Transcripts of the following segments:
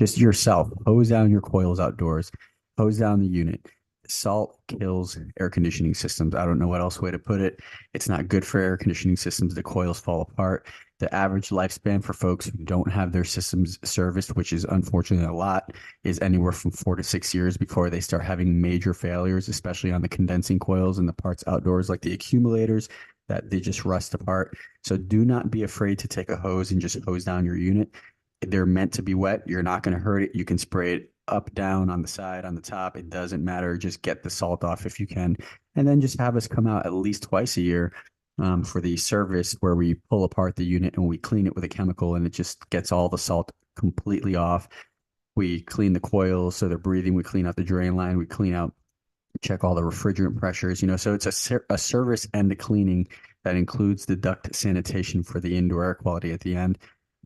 Just yourself, hose down your coils outdoors, hose down the unit. Salt kills air conditioning systems. I don't know what else way to put it. It's not good for air conditioning systems. The coils fall apart. The average lifespan for folks who don't have their systems serviced, which is unfortunately a lot, is anywhere from 4 to 6 years before they start having major failures, especially on the condensing coils and the parts outdoors, like the accumulators, that they just rust apart. So do not be afraid to take a hose and just hose down your unit. They're meant to be wet. You're not going to hurt it. You can spray it up, down, on the side, on the top. It doesn't matter. Just get the salt off if you can. And then just have us come out at least twice a year for the service where we pull apart the unit and we clean it with a chemical and it just gets all the salt completely off. We clean the coils so they're breathing. We clean out the drain line. We clean out, check all the refrigerant pressures, so it's a service and a cleaning that includes the duct sanitation for the indoor air quality at the end.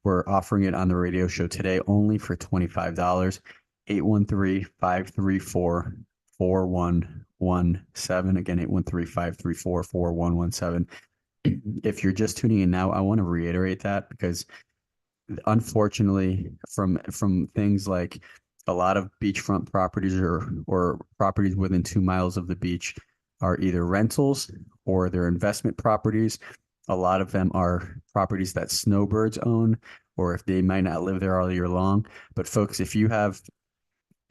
We're offering it on the radio show today only for $25. 813-534-4117. Again, 813-534-4117. If you're just tuning in now, I want to reiterate that because unfortunately, from things like a lot of beachfront properties or properties within 2 miles of the beach are either rentals or they're investment properties. A lot of them are properties that snowbirds own, or if they might not live there all year long. But folks, if you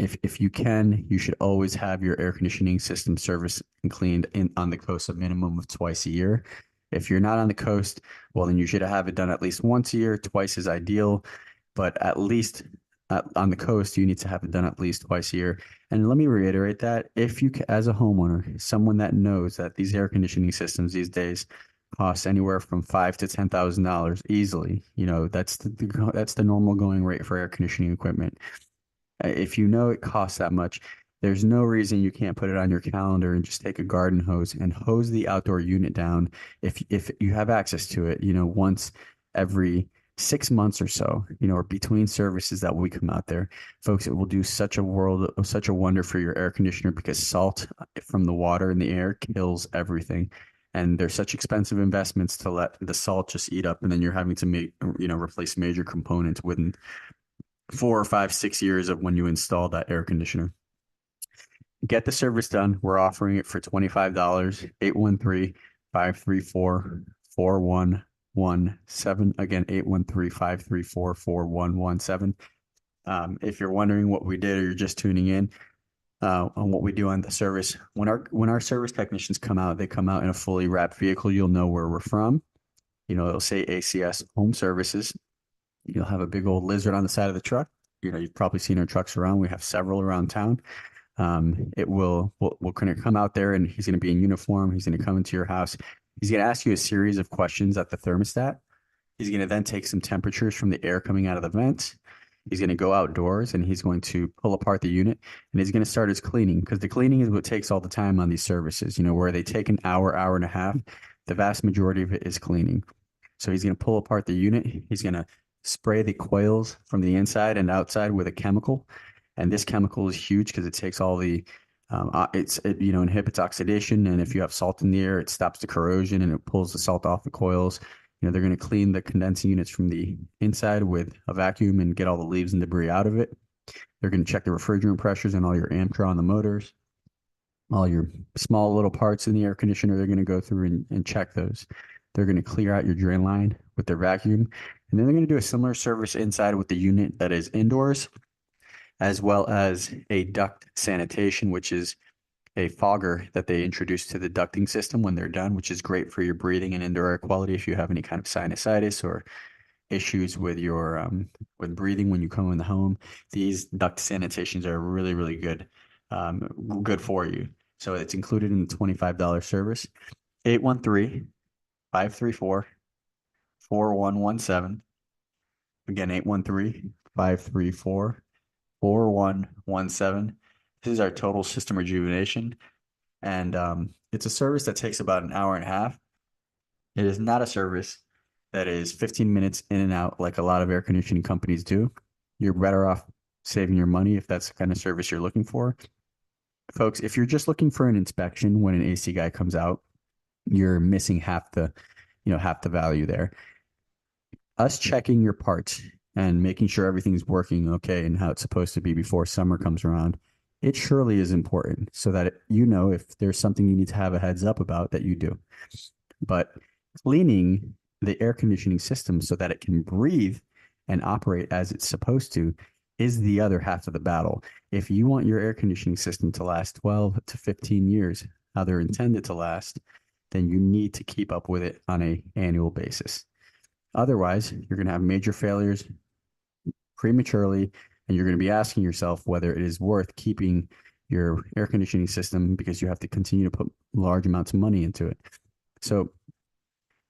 you can, you should always have your air conditioning system serviced and cleaned on the coast a minimum of twice a year. If you're not on the coast, well, then you should have it done at least once a year. Twice is ideal, but at least on the coast, you need to have it done at least twice a year. And let me reiterate that if you, as a homeowner, someone that knows that these air conditioning systems these days cost anywhere from $5,000 to $10,000 easily, that's the normal going rate for air conditioning equipment. If you know it costs that much, there's no reason you can't put it on your calendar and just take a garden hose and hose the outdoor unit down if you have access to it, once every 6 months or so, or between services that we come out there. Folks, it will do such a wonder for your air conditioner because salt from the water and the air kills everything. And they're such expensive investments to let the salt just eat up, and then you're having to replace major components within 4 or 5, 6 years of when you install that air conditioner. Get the service done. We're offering it for $25. 813-534-4117. Again, 813-534-4117. If you're wondering what we did or you're just tuning in on what we do on the service, when our service technicians come out, they come out in a fully wrapped vehicle. You'll know where we're from. It'll say ACS Home Services. You'll have a big old lizard on the side of the truck. You've probably seen our trucks around. We have several around town. We'll kind of come out there and he's going to be in uniform. He's going to come into your house. He's going to ask you a series of questions at the thermostat. He's going to then take some temperatures from the air coming out of the vent. He's going to go outdoors and he's going to pull apart the unit and he's going to start his cleaning, because the cleaning is what takes all the time on these services, where they take an hour, hour and a half. The vast majority of it is cleaning. So he's going to pull apart the unit. He's going to spray the coils from the inside and outside with a chemical. And this chemical is huge because it takes all the, inhibits oxidation. And if you have salt in the air, it stops the corrosion and it pulls the salt off the coils. They're going to clean the condensing units from the inside with a vacuum and get all the leaves and debris out of it. They're going to check the refrigerant pressures and all your Amtra on the motors, all your small little parts in the air conditioner. They're going to go through and check those. They're going to clear out your drain line with their vacuum. And then they're going to do a similar service inside with the unit that is indoors, as well as a duct sanitation, which is a fogger that they introduce to the ducting system when they're done, which is great for your breathing and indoor air quality if you have any kind of sinusitis or issues with your with breathing when you come in the home. These duct sanitations are really, really good, good for you. So it's included in the $25 service. 813-534-4117. Again, 813-534-4117. This is our total system rejuvenation. And it's a service that takes about an hour and a half. It is not a service that is 15 minutes in and out like a lot of air conditioning companies do. You're better off saving your money if that's the kind of service you're looking for. Folks, if you're just looking for an inspection when an AC guy comes out, you're missing half the value there. Us checking your parts and making sure everything's working okay and how it's supposed to be before summer comes around, it surely is important so that if there's something you need to have a heads up about, that you do. But cleaning the air conditioning system so that it can breathe and operate as it's supposed to is the other half of the battle. If you want your air conditioning system to last 12 to 15 years, how they're intended to last, then you need to keep up with it on an annual basis. Otherwise, you're going to have major failures prematurely, and you're going to be asking yourself whether it is worth keeping your air conditioning system because you have to continue to put large amounts of money into it. So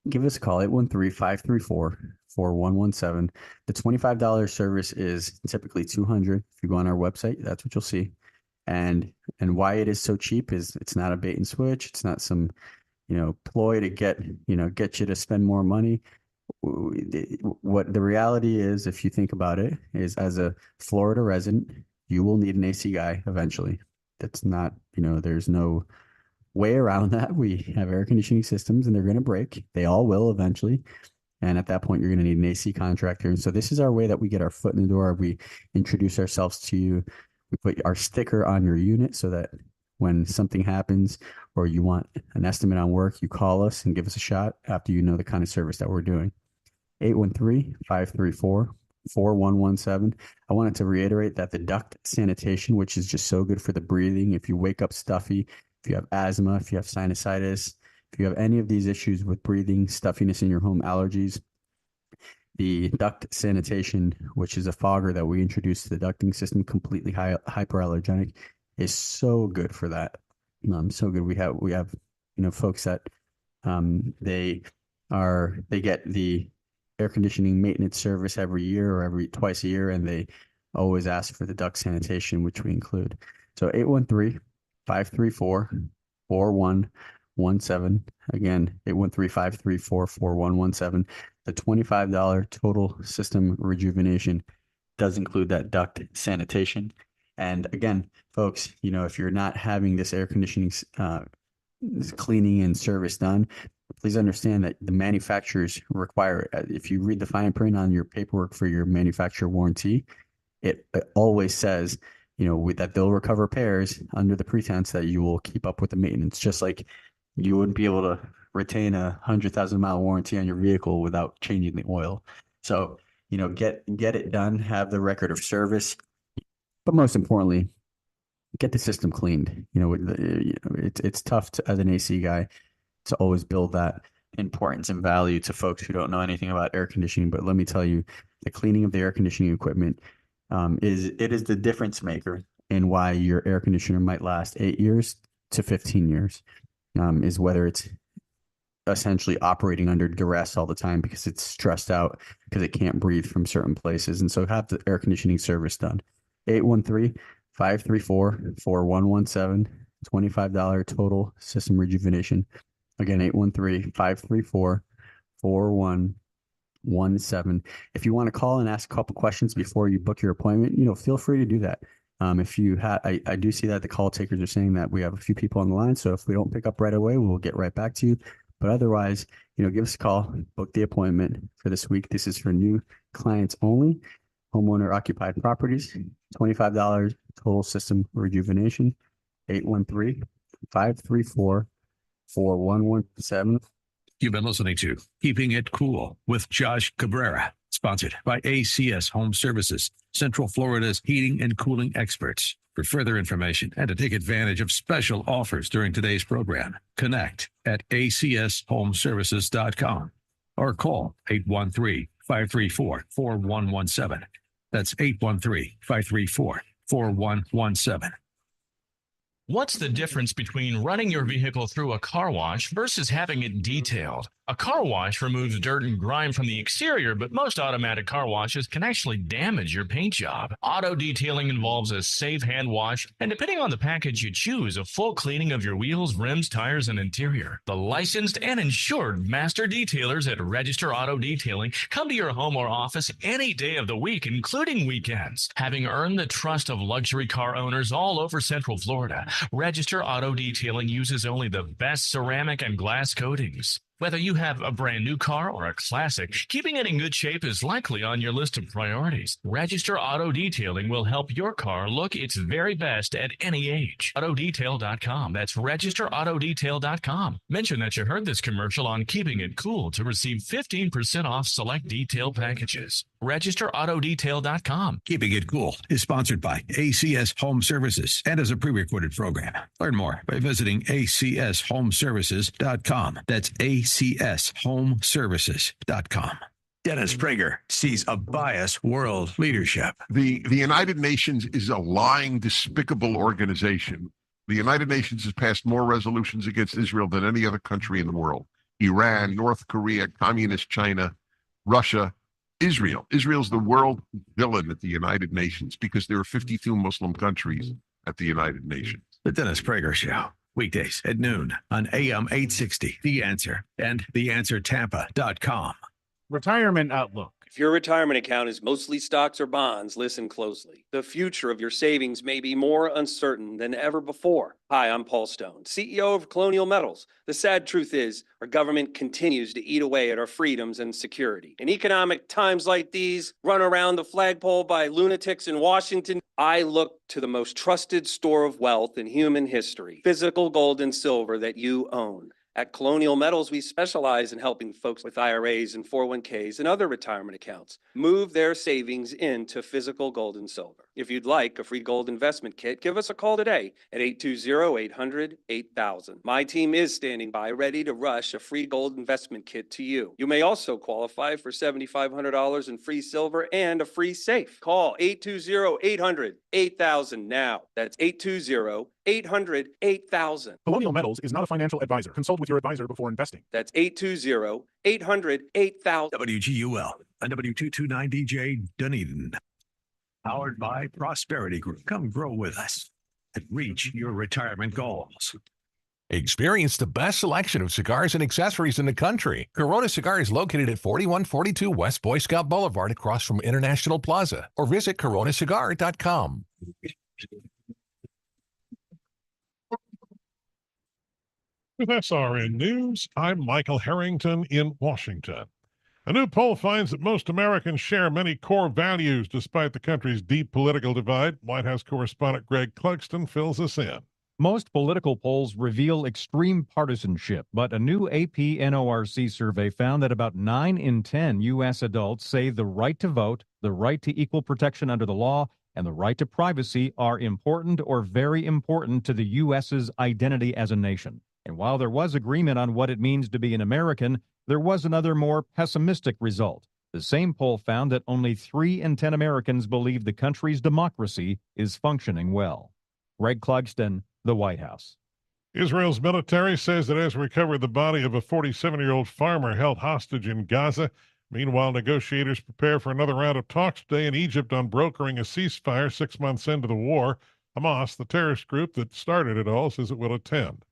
give us a call, 813-534-4117. The $25 service is typically $200. If you go on our website, that's what you'll see. And why it is so cheap is it's not a bait and switch. It's not some, ploy to get you to spend more money. What the reality is, if you think about it, is as a Florida resident, you will need an AC guy eventually. That's not, there's no way around that. We have air conditioning systems and they're going to break. They all will eventually. And at that point, you're going to need an AC contractor. And so this is our way that we get our foot in the door. We introduce ourselves to you. We put our sticker on your unit so that when something happens or you want an estimate on work, you call us and give us a shot after you know the kind of service that we're doing. 813-534-4117. I wanted to reiterate that the duct sanitation, which is just so good for the breathing, if you wake up stuffy, if you have asthma, if you have sinusitis, if you have any of these issues with breathing, stuffiness in your home, allergies, the duct sanitation, which is a fogger that we introduced to the ducting system, completely hyperallergenic, is so good for that. So good. We have folks that they get the air conditioning maintenance service every year or every twice a year, and they always ask for the duct sanitation, which we include. So 813-534-4117. Again, 813-534-4117. The $25 total system rejuvenation does include that duct sanitation. And again, folks, if you're not having this air conditioning this cleaning and service done, please understand that the manufacturers require it. If you read the fine print on your paperwork for your manufacturer warranty, it always says, that they'll recover repairs under the pretense that you will keep up with the maintenance, just like you wouldn't be able to retain a 100,000-mile warranty on your vehicle without changing the oil. So, get it done, have the record of service, but most importantly, get the system cleaned. It's tough as an AC guy to always build that importance and value to folks who don't know anything about air conditioning. But let me tell you, the cleaning of the air conditioning equipment is the difference maker in why your air conditioner might last 8 years to 15 years, is whether it's essentially operating under duress all the time because it's stressed out because it can't breathe from certain places. And so have the air conditioning service done. 813-534-4117, $25 total system rejuvenation. Again, 813-534-4117. If you want to call and ask a couple questions before you book your appointment, feel free to do that. If you I do see that the call takers are saying that we have a few people on the line. So if we don't pick up right away, we'll get right back to you. But otherwise, give us a call, book the appointment for this week. This is for new clients only. Homeowner occupied properties, $25 total system rejuvenation. 813-534-4117. You've been listening to Keeping It Cool with Josh Cabrera, sponsored by ACS Home Services, Central Florida's heating and cooling experts. For further information and to take advantage of special offers during today's program, connect at acshomeservices.com or call 813-534-4117. That's 813-534-4117. What's the difference between running your vehicle through a car wash versus having it detailed? A car wash removes dirt and grime from the exterior, but most automatic car washes can actually damage your paint job. Auto detailing involves a safe hand wash, and depending on the package you choose, a full cleaning of your wheels, rims, tires, and interior. The licensed and insured master detailers at Register Auto Detailing come to your home or office any day of the week, including weekends. Having earned the trust of luxury car owners all over Central Florida, Register Auto Detailing uses only the best ceramic and glass coatings. Whether you have a brand new car or a classic, keeping it in good shape is likely on your list of priorities. Register Auto Detailing will help your car look its very best at any age. AutoDetail.com. That's registerautodetail.com. Mention that you heard this commercial on Keeping It Cool to receive 15% off select detail packages. RegisterAutoDetail.com. Keeping It Cool is sponsored by ACS Home Services and is a pre-recorded program. Learn more by visiting acshomeservices.com. That's acshomeservices.com. Dennis Prager sees a biased world leadership. The United Nations is a lying, despicable organization. The United Nations has passed more resolutions against Israel than any other country in the world. Iran, North Korea, Communist China, Russia, Israel. Israel's the world villain at the United Nations because there are 52 Muslim countries at the United Nations. The Dennis Prager Show, weekdays at noon on AM 860, The Answer, and theanswertampa.com. Retirement outlook. If your retirement account is mostly stocks or bonds, listen closely. The future of your savings may be more uncertain than ever before. Hi, I'm Paul Stone, CEO of Colonial Metals. The sad truth is, our government continues to eat away at our freedoms and security. In economic times like these, run around the flagpole by lunatics in Washington, I look to the most trusted store of wealth in human history, physical gold and silver that you own. At Colonial Metals, we specialize in helping folks with IRAs and 401ks and other retirement accounts move their savings into physical gold and silver. If you'd like a free gold investment kit, give us a call today at 820-800-8000. My team is standing by ready to rush a free gold investment kit to you. You may also qualify for $7,500 in free silver and a free safe. Call 820-800-8000 now. That's 820-800-8000. Colonial Metals is not a financial advisor. Consult with your advisor before investing. That's 820-800-8000. WGUL and W229DJ Dunedin. Powered by Prosperity Group. Come grow with us and reach your retirement goals. Experience the best selection of cigars and accessories in the country. Corona Cigar is located at 4142 West Boy Scout Boulevard across from International Plaza, or visit coronacigar.com. With SRN News, I'm Michael Harrington in Washington. A new poll finds that most Americans share many core values despite the country's deep political divide. White House correspondent Greg Clugston fills us in. Most political polls reveal extreme partisanship, but a new AP NORC survey found that about 9 in 10 U.S. adults say the right to vote, the right to equal protection under the law, and the right to privacy are important or very important to the U.S.'s identity as a nation. And while there was agreement on what it means to be an American, there was another more pessimistic result. The same poll found that only 3 in 10 Americans believe the country's democracy is functioning well. Greg Clugston, the White House. Israel's military says it has recovered the body of a 47-year-old farmer held hostage in Gaza. Meanwhile, negotiators prepare for another round of talks today in Egypt on brokering a ceasefire 6 months into the war. Hamas, the terrorist group that started it all, says it will attend.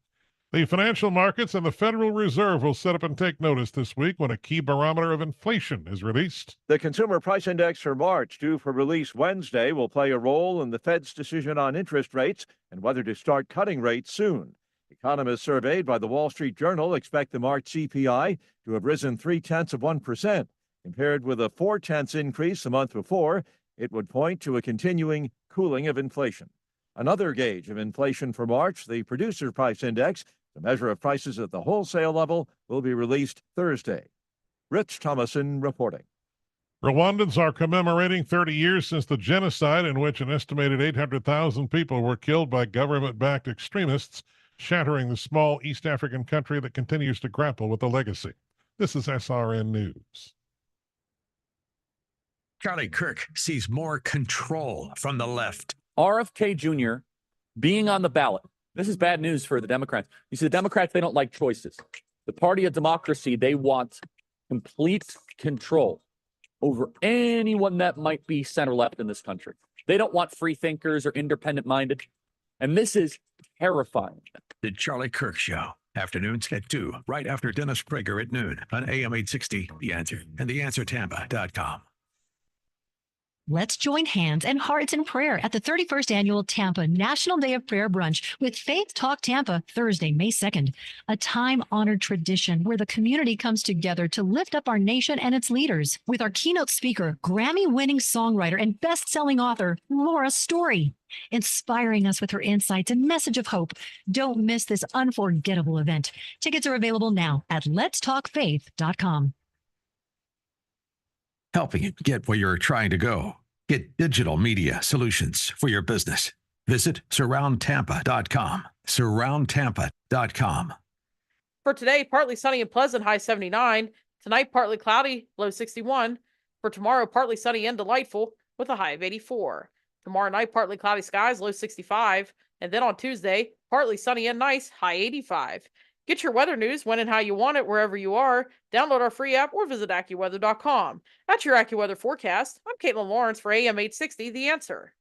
The financial markets and the Federal Reserve will set up and take notice this week when a key barometer of inflation is released. The Consumer Price Index for March, due for release Wednesday, will play a role in the Fed's decision on interest rates and whether to start cutting rates soon. Economists surveyed by the Wall Street Journal expect the March CPI to have risen 0.3%. Compared with a 0.4 increase the month before, it would point to a continuing cooling of inflation. Another gauge of inflation for March, the Producer Price Index, the measure of prices at the wholesale level, will be released Thursday. Rich Thomason reporting. Rwandans are commemorating 30 years since the genocide in which an estimated 800,000 people were killed by government-backed extremists, shattering the small East African country that continues to grapple with the legacy. This is SRN News. Charlie Kirk sees more control from the left. RFK Jr. being on the ballot. This is bad news for the Democrats. You see, the Democrats, they don't like choices. The party of democracy, they want complete control over anyone that might be center-left in this country. They don't want free thinkers or independent-minded. And this is terrifying. The Charlie Kirk Show. Afternoons at 2, right after Dennis Prager at noon on AM 860, The Answer, and theanswertampa.com. Let's join hands and hearts in prayer at the 31st Annual Tampa National Day of Prayer Brunch with Faith Talk Tampa, Thursday, May 2nd, a time-honored tradition where the community comes together to lift up our nation and its leaders with our keynote speaker, Grammy-winning songwriter and best-selling author, Laura Story, inspiring us with her insights and message of hope. Don't miss this unforgettable event. Tickets are available now at letstalkfaith.com. Helping you get where you're trying to go. Get digital media solutions for your business. Visit surroundtampa.com. Surroundtampa.com. For today, partly sunny and pleasant, high 79. Tonight, partly cloudy, low 61. For tomorrow, partly sunny and delightful with a high of 84. Tomorrow night, partly cloudy skies, low 65. And then on Tuesday, partly sunny and nice, high 85. Get your weather news when and how you want it wherever you are. Download our free app or visit AccuWeather.com. That's your AccuWeather forecast. I'm Caitlin Lawrence for AM 860, The Answer.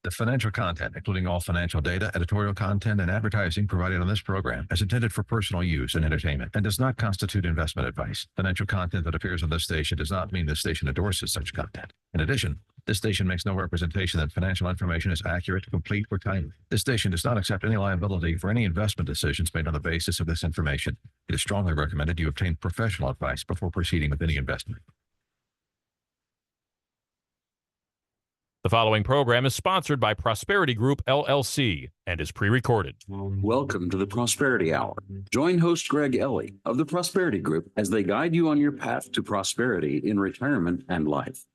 The financial content, including all financial data, editorial content, and advertising provided on this program is intended for personal use and entertainment and does not constitute investment advice. Financial content that appears on this station does not mean this station endorses such content. In addition, this station makes no representation that financial information is accurate, complete, or timely. This station does not accept any liability for any investment decisions made on the basis of this information. It is strongly recommended you obtain professional advice before proceeding with any investment. The following program is sponsored by Prosperity Group, LLC, and is pre-recorded. Welcome to the Prosperity Hour. Join host Greg Ellie of the Prosperity Group as they guide you on your path to prosperity in retirement and life.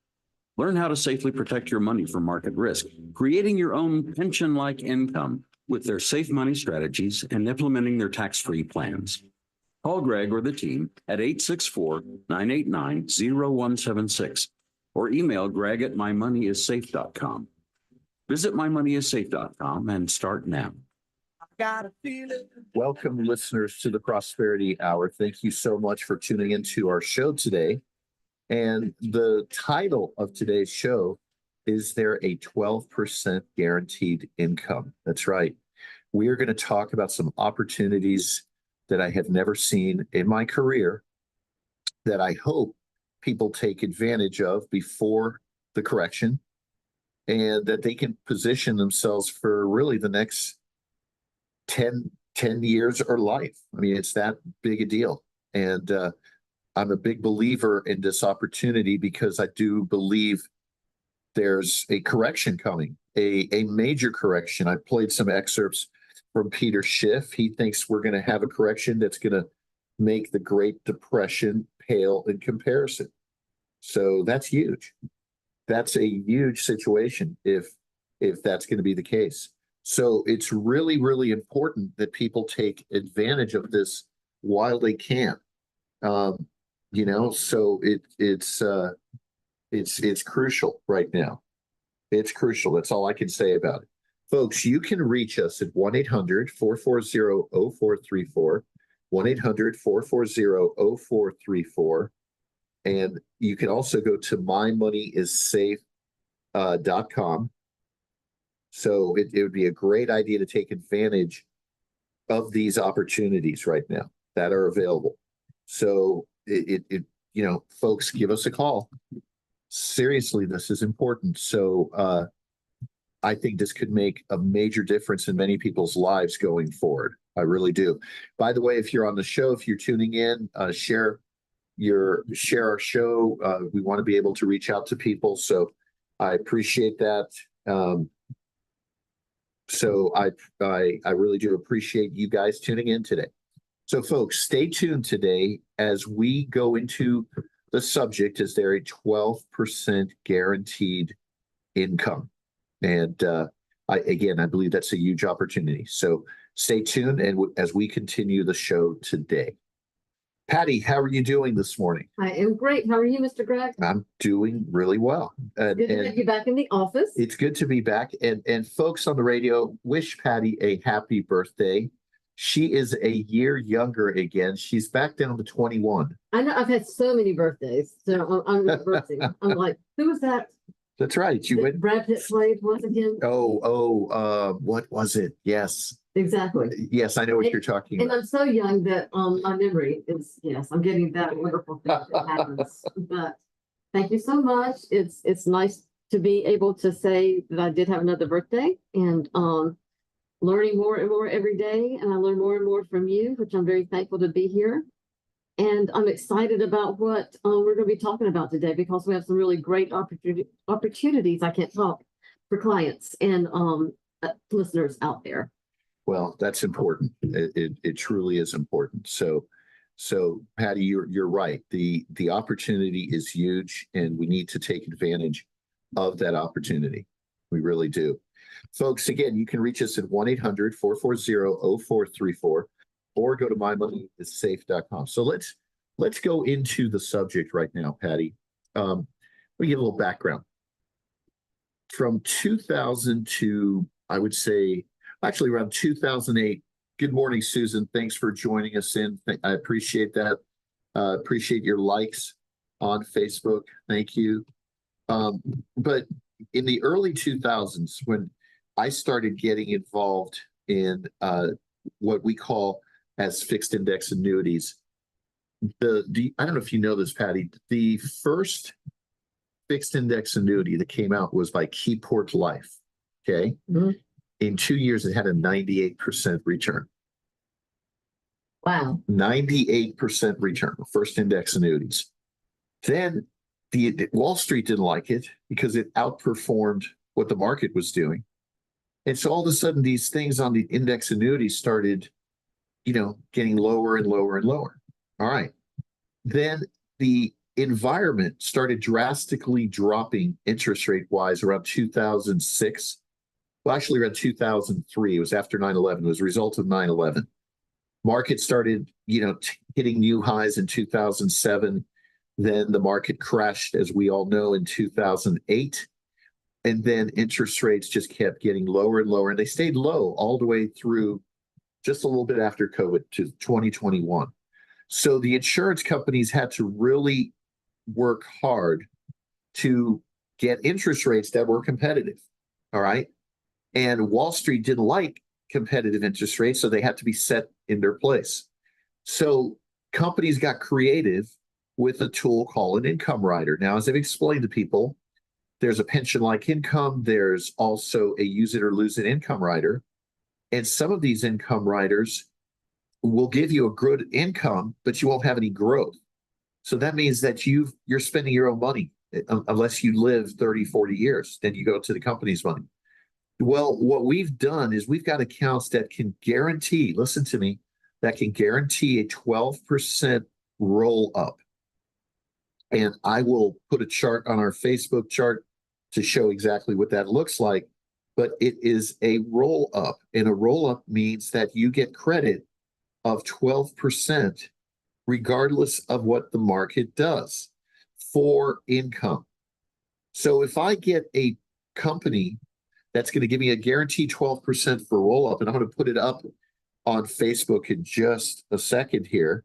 Learn how to safely protect your money from market risk, creating your own pension-like income with their safe money strategies and implementing their tax-free plans. Call Greg or the team at 864-989-0176 or email Greg at mymoneyissafe.com. Visit mymoneyissafe.com and start now. Welcome, listeners, to the Prosperity Hour. Thank you so much for tuning into our show today. And the title of today's show is there a 12% guaranteed income? That's right. We are going to talk about some opportunities that I have never seen in my career that I hope people take advantage of before the correction and that they can position themselves for really the next 10 years or life. I mean, it's that big a deal. And I'm a big believer in this opportunity because I do believe there's a correction coming, a major correction. I played some excerpts from Peter Schiff. He thinks we're going to have a correction that's going to make the Great Depression pale in comparison. So that's huge. That's a huge situation if that's going to be the case. So it's really, really important that people take advantage of this while they can. So it's crucial right now. It's crucial. That's all I can say about it. Folks, you can reach us at 1-800-440-0434, 1-800-440-0434. And you can also go to mymoneyissafe.com. So it would be a great idea to take advantage of these opportunities right now that are available. So folks, give us a call. Seriously, this is important. So I think this could make a major difference in many people's lives going forward. I really do. By the way, if you're on the show, if you're tuning in, share our show. We want to be able to reach out to people. So I appreciate that. So I really do appreciate you guys tuning in today. So folks, stay tuned today as we go into the subject. Is there a 12% guaranteed income? And I believe that's a huge opportunity. So stay tuned and as we continue the show today. Patty, how are you doing this morning? I am great. How are you, Mr. Greg? I'm doing really well. Good to have you back in the office. It's good to be back. And folks on the radio, wish Patty a happy birthday. She is a year younger again. She's back down to 21. I know I've had so many birthdays. So I'm like, who was that? That's right. You went. Brad Pitt played once again. What was it? Yes. Exactly. Yes, I know what you're talking about. And I'm so young that my memory is, yes, I'm getting that wonderful thing that happens. But Thank you so much. It's nice to be able to say that I did have another birthday, and learning more and more every day, and I learn more and more from you, which I'm very thankful to be here. And I'm excited about what we're going to be talking about today, because we have some really great opportunities. I can't talk, for clients and listeners out there. Well, that's important. It truly is important. So Patty, you're right. The opportunity is huge, and we need to take advantage of that opportunity. We really do. Folks, again, you can reach us at 1-800-440-0434 or go to mymoneyissafe.com. So let's go into the subject right now, Patty. We give a little background. From 2000 to, I would say, actually around 2008. Good morning, Susan. Thanks for joining us in. I appreciate that. Appreciate your likes on Facebook. Thank you. But in the early 2000s, when I started getting involved in what we call as fixed index annuities, I don't know if you know this, Patty, the first fixed index annuity that came out was by Keyport Life. Okay. Mm-hmm. In 2 years, it had a 98% return. Wow. 98% return, first index annuities. Then the Wall Street didn't like it because it outperformed what the market was doing. And so all of a sudden, these things on the index annuities started, getting lower and lower and lower. All right. Then the environment started drastically dropping interest rate wise around 2006. Well, actually around 2003. It was after 9/11. It was a result of 9/11. Market started, hitting new highs in 2007. Then the market crashed, as we all know, in 2008. And then interest rates just kept getting lower and lower. And they stayed low all the way through just a little bit after COVID to 2021. So the insurance companies had to really work hard to get interest rates that were competitive. All right. And Wall Street didn't like competitive interest rates, so they had to be set in their place. So companies got creative with a tool called an income rider. Now, as I've explained to people, there's a pension-like income. There's also a use it or lose it income rider. And some of these income riders will give you a good income, but you won't have any growth. So that means that you're spending your own money unless you live 30, 40 years. Then you go to the company's money. Well, what we've done is we've got accounts that can guarantee, listen to me, that can guarantee a 12% roll up. And I will put a chart on our Facebook chart to show exactly what that looks like. But it is a roll up. And a roll up means that you get credit of 12%, regardless of what the market does for income. So if I get a company that's going to give me a guaranteed 12% for roll up, and I'm going to put it up on Facebook in just a second here,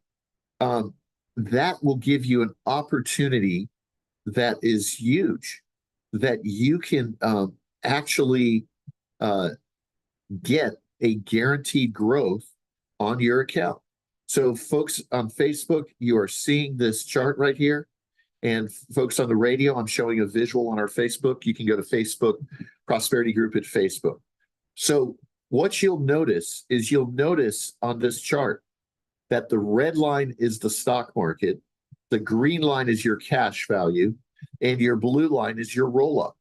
that will give you an opportunity that is huge, that you can actually get a guaranteed growth on your account. So folks on Facebook, you are seeing this chart right here. And folks on the radio, I'm showing a visual on our Facebook. You can go to Facebook, Prosperity Group at Facebook. So what you'll notice is on this chart that the red line is the stock market, the green line is your cash value, and your blue line is your roll-up.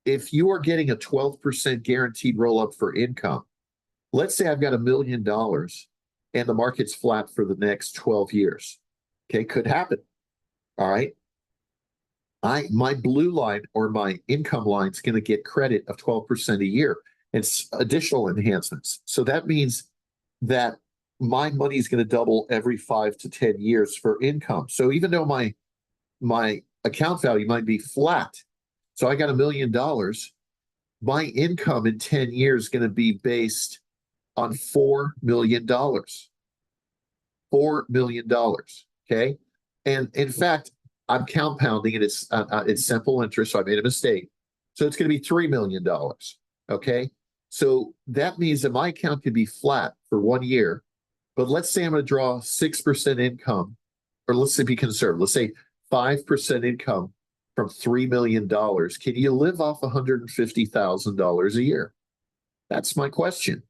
If you are getting a 12% guaranteed roll-up for income, let's say I've got $1 million and the market's flat for the next 12 years. Okay, could happen. All right. My blue line or my income line is going to get credit of 12% a year. It's additional enhancements. So that means that my money is going to double every 5 to 10 years for income. So even though my account value might be flat, so I got $1 million, my income in 10 years is going to be based on $4 million. $4 million. Okay. And in fact, I'm compounding it. It's simple interest. So I made a mistake. So it's going to be $3 million. Okay. So that means that my account could be flat for 1 year, but let's say I'm going to draw 6% income, or let's say be conservative. Let's say 5% income from $3 million, can you live off $150,000 a year? That's my question.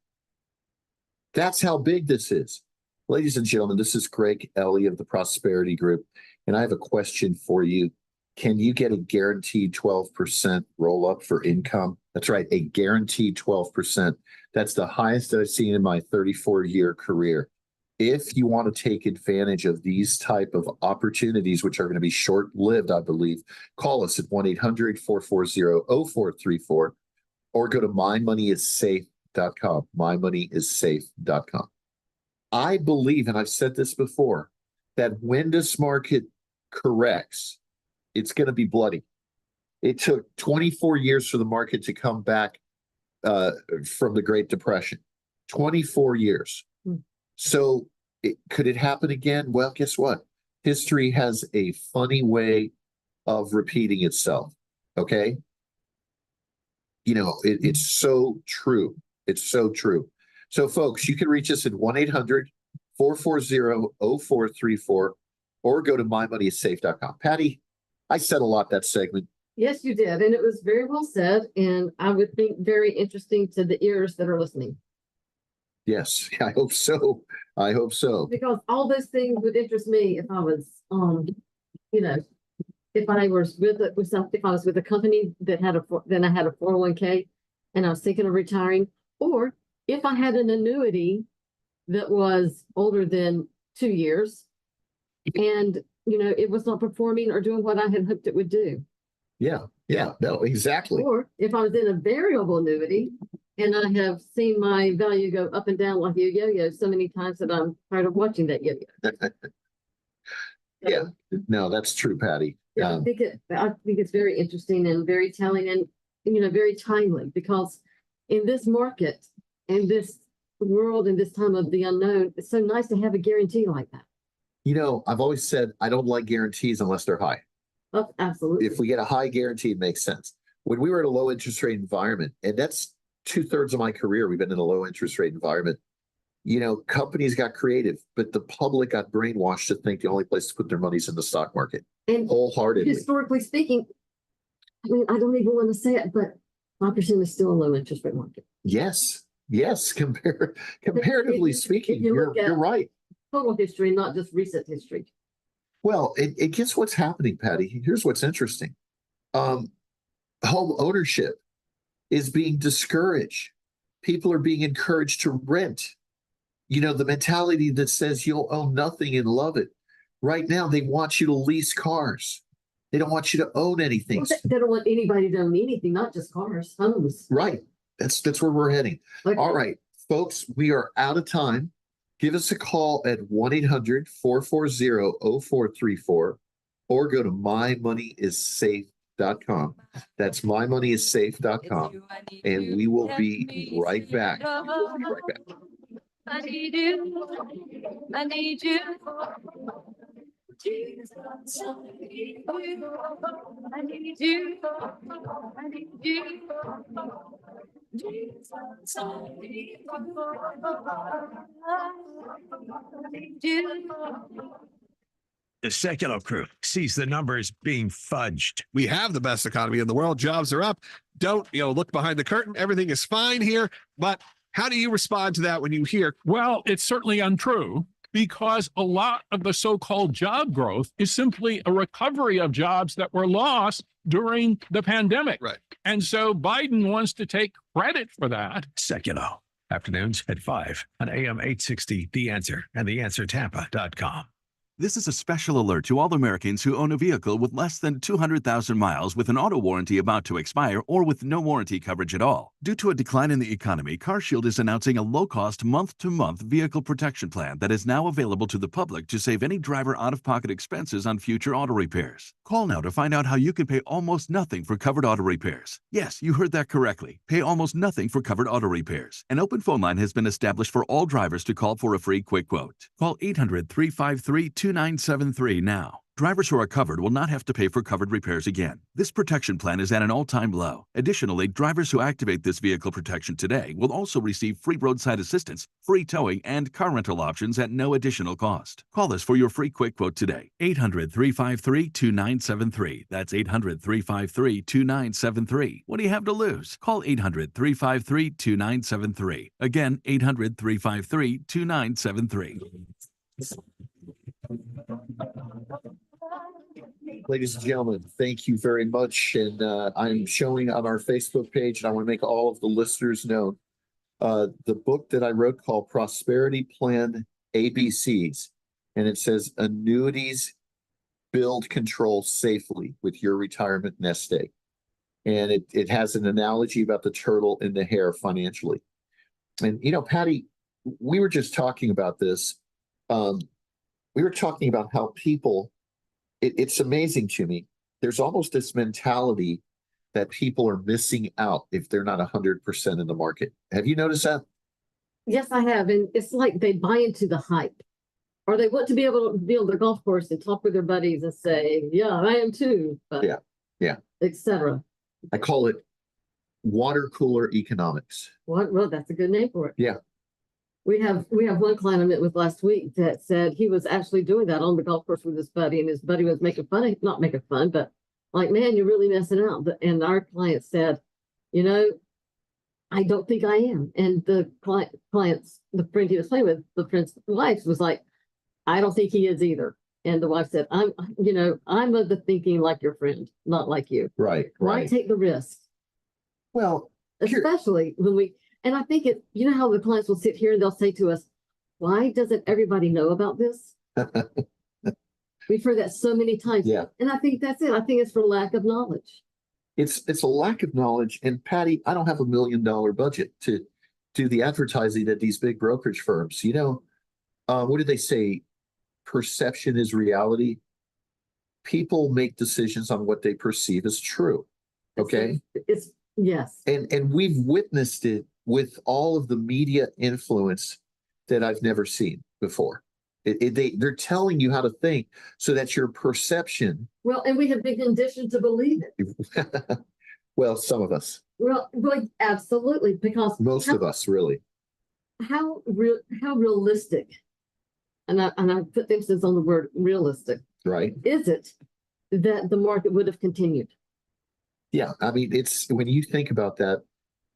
That's how big this is. Ladies and gentlemen, this is Greg Ellie of the Prosperity Group, and I have a question for you. Can you get a guaranteed 12% roll up for income? That's right, a guaranteed 12%. That's the highest that I've seen in my 34-year career. If you want to take advantage of these type of opportunities, which are going to be short-lived, I believe, call us at 1-800-440-0434 or go to mymoneyissafe.com, mymoneyissafe.com. I believe, and I've said this before, that when this market corrects, it's going to be bloody. It took 24 years for the market to come back from the Great Depression. 24 years. So could it happen again? Well, guess what? History has a funny way of repeating itself. Okay. You know, it's so true. It's so true. So folks, you can reach us at 1-800-440-0434 or go to mymoneyissafe.com. Patty, I said a lot that segment. Yes, you did. And it was very well said. And I would think very interesting to the ears that are listening. Yes, I hope so. I hope so. Because all those things would interest me if I was, you know, if I was with a company that had then I had a 401k and I was thinking of retiring, or if I had an annuity that was older than 2 years and, you know, it was not performing or doing what I had hoped it would do. Yeah, no, exactly. Or if I was in a variable annuity and I have seen my value go up and down like a yo-yo so many times that I'm tired of watching that yo-yo. Yeah, no, that's true, Patty. Yeah, I think it's very interesting and very telling and, you know, very timely, because in this market and this world and this time of the unknown, it's so nice to have a guarantee like that. You know, I've always said I don't like guarantees unless they're high. Oh, absolutely. If we get a high guarantee, it makes sense. When we were in a low interest rate environment, and that's 2/3 of my career, we've been in a low interest rate environment. You know, companies got creative, but the public got brainwashed to think the only place to put their money is in the stock market. And wholeheartedly. Historically speaking, I mean, I don't even want to say it, but 5% is still a low interest rate market. Yes. Comparatively speaking, you're right. Total history, not just recent history. Well, it guess what's happening, Patty? Here's what's interesting. Home ownership is being discouraged. People are being encouraged to rent. You know, the mentality that says you'll own nothing and love it. Right now, they want you to lease cars. They don't want you to own anything. Well, they don't want anybody to own anything, not just cars, homes. Right. That's where we're heading. Okay. All right, folks, we are out of time. Give us a call at 1-800-440-0434 or go to mymoneyissafe.com. That's mymoneyissafe.com. And we will be right back. We'll be right back. I need you. I need you. Jesus, I need you. I need you. I need you. Jesus, I need you. The secular crew sees the numbers being fudged. We have the best economy in the world. Jobs are up. Don't, look behind the curtain. Everything is fine here. But how do you respond to that when you hear? Well, it's certainly untrue, because a lot of the so-called job growth is simply a recovery of jobs that were lost during the pandemic. Right. And so Biden wants to take credit for that. Secular. Afternoons at 5 on AM 860, The Answer and TheAnswerTampa.com. This is a special alert to all Americans who own a vehicle with less than 200,000 miles with an auto warranty about to expire or with no warranty coverage at all. Due to a decline in the economy, CarShield is announcing a low-cost month-to-month vehicle protection plan that is now available to the public to save any driver out-of-pocket expenses on future auto repairs. Call now to find out how you can pay almost nothing for covered auto repairs. Yes, you heard that correctly. Pay almost nothing for covered auto repairs. An open phone line has been established for all drivers to call for a free quick quote. Call 800-353-2973 now. Drivers who are covered will not have to pay for covered repairs again. This protection plan is at an all-time low. Additionally, drivers who activate this vehicle protection today will also receive free roadside assistance, free towing, and car rental options at no additional cost. Call us for your free quick quote today. 800-353-2973. That's 800-353-2973. What do you have to lose? Call 800-353-2973. Again, 800-353-2973. Ladies and gentlemen, thank you very much. And I'm showing on our Facebook page, and I want to make all of the listeners know the book that I wrote called Prosperity Plan ABCs. And it says annuities build control safely with your retirement nest egg. And it has an analogy about the turtle and the hare financially. And, you know, Patty, we were just talking about this. We were talking about how people, it's amazing to me. There's almost this mentality that people are missing out if they're not 100% in the market. Have you noticed that? Yes, I have. And it's like they buy into the hype, or they want to be able to be on their golf course and talk with their buddies and say, yeah, I am too. But yeah, etc. I call it water cooler economics. Well, that's a good name for it. Yeah. We have one client I met with last week that said he was actually doing that on the golf course with his buddy, and his buddy was making fun, not making fun, but like, man, you're really messing out. And our client said, you know, I don't think I am. And the client's, the friend he was playing with, the friend's wife was like, I don't think he is either. And the wife said, I'm of the thinking like your friend, not like you. Right. Why take the risk? Well, especially when we, and I think it, you know how the clients will sit here and they'll say to us, why doesn't everybody know about this? We've heard that so many times. Yeah. And I think that's it. I think it's for lack of knowledge. It's a lack of knowledge. And Patty, I don't have $1 million budget to do the advertising at these big brokerage firms. You know, what do they say? Perception is reality. People make decisions on what they perceive as true. Okay. It's yes. And we've witnessed it with all of the media influence that I've never seen before. They're telling you how to think so that your perception. Well, and we have been conditioned to believe it. Well, some of us. Well, absolutely, because most of us really. How realistic, and I put emphasis on the word realistic. Right. Is it that the market would have continued? Yeah, I mean, it's when you think about that,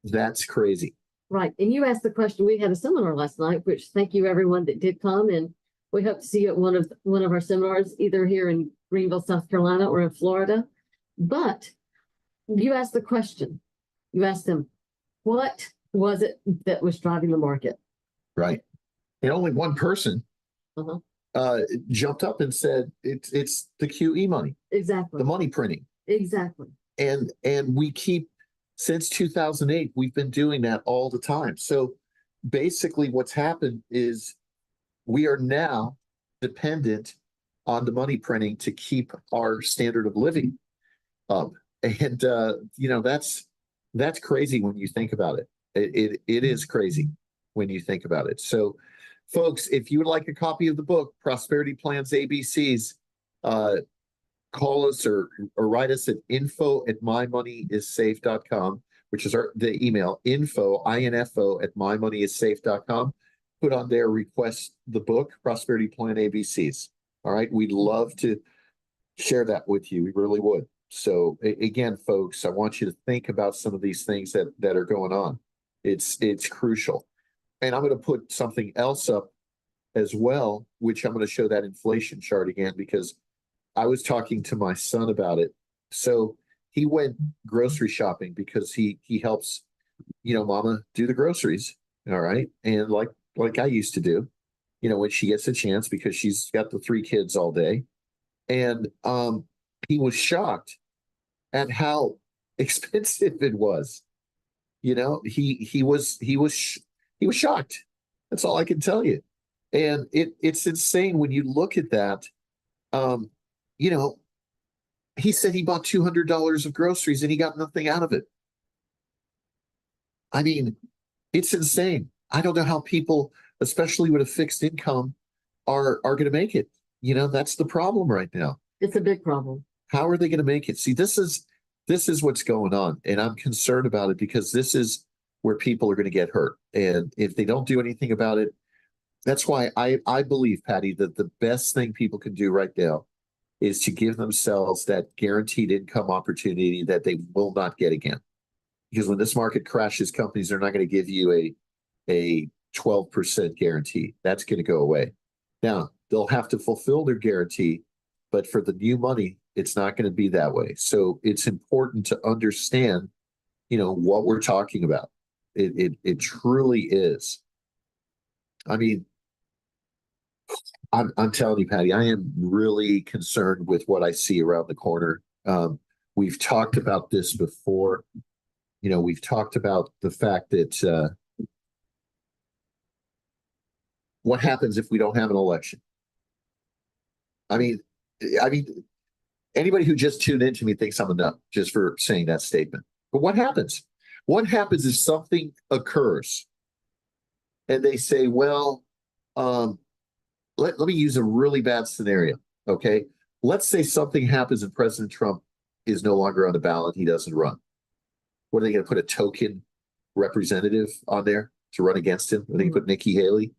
that's crazy. Right. And you asked the question, we had a seminar last night, which thank you everyone that did come, and we hope to see you at one of our seminars, either here in Greenville, South Carolina, or in Florida. But you asked the question, you asked them, what was it that was driving the market? Right. And only one person jumped up and said, it's the QE money. Exactly. The money printing. Exactly. And we keep, since 2008, we've been doing that all the time. So basically what's happened is we are now dependent on the money printing to keep our standard of living up. And, you know, that's crazy when you think about it. It is crazy when you think about it. So folks, if you would like a copy of the book, Prosperity Plans ABCs, call us or write us at info@mymoneyissafe.com, which is the email, info @mymoneyissafe.com. Put on there, request the book, Prosperity Plan ABCs. All right. We'd love to share that with you. We really would. So again, folks, I want you to think about some of these things that are going on. It's crucial. And I'm going to put something else up as well, which I'm going to show that inflation chart again, because I was talking to my son about it. So he went grocery shopping because he helps, you know, mama do the groceries. All right. And like I used to do, you know, when she gets a chance, because she's got the 3 kids all day. And he was shocked at how expensive it was. You know, he was shocked. That's all I can tell you. And it's insane when you look at that. You know, he said he bought $200 of groceries and he got nothing out of it. I mean, it's insane. I don't know how people, especially with a fixed income, are going to make it. You know, that's the problem right now. It's a big problem. How are they going to make it? See, this is what's going on, and I'm concerned about it because this is where people are going to get hurt, and if they don't do anything about it, that's why I believe, Patty, that the best thing people can do right now is to give themselves that guaranteed income opportunity that they will not get again. Because when this market crashes, companies are not going to give you a 12% guarantee. That's going to go away. Now, they'll have to fulfill their guarantee, but for the new money, it's not going to be that way. So it's important to understand, what we're talking about. It truly is. I mean, I'm telling you, Patty, I am really concerned with what I see around the corner. We've talked about this before. We've talked about the fact that what happens if we don't have an election? I mean, anybody who just tuned into me thinks I'm a nut just for saying that statement. But what happens? What happens if something occurs and they say, well, let me use a really bad scenario, okay? Let's say something happens and President Trump is no longer on the ballot. He doesn't run. What are they going to put a token representative on there to run against him? Are they going to put Nikki Haley?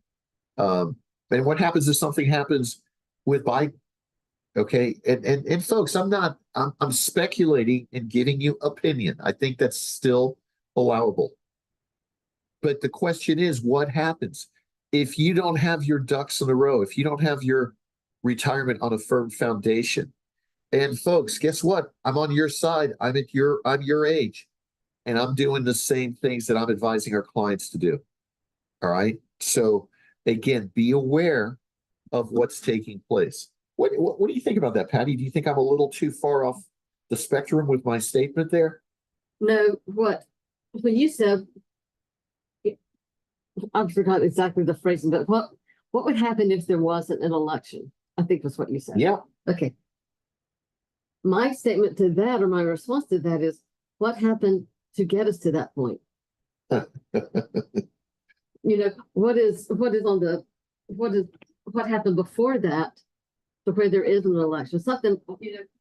And what happens if something happens with Biden? Okay, and folks, I'm speculating and giving you opinion. I think that's still allowable. But the question is, what happens if you don't have your ducks in a row? If you don't have your retirement on a firm foundation? And folks, guess what? I'm on your side. I'm your age, and I'm doing the same things that I'm advising our clients to do. All right. So again, be aware of what's taking place. What do you think about that, Patty? Do you think I'm a little too far off the spectrum with my statement there? No, when you said, I forgot exactly the phrasing, but what would happen if there wasn't an election? I think that's what you said. Yeah. Okay. My statement to that, or my response to that, is what happened to get us to that point? What happened before that to where there is an election? Something,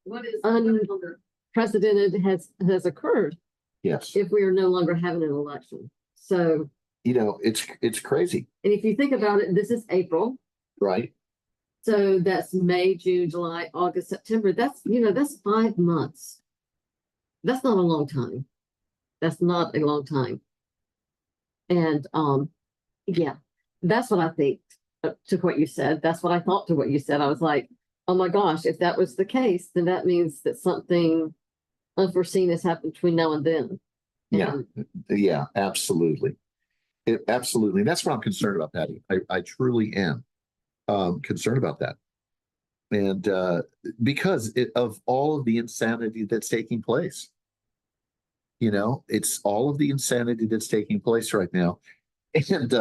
what is unprecedented has occurred. Yes. If we are no longer having an election. So, it's crazy. And if you think about it, this is April. Right. So that's May, June, July, August, September. That's 5 months. That's not a long time. That's not a long time. And yeah, that's what I think to what you said. That's what I thought to what you said. I was like, oh my gosh, if that was the case, then that means that something unforeseen has happened between now and then. Yeah, absolutely. Absolutely. That's what I'm concerned about, Patty. I truly am concerned about that. And because of all of the insanity that's taking place. It's all of the insanity that's taking place right now. And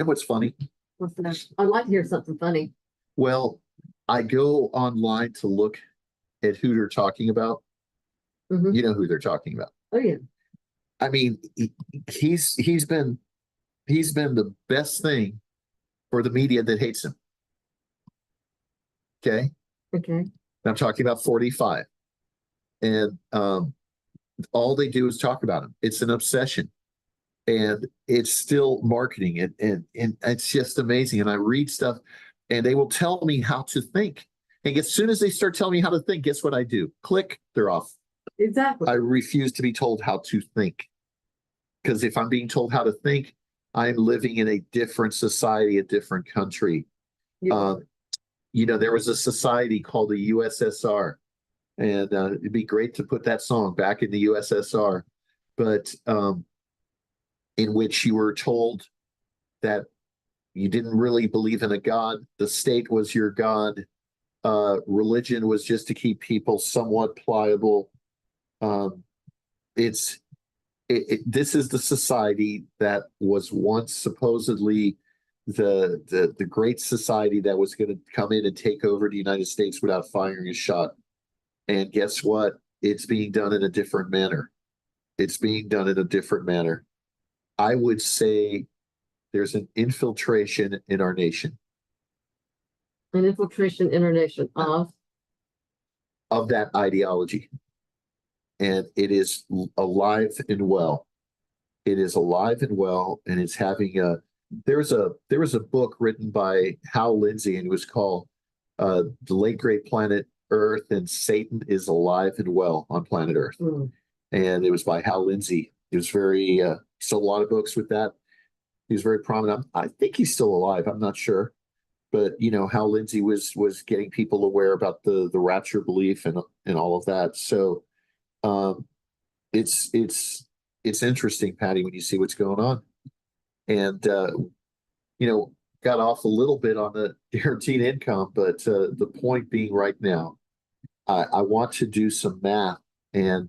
what's funny? What's that? I'd like to hear something funny. Well, I go online to look at who they're talking about. Mm-hmm. You know who they're talking about. Oh yeah. I mean, he's been the best thing for the media that hates him. Okay. Okay. I'm talking about 45. And all they do is talk about him. It's an obsession. And it's still marketing and it's just amazing. And I read stuff and they will tell me how to think. And as soon as they start telling me how to think, guess what I do? Click, they're off. Exactly. I refuse to be told how to think. Because if I'm being told how to think, I'm living in a different society, a different country. Yeah. There was a society called the USSR. And it'd be great to put that song back in the USSR. But in which you were told that you didn't really believe in a God. The state was your God. Religion was just to keep people somewhat pliable. This is the society that was once supposedly the great society that was going to come in and take over the United States without firing a shot. And guess what? It's being done in a different manner. It's being done in a different manner. I would say there's an infiltration in our nation. An infiltration in our nation of? of that ideology. And it is alive and well. It is alive and well, and it's having there was a book written by Hal Lindsey, and it was called The Late Great Planet Earth, and Satan is Alive and Well on Planet Earth. And it was by Hal Lindsey. He was very sold a lot of books with that. He was very prominent. I think he's still alive. I'm not sure. But Hal Lindsey was getting people aware about the rapture belief and all of that. So it's interesting, Patty, when you see what's going on. And got off a little bit on the guaranteed income, but the point being right now, I want to do some math. And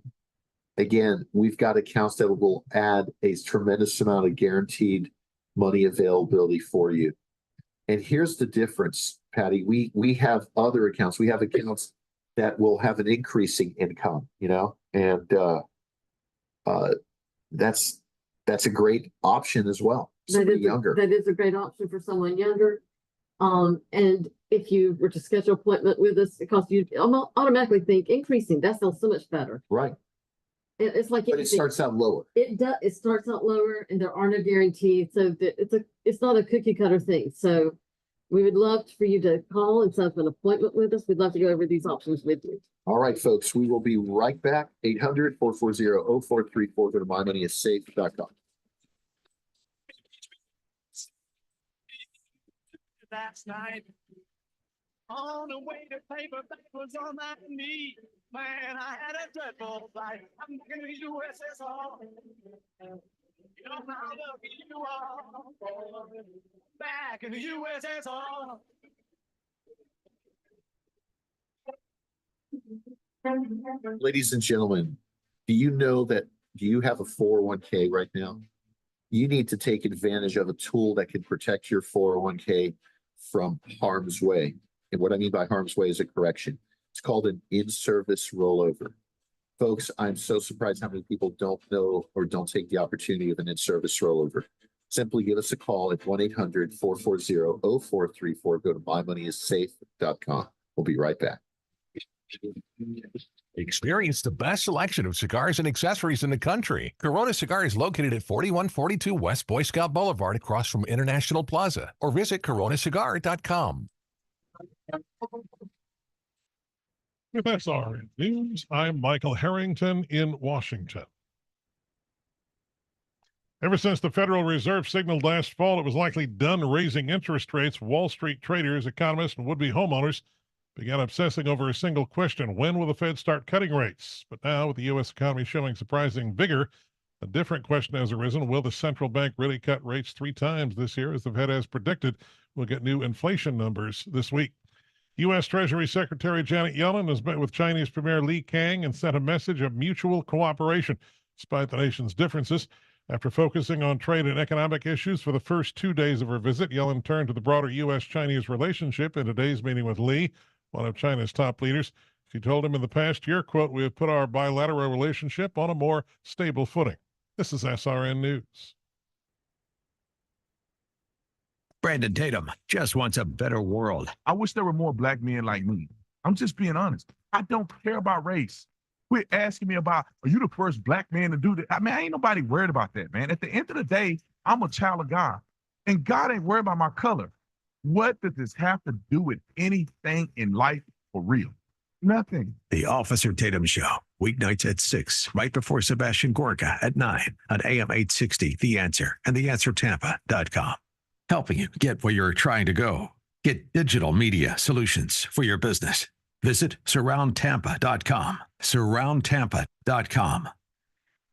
again, we've got accounts that will add a tremendous amount of guaranteed money availability for you. And here's the difference, Patty. We have other accounts. We have accounts that will have an increasing income, and that's a great option as well. Somebody younger. That is a great option for someone younger. And if you were to schedule an appointment with us, it costs you automatically think increasing. That sounds so much better. Right. It's like But it starts out lower. It does. It starts out lower, and there are no guarantees. So it's not a cookie cutter thing. So we would love for you to call and set up an appointment with us. We'd love to go over these options with you. All right, folks. We will be right back. 800-440-0434. Go to mymoneyissafe.com. Last night, on the way to paper, that was on my knee. Man, I had a dreadful fight. I'm back in the USSR. You know how lucky you are. Back in the USSR. Ladies and gentlemen, do you have a 401k right now? You need to take advantage of a tool that can protect your 401k from harm's way. And what I mean by harm's way is a correction. It's called an in-service rollover. Folks, I'm so surprised how many people don't know or don't take the opportunity of an in-service rollover. Simply give us a call at 1-800-440-0434. Go to mymoneyissafe.com. We'll be right back. Experience the best selection of cigars and accessories in the country. Corona Cigar is located at 4142 West Boy Scout Boulevard across from International Plaza, or visit coronacigar.com. With SRN News, I'm Michael Harrington in Washington. Ever since the Federal Reserve signaled last fall it was likely done raising interest rates, Wall Street traders, economists, and would-be homeowners began obsessing over a single question: when will the Fed start cutting rates? But now, with the U.S. economy showing surprising vigor, a different question has arisen. Will the central bank really cut rates 3 times this year, as the Fed has predicted? We'll get new inflation numbers this week. U.S. Treasury Secretary Janet Yellen has met with Chinese Premier Li Qiang and sent a message of mutual cooperation, despite the nation's differences. After focusing on trade and economic issues for the first 2 days of her visit, Yellen turned to the broader U.S.-Chinese relationship in today's meeting with Li, one of China's top leaders. She told him in the past year, quote, "We have put our bilateral relationship on a more stable footing." This is SRN News. Brandon Tatum just wants a better world. I wish there were more black men like me. I'm just being honest. I don't care about race. Quit asking me about, are you the first black man to do that? I mean, ain't nobody worried about that, man. At the end of the day, I'm a child of God, and God ain't worried about my color. What does this have to do with anything in life for real? Nothing. The Officer Tatum Show, weeknights at 6, right before Sebastian Gorka at 9 on AM 860, The Answer, and theanswertampa.com. Helping you get where you're trying to go. Get digital media solutions for your business. Visit surroundtampa.com. Surroundtampa.com.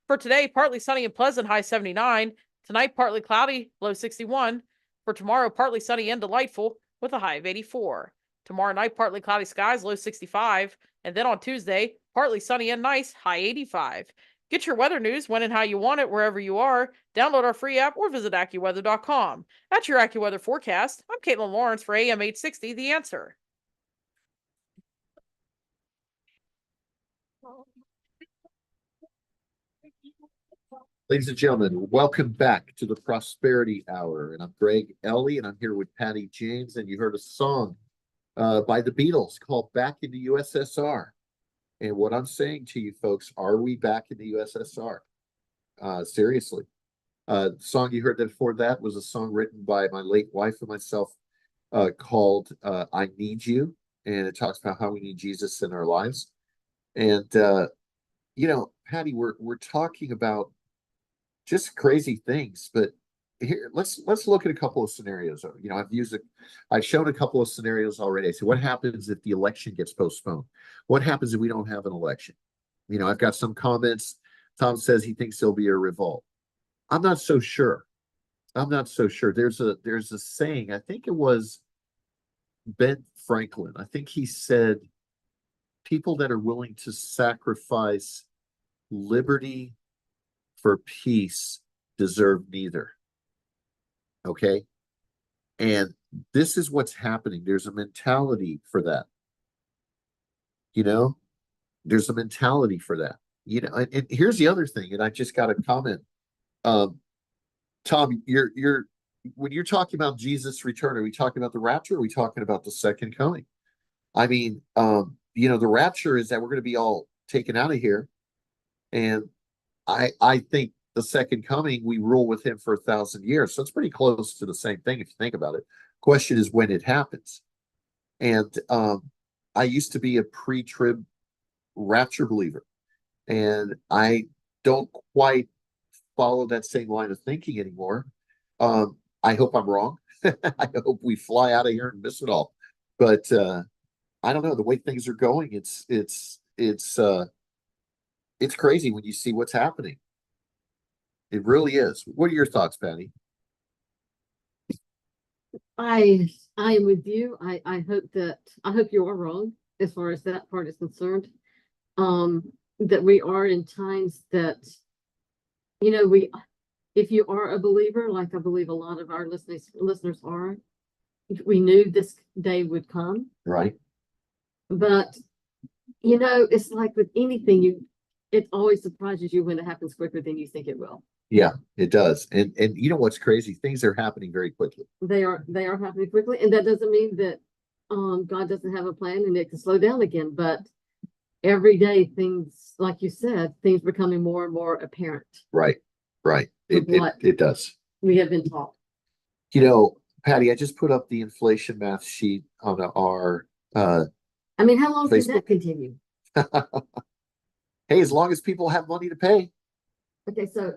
For today, partly sunny and pleasant, high 79. Tonight, partly cloudy, low 61. For tomorrow, partly sunny and delightful with a high of 84. Tomorrow night, partly cloudy skies, low 65. And then on Tuesday, partly sunny and nice, high 85. Get your weather news when and how you want it wherever you are. Download our free app or visit AccuWeather.com. That's your AccuWeather forecast. I'm Caitlin Lawrence for AM 860, The Answer. Ladies and gentlemen, welcome back to the Prosperity Hour. And I'm Greg Ellie, and I'm here with Patty James. And you heard a song by the Beatles called Back in the USSR. And what I'm saying to you folks, are we back in the USSR? Seriously. The song you heard before that was a song written by my late wife and myself, called I Need You. And it talks about how we need Jesus in our lives. And Patty, we're talking about just crazy things, but here let's look at a couple of scenarios. I've shown a couple of scenarios already. I said, what happens if the election gets postponed? What happens if we don't have an election? I've got some comments. Tom says he thinks there'll be a revolt. I'm not so sure. There's a saying, I think it was Ben Franklin. I think he said, people that are willing to sacrifice liberty for peace deserve neither. Okay. And this is what's happening. There's a mentality for that. There's a mentality for that. And here's the other thing, and I just got a comment. Tom, when you're talking about Jesus' return, are we talking about the rapture? Or are we talking about the second coming? I mean, the rapture is that we're going to be all taken out of here. And I think the second coming, we rule with him for 1,000 years. So it's pretty close to the same thing if you think about it. Question is when it happens. And I used to be a pre-trib rapture believer. And I don't quite follow that same line of thinking anymore. I hope I'm wrong. I hope we fly out of here and miss it all. But I don't know, the way things are going, it's crazy when you see what's happening. It really is. What are your thoughts, Patty? I am with you. I hope you are wrong as far as that part is concerned. That we are in times that, if you are a believer, like I believe a lot of our listeners are, we knew this day would come. Right. But, it's like with anything, it always surprises you when it happens quicker than you think it will. Yeah, it does. And you know what's crazy? Things are happening very quickly. They are happening quickly. And that doesn't mean that God doesn't have a plan and it can slow down again. But every day things, like you said, things becoming more and more apparent. Right. It does. We have been taught. Patty, I just put up the inflation math sheet on our how long Facebook. can that continue? Hey, as long as people have money to pay. Okay, so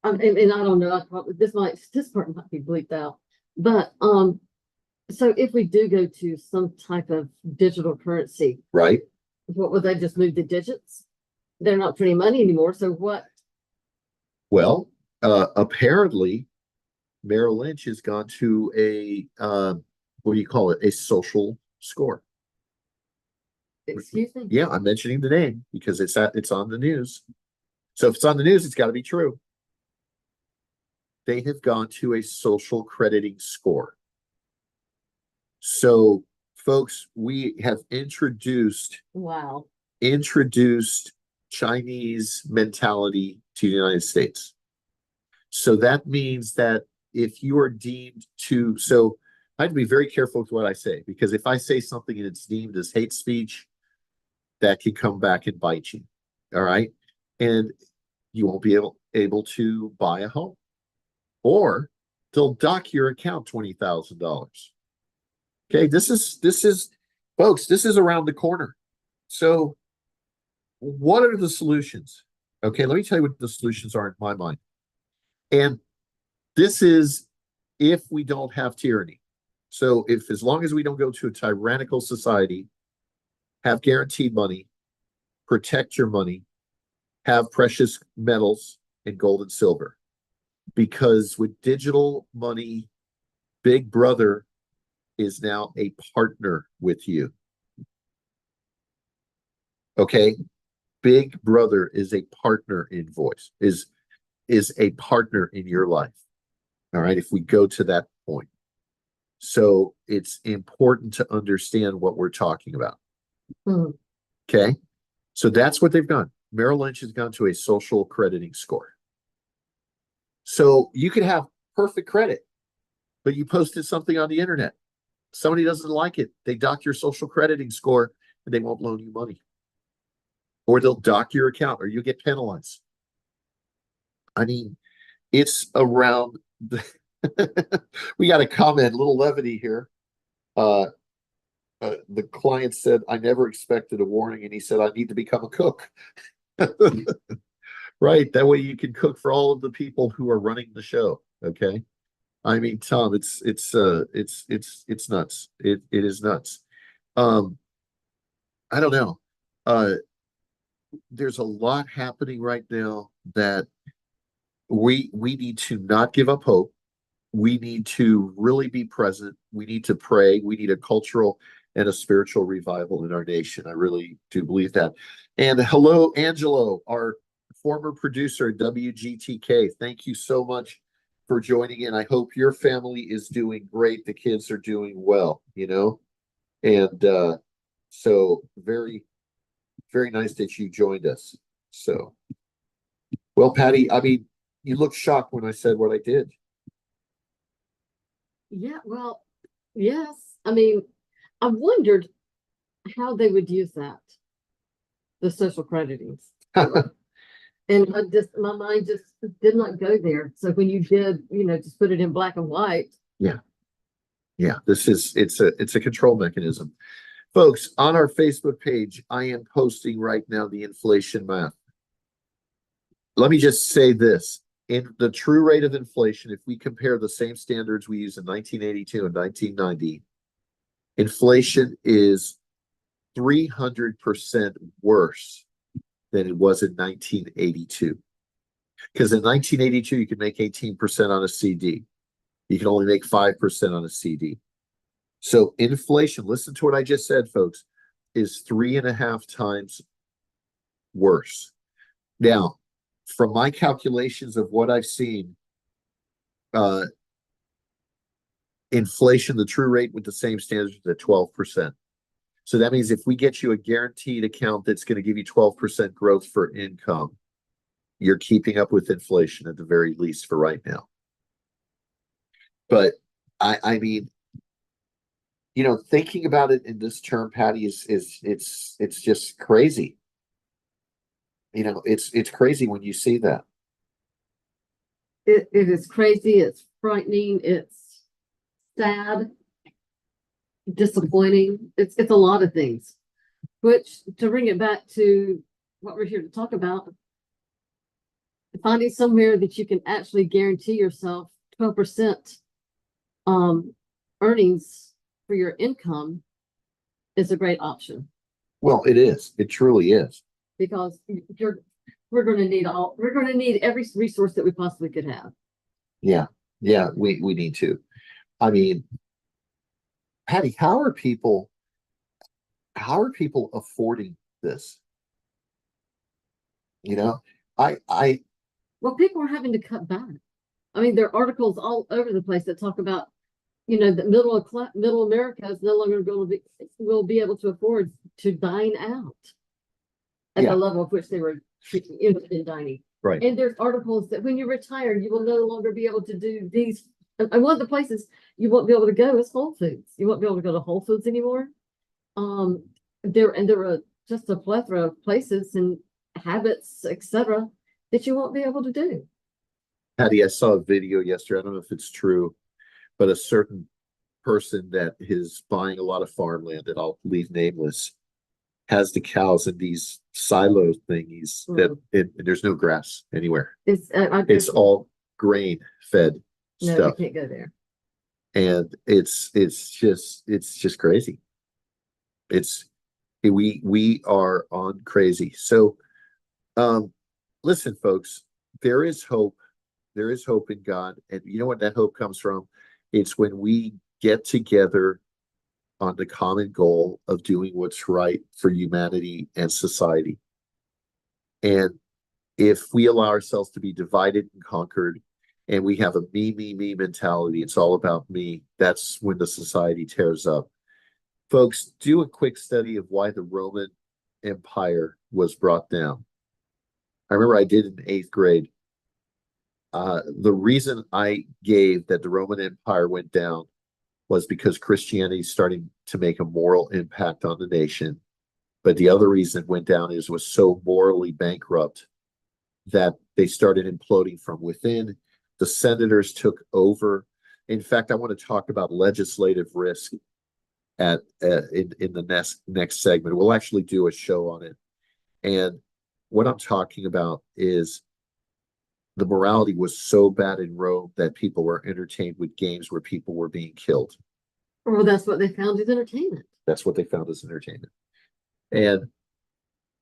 and I don't know, this part might be bleeped out. But so if we do go to some type of digital currency, right? What would they just move the digits? They're not printing money anymore. So what? Well, apparently Merrill Lynch has gone to a what do you call it? A social score. Excuse me? Yeah, I'm mentioning the name because it's on the news. So if it's on the news, it's got to be true. They have gone to a social crediting score. So, folks, we have introduced Chinese mentality to the United States. So that means that if you are deemed to, so I have to be very careful with what I say, because if I say something and it's deemed as hate speech, that can come back and bite you. All right. And you won't be able to buy a home, or they'll dock your account $20,000. Okay. This is folks, this is around the corner. So what are the solutions? Okay. Let me tell you what the solutions are in my mind. And this is if we don't have tyranny. So as long as we don't go to a tyrannical society, have guaranteed money, protect your money, have precious metals and gold and silver. Because with digital money, Big Brother is now a partner with you. Okay? Big Brother is a partner in voice, is a partner in your life. All right, if we go to that point. So it's important to understand what we're talking about. Okay, so that's what they've done. Merrill Lynch has gone to a social crediting score. So you could have perfect credit, but you posted something on the internet. Somebody doesn't like it. They dock your social crediting score and they won't loan you money. or they'll dock your account, or you get penalized. I mean, it's around the we got a comment, a little levity here. The client said, I never expected a warning, and he said, I need to become a cook. Right. That way you can cook for all of the people who are running the show. Okay. I mean, Tom, it's nuts. It is nuts. I don't know. There's a lot happening right now that we need to not give up hope. We need to really be present. We need to pray. We need a cultural and a spiritual revival in our nation. I really do believe that. And hello, Angelo, our former producer at WGTK. Thank you so much for joining in. I hope your family is doing great. The kids are doing well, you know? And so very, very nice that you joined us. So, well, Patty, I mean, you looked shocked when I said what I did. Yeah, well, yes. I mean, I wondered how they would use that, the social creditings. And my mind just did not go there. So when you did, just put it in black and white. Yeah. It's a control mechanism. Folks, on our Facebook page, I am posting right now the inflation math. Let me just say this. In the true rate of inflation, if we compare the same standards we used in 1982 and 1990, inflation is 300% worse than it was in 1982. Because in 1982, you could make 18% on a CD. You can only make 5% on a CD. So inflation, listen to what I just said, folks, is 3.5 times worse. Now, from my calculations of what I've seen, inflation, the true rate with the same standards is at 12%. So that means if we get you a guaranteed account that's going to give you 12% growth for income, you're keeping up with inflation at the very least for right now. But I mean, thinking about it in this term, Patty, it's just crazy. It's crazy when you see that. It is crazy. It's frightening. It's sad, disappointing. It's a lot of things. Which, to bring it back to what we're here to talk about, finding somewhere that you can actually guarantee yourself 12% earnings for your income is a great option. Well, it is. It truly is. Because we're going to need every resource that we possibly could have. Yeah, we need to. I mean, Patty, how are people affording this? Well, people are having to cut back. I mean, there are articles all over the place that talk about, that middle America is no longer will be able to afford to dine out at the level of which they were in dining. Right. And there's articles that when you retire, you will no longer be able to do these. And one of the places you won't be able to go is Whole Foods. You won't be able to go to Whole Foods anymore. There are just a plethora of places and habits, etc., that you won't be able to do. Patty, I saw a video yesterday. I don't know if it's true, but a certain person that is buying a lot of farmland that I'll leave nameless has the cows in these silo thingies that there's no grass anywhere. It's all grain fed stuff. No, you can't go there. And it's just crazy. We are on crazy. So listen, folks, there is hope. There is hope in God. And you know what that hope comes from? It's when we get together on the common goal of doing what's right for humanity and society. And if we allow ourselves to be divided and conquered, and we have a me mentality, it's all about me, that's when the society tears up. Folks, do a quick study of why the Roman Empire was brought down. I remember I did in 8th grade. The reason I gave that the Roman Empire went down was because Christianity is starting to make a moral impact on the nation, But the other reason it went down is it was so morally bankrupt that they started imploding from within. The senators took over. In fact, I want to talk about legislative risk in the next segment. We'll actually do a show on it. And what I'm talking about is the morality was so bad in Rome that people were entertained with games where people were being killed. Well, that's what they found as entertainment. That's what they found as entertainment. And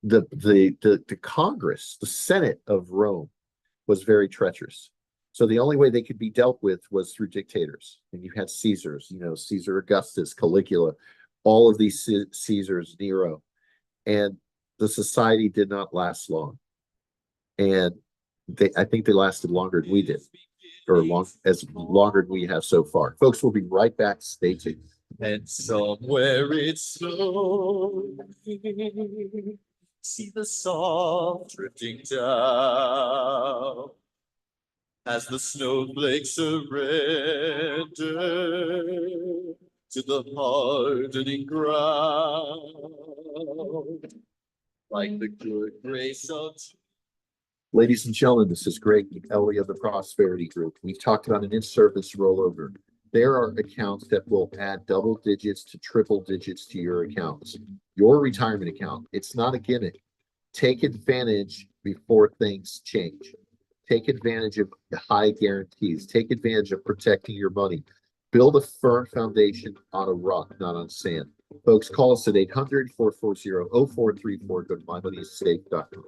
the Congress, the Senate of Rome, was very treacherous. So the only way they could be dealt with was through dictators. And you had Caesars, Caesar Augustus, Caligula, all of these Caesars, Nero. And the society did not last long. And I think they lasted longer than we did, or longer than we have so far. Folks, we'll be right back. Stay tuned. And somewhere it's slowly see the salt drifting down as the snowflakes surrender to the hardening ground, like the good grace of. Ladies and gentlemen, this is Greg Ellie of the Prosperity Group. We've talked about an in-service rollover. There are accounts that will add double digits to triple digits to your accounts. Your retirement account, it's not a gimmick. Take advantage before things change. Take advantage of the high guarantees. Take advantage of protecting your money. Build a firm foundation on a rock, not on sand. Folks, call us at 800-440-0434. Go to mymoneyissafe.com.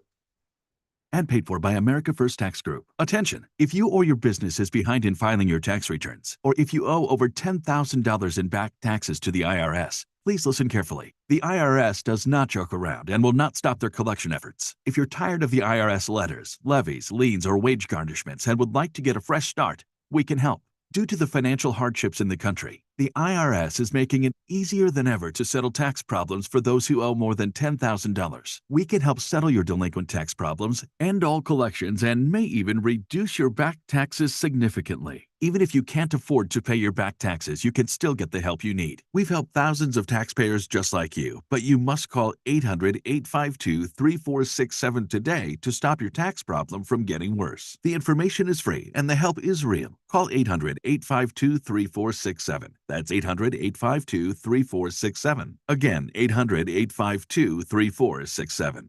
And paid for by America First Tax Group. Attention! If you or your business is behind in filing your tax returns, or if you owe over $10,000 in back taxes to the IRS, please listen carefully. The IRS does not joke around and will not stop their collection efforts. If you're tired of the IRS letters, levies, liens, or wage garnishments and would like to get a fresh start, we can help. Due to the financial hardships in the country, the IRS is making it easier than ever to settle tax problems for those who owe more than $10,000. We can help settle your delinquent tax problems, end all collections, and may even reduce your back taxes significantly. Even if you can't afford to pay your back taxes, you can still get the help you need. We've helped thousands of taxpayers just like you, but you must call 800-852-3467 today to stop your tax problem from getting worse. The information is free and the help is real. Call 800-852-3467. That's 800-852-3467. Again, 800-852-3467.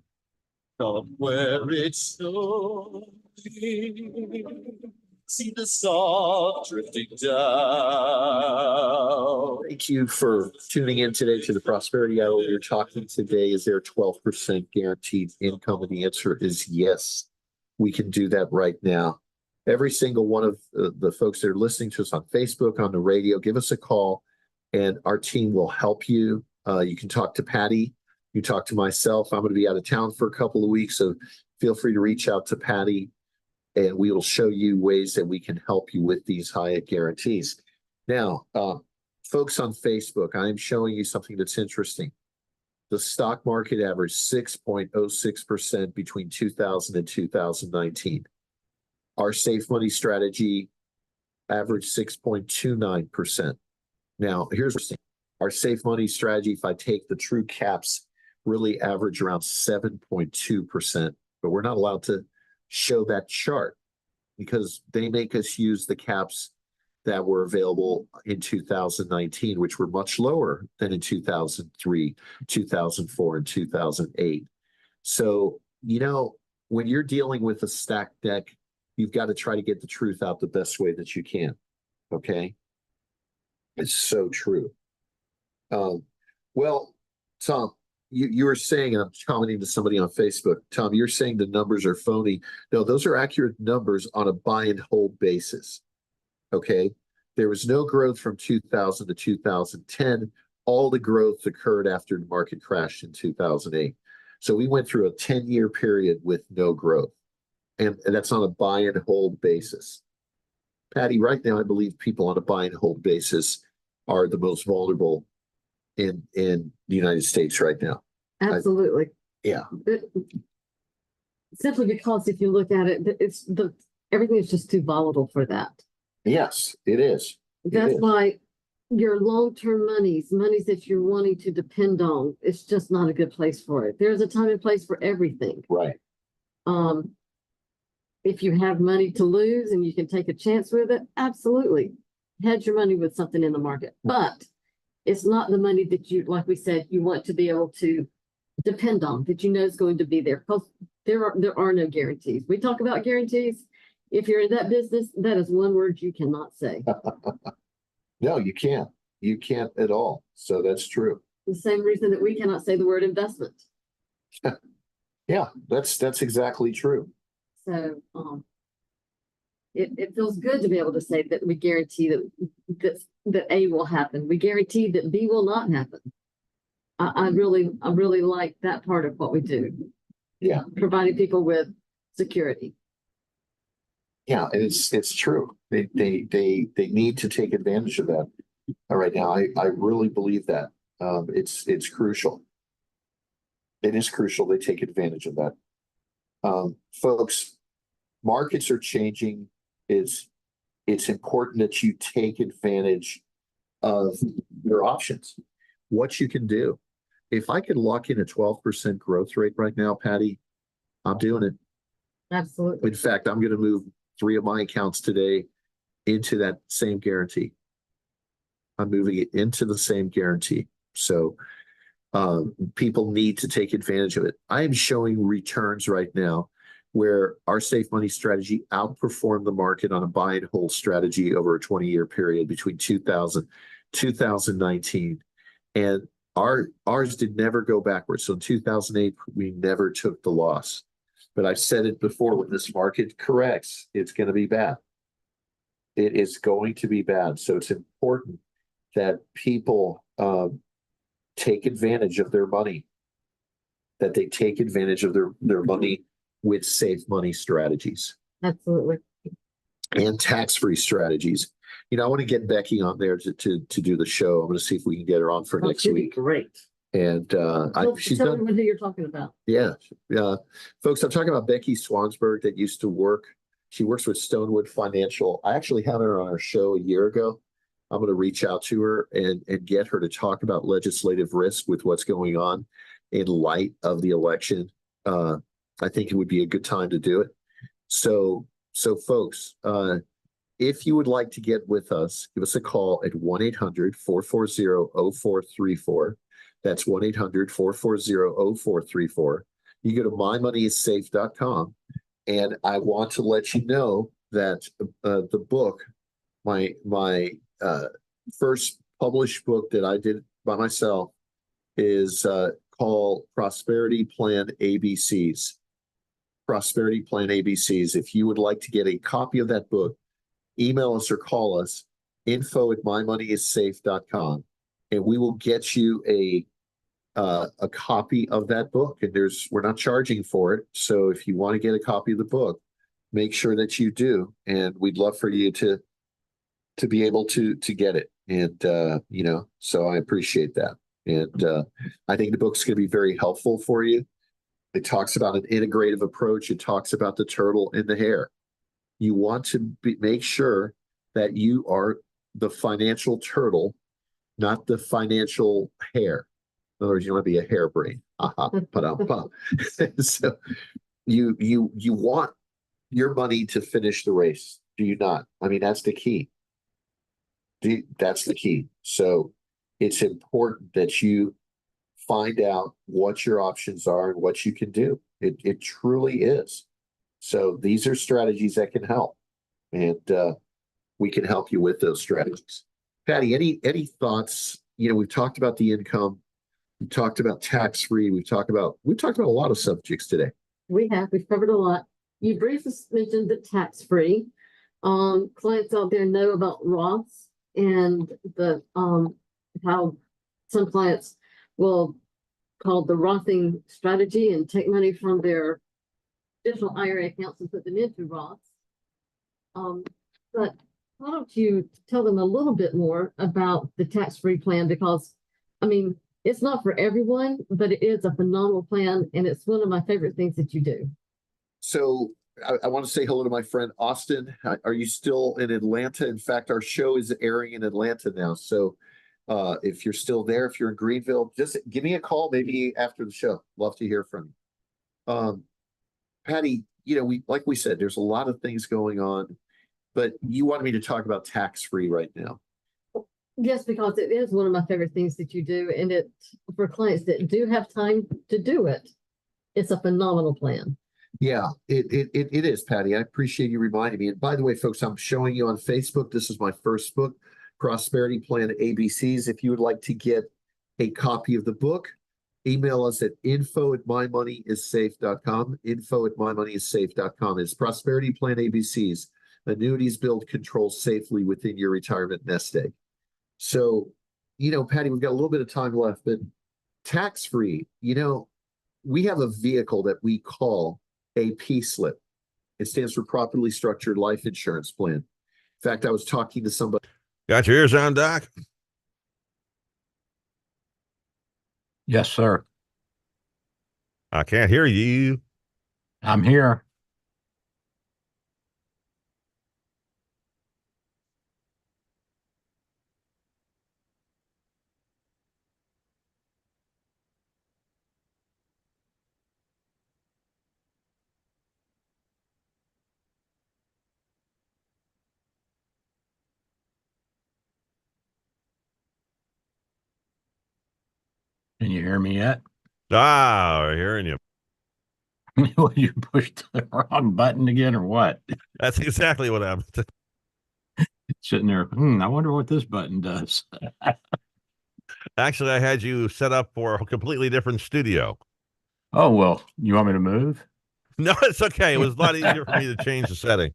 Somewhere it's slowly see the salt drifting down. Thank you for tuning in today to the Prosperity Hour. We're talking today, is there 12% guaranteed income? And the answer is yes. We can do that right now. Every single one of the folks that are listening to us on Facebook, on the radio, give us a call and our team will help you. You can talk to Patty. You talk to myself. I'm going to be out of town for a couple of weeks, so feel free to reach out to Patty and we will show you ways that we can help you with these high guarantees. Now, folks on Facebook, I'm showing you something that's interesting. The stock market averaged 6.06% between 2000 and 2019. Our safe money strategy averaged 6.29%. Now, here's the thing. Our safe money strategy, if I take the true caps, really average around 7.2%, but we're not allowed to show that chart because they make us use the caps that were available in 2019, which were much lower than in 2003, 2004, and 2008. So, when you're dealing with a stacked deck, you've got to try to get the truth out the best way that you can. Okay? It's so true. Well, Tom, you were saying, and I'm commenting to somebody on Facebook, Tom, you're saying the numbers are phony. No, those are accurate numbers on a buy and hold basis. Okay. There was no growth from 2000 to 2010. All the growth occurred after the market crashed in 2008. So we went through a 10-year period with no growth. And that's on a buy and hold basis. Patty, right now, I believe people on a buy and hold basis are the most vulnerable in the United States right now. Absolutely. Yeah. Simply because if you look at it, everything is just too volatile for that. Yes, it is. That's why your long-term monies that you're wanting to depend on, it's just not a good place for it. There's a time and place for everything. Right. If you have money to lose and you can take a chance with it, absolutely. Hedge your money with something in the market, but it's not the money that you, like we said, you want to be able to depend on, that you know is going to be there, because there are no guarantees. We talk about guarantees. If you're in that business, that is one word you cannot say. No, you can't. You can't at all. So that's true. The same reason that we cannot say the word investment. Yeah, that's exactly true. So it feels good to be able to say that we guarantee that A will happen. We guarantee that B will not happen. I really like that part of what we do. Yeah. Providing people with security. Yeah, and it's true. They need to take advantage of that right now. I really believe that. It's crucial. It is crucial they take advantage of that. Folks, markets are changing. It's important that you take advantage of your options, what you can do. If I could lock in a 12% growth rate right now, Patty, I'm doing it. Absolutely. In fact, I'm going to move 3 of my accounts today into that same guarantee. I'm moving it into the same guarantee. So people need to take advantage of it. I am showing returns right now where our safe money strategy outperformed the market on a buy and hold strategy over a 20-year period between 2019. And ours did never go backwards. So in 2008, we never took the loss. But I've said it before, when this market corrects, it's going to be bad. It is going to be bad. So it's important that people take advantage of their money, that they take advantage of their money with safe money strategies. Absolutely. And tax-free strategies. You know, I want to get Becky on there to do the show. I'm going to see if we can get her on for next week. Great. And she's tell done. everyone who you're talking about. Yeah. Folks, I'm talking about Becky Swansburg that used to work. She works with Stonewood Financial. I actually had her on our show a year ago. I'm going to reach out to her and get her to talk about legislative risk with what's going on in light of the election. I think it would be a good time to do it. So folks, if you would like to get with us, give us a call at 1-800-440-0434. That's 1-800-440-0434. You go to mymoneyissafe.com. And I want to let you know that the book, my first published book that I did by myself, is called Prosperity Plan ABCs. Prosperity Plan ABCs. If you would like to get a copy of that book, email us or call us, info@mymoneyissafe.com, and we will get you a copy of that book. And we're not charging for it. So if you want to get a copy of the book, make sure that you do. And we'd love for you to be able to get it. And, so I appreciate that. And I think the book's going to be very helpful for you. It talks about an integrative approach. It talks about the turtle and the hare. You want to make sure that you are the financial turtle, not the financial hare. In other words, you want to be a harebrain. So you want your money to finish the race. Do you not? I mean, that's the key. That's the key. So it's important that you find out what your options are and what you can do. It truly is. So these are strategies that can help. And we can help you with those strategies. Patty, any thoughts? We've talked about the income. We talked about tax-free. We've talked about a lot of subjects today. We've covered a lot. You briefly mentioned the tax-free. Clients out there know about Roths and the how some clients will call the Rothing strategy and take money from their traditional IRA accounts and put them into Roths. But why don't you tell them a little bit more about the tax-free plan? Because, I mean, it's not for everyone, but it is a phenomenal plan, and it's one of my favorite things that you do. So I want to say hello to my friend Austin. Are you still in Atlanta? In fact, our show is airing in Atlanta now. So if you're still there, if you're in Greenville, just give me a call, maybe after the show. Love to hear from you. Patty, like we said, there's a lot of things going on, but you wanted me to talk about tax-free right now. Yes, because it is one of my favorite things that you do. And it, for clients that do have time to do it, it's a phenomenal plan. Yeah, it is, Patty. I appreciate you reminding me. And by the way, folks, I'm showing you on Facebook. This is my first book, Prosperity Plan ABCs. If you would like to get a copy of the book, email us at info@mymoneyissafe.com. Info@mymoneyissafe.com. It's Prosperity Plan ABCs. Annuities build control safely within your retirement nest egg. So, Patty, we've got a little bit of time left, but tax-free, we have a vehicle that we call a P-slip. It stands for Properly Structured Life Insurance Plan. In fact, I was talking to somebody. Got your ears on, Doc? Yes, sir. I can't hear you. I'm here. Can you hear me yet? We're hearing you. Well, you pushed the wrong button again, or what? That's exactly what happened. Sitting there, I wonder what this button does. Actually, I had you set up for a completely different studio. Oh, well, you want me to move? No, it's okay. It was a lot easier for me to change the setting.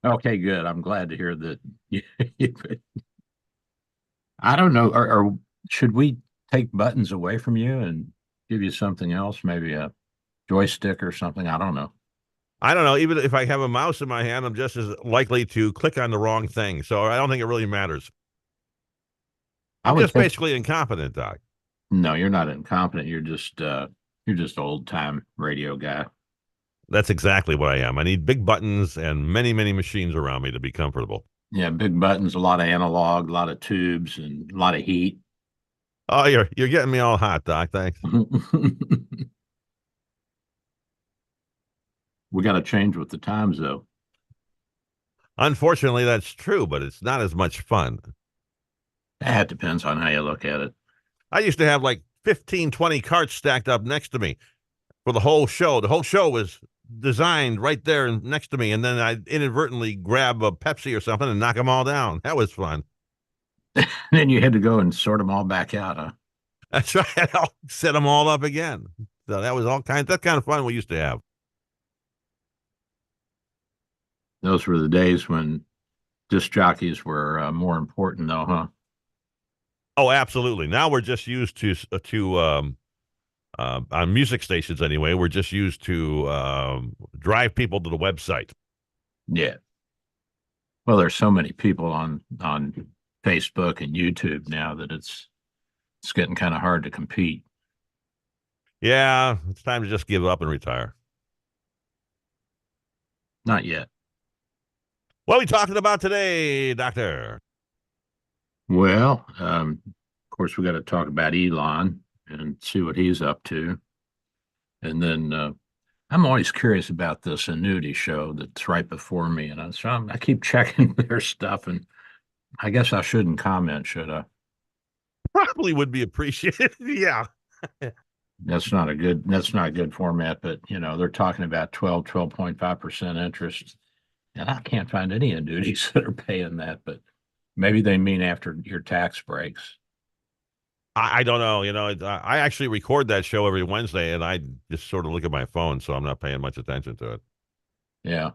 Okay, good. I'm glad to hear that. I don't know. Or should we take buttons away from you and give you something else? Maybe a joystick or something? I don't know. I don't know. Even if I have a mouse in my hand, I'm just as likely to click on the wrong thing. So I don't think it really matters. I'm just basically incompetent, Doc. No, you're not incompetent. You're just old time radio guy. That's exactly what I am. I need big buttons and many, many machines around me to be comfortable. Yeah, big buttons, a lot of analog, a lot of tubes, and a lot of heat. Oh, you're getting me all hot, Doc. Thanks. We got to change with the times, though. Unfortunately, that's true, but it's not as much fun. That depends on how you look at it. I used to have like 15, 20 carts stacked up next to me for the whole show. The whole show was designed right there next to me, and then I inadvertently grab a Pepsi or something and knock them all down. That was fun. Then you had to go and sort them all back out, huh? That's right. I'll set them all up again. So that was that kind of fun we used to have. Those were the days when disc jockeys were more important, though, huh? Oh, absolutely. Now we're just used to on music stations anyway. We're just used to drive people to the website. Yeah. Well, there's so many people on Facebook and YouTube now that it's getting kind of hard to compete. Yeah, it's time to just give up and retire. Not yet. What are we talking about today, Doctor? Well, of course, we got to talk about Elon and see what he's up to. And then I'm always curious about this annuity show that's right before me. And I keep checking their stuff, and I guess I shouldn't comment, should I? Probably would be appreciated. Yeah. That's not a good format, but they're talking about 12.5% interest. And I can't find any annuities that are paying that, but maybe they mean after your tax breaks. I don't know. I actually record that show every Wednesday, and I just sort of look at my phone, so I'm not paying much attention to it. Yeah.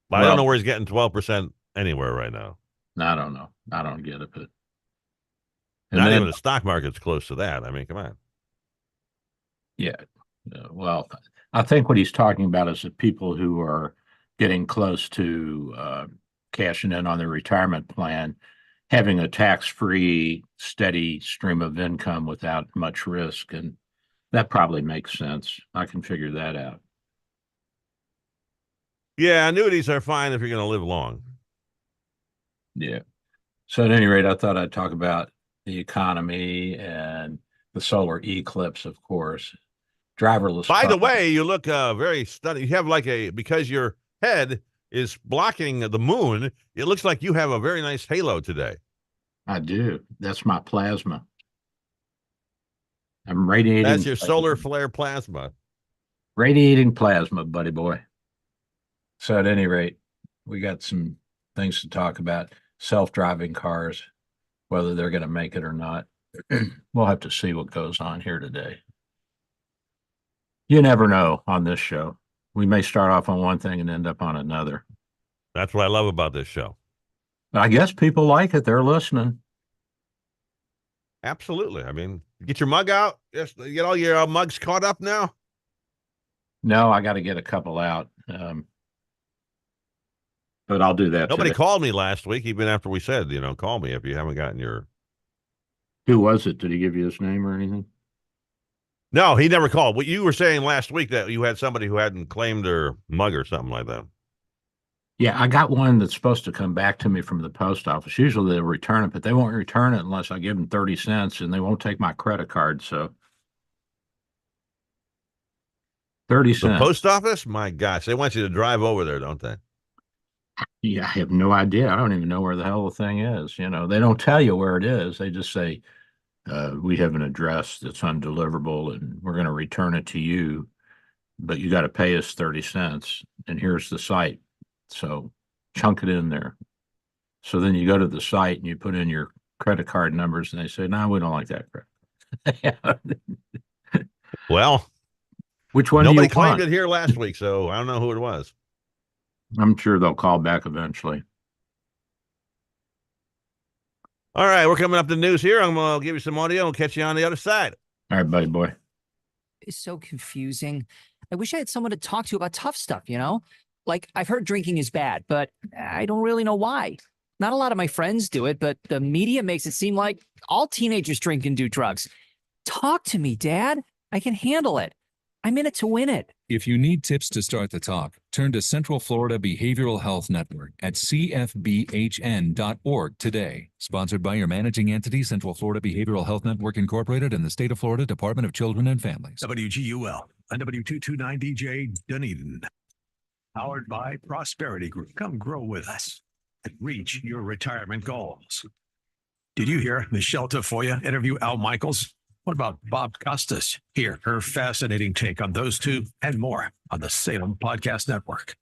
But I don't know where he's getting 12% anywhere right now. I don't know. I don't get it, but not even the stock market's close to that. I mean, come on. Yeah. Well, I think what he's talking about is the people who are getting close to cashing in on their retirement plan, having a tax-free, steady stream of income without much risk. And that probably makes sense. I can figure that out. Yeah, annuities are fine if you're going to live long. Yeah. So at any rate, I thought I'd talk about the economy and the solar eclipse, of course. Driverless By the cars. way, you look very stunning. You have because your head is blocking the moon, it looks like you have a very nice halo today. I do. That's my plasma. I'm radiating. That's your solar flare plasma. Radiating plasma, buddy boy. So at any rate, we got some things to talk about. Self-driving cars, whether they're going to make it or not. We'll have to see what goes on here today. You never know on this show. We may start off on one thing and end up on another. That's what I love about this show. I guess people like it. They're listening. Absolutely. I mean, get your mug out. Just get all your mugs caught up now. No, I got to get a couple out. But I'll do that. Nobody today. called me last week, even after we said, call me if you haven't gotten your. Who was it? Did he give you his name or anything? No, he never called. What you were saying last week that you had somebody who hadn't claimed their mug or something like that. Yeah, I got one that's supposed to come back to me from the post office. Usually they'll return it, but they won't return it unless I give them 30 cents, and they won't take my credit card. So 30 cents. The post office? My gosh, they want you to drive over there, don't they? Yeah, I have no idea. I don't even know where the hell the thing is. They don't tell you where it is. They just say, we have an address that's undeliverable and we're going to return it to you, but you got to pay us 30 cents. And here's the site. So chunk it in there. So then you go to the site and you put in your credit card numbers and they say, no, we don't like that credit. Well, which one nobody do you claimed want? it here last week, so I don't know who it was. I'm sure they'll call back eventually. All right, we're coming up to the news here. I'm going to give you some audio and catch you on the other side. All right, buddy boy. It's so confusing. I wish I had someone to talk to about tough stuff, Like, I've heard drinking is bad, but I don't really know why. Not a lot of my friends do it, but the media makes it seem like all teenagers drink and do drugs. Talk to me, Dad. I can handle it. I'm in it to win it. If you need tips to start the talk, turn to Central Florida Behavioral Health Network at cfbhn.org today. Sponsored by your managing entity, Central Florida Behavioral Health Network Incorporated, and the State of Florida Department of Children and Families. WGUL on W229DJ Dunedin. Powered by Prosperity Group. Come grow with us and reach your retirement goals. Did you hear Michelle Tafoya interview Al Michaels? What about Bob Costas? Hear her fascinating take on those two and more on the Salem Podcast Network.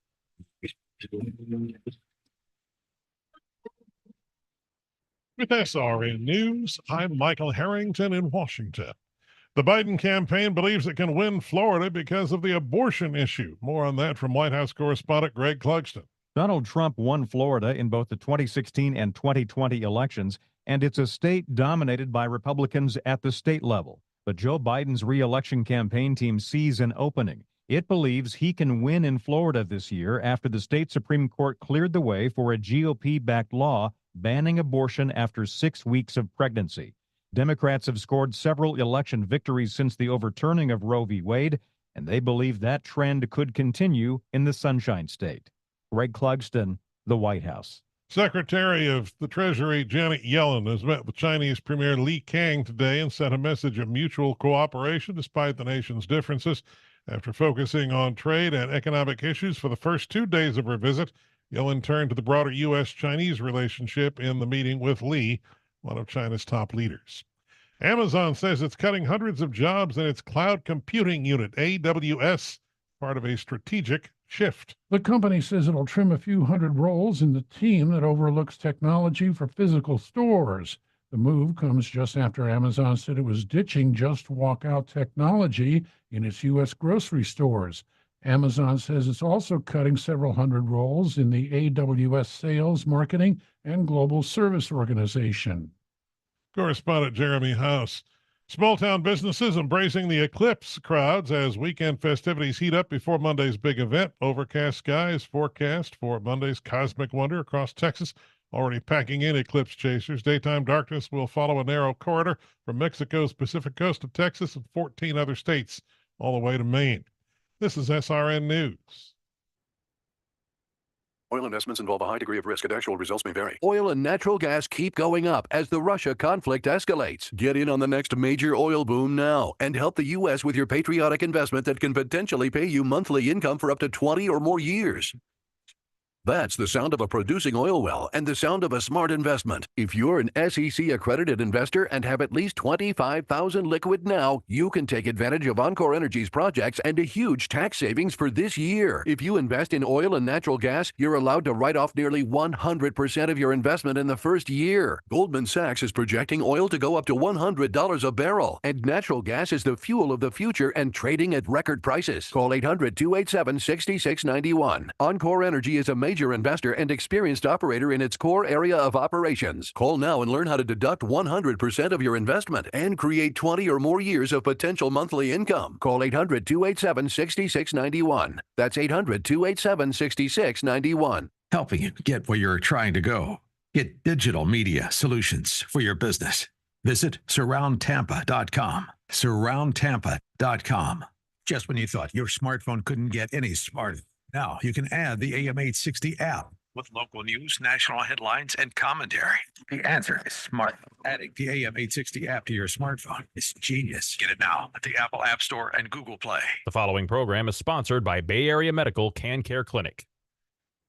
With SRN News, I'm Michael Harrington in Washington. The Biden campaign believes it can win Florida because of the abortion issue. More on that from White House correspondent Greg Clugston. Donald Trump won Florida in both the 2016 and 2020 elections, and it's a state dominated by Republicans at the state level. But Joe Biden's re-election campaign team sees an opening. It believes he can win in Florida this year after the state Supreme Court cleared the way for a GOP-backed law banning abortion after 6 weeks of pregnancy. Democrats have scored several election victories since the overturning of Roe v. Wade, and they believe that trend could continue in the Sunshine State. Greg Clugston, the White House. Secretary of the Treasury Janet Yellen has met with Chinese Premier Li Qiang today and sent a message of mutual cooperation despite the nation's differences. After focusing on trade and economic issues for the first 2 days of her visit, Yellen turned to the broader U.S.-Chinese relationship in the meeting with Li, one of China's top leaders. Amazon says it's cutting hundreds of jobs in its cloud computing unit, AWS, part of a strategic shift. The company says it'll trim a few hundred roles in the team that overlooks technology for physical stores. The move comes just after Amazon said it was ditching just walkout technology in its U.S. grocery stores. Amazon says it's also cutting several hundred roles in the AWS sales, marketing, and global service organization. Correspondent Jeremy House. Small-town businesses embracing the eclipse crowds as weekend festivities heat up before Monday's big event. Overcast skies forecast for Monday's cosmic wonder across Texas, already packing in eclipse chasers. Daytime darkness will follow a narrow corridor from Mexico's Pacific coast to Texas and 14 other states, all the way to Maine. This is SRN News. Oil investments involve a high degree of risk and actual results may vary. Oil and natural gas keep going up as the Russia conflict escalates. Get in on the next major oil boom now and help the U.S. with your patriotic investment that can potentially pay you monthly income for up to 20 or more years. That's the sound of a producing oil well and the sound of a smart investment. If you're an SEC accredited investor and have at least $25,000 liquid now, you can take advantage of Encore Energy's projects and a huge tax savings for this year. If you invest in oil and natural gas, you're allowed to write off nearly 100% of your investment in the first year. Goldman Sachs is projecting oil to go up to $100 a barrel, and natural gas is the fuel of the future and trading at record prices. Call 800-287-6691. Encore Energy is a major investor and experienced operator in its core area of operations. Call now and learn how to deduct 100% of your investment and create 20 or more years of potential monthly income. Call 800-287-6691. That's 800-287-6691. Helping you get where you're trying to go. Get digital media solutions for your business. Visit surroundtampa.com. Surroundtampa.com. Just when you thought your smartphone couldn't get any smarter, now you can add the AM860 app with local news, national headlines, and commentary. The answer is smart. Adding the AM860 app to your smartphone is genius. Get it now at the Apple App Store and Google Play. The following program is sponsored by Bay Area Medical Can Care Clinic.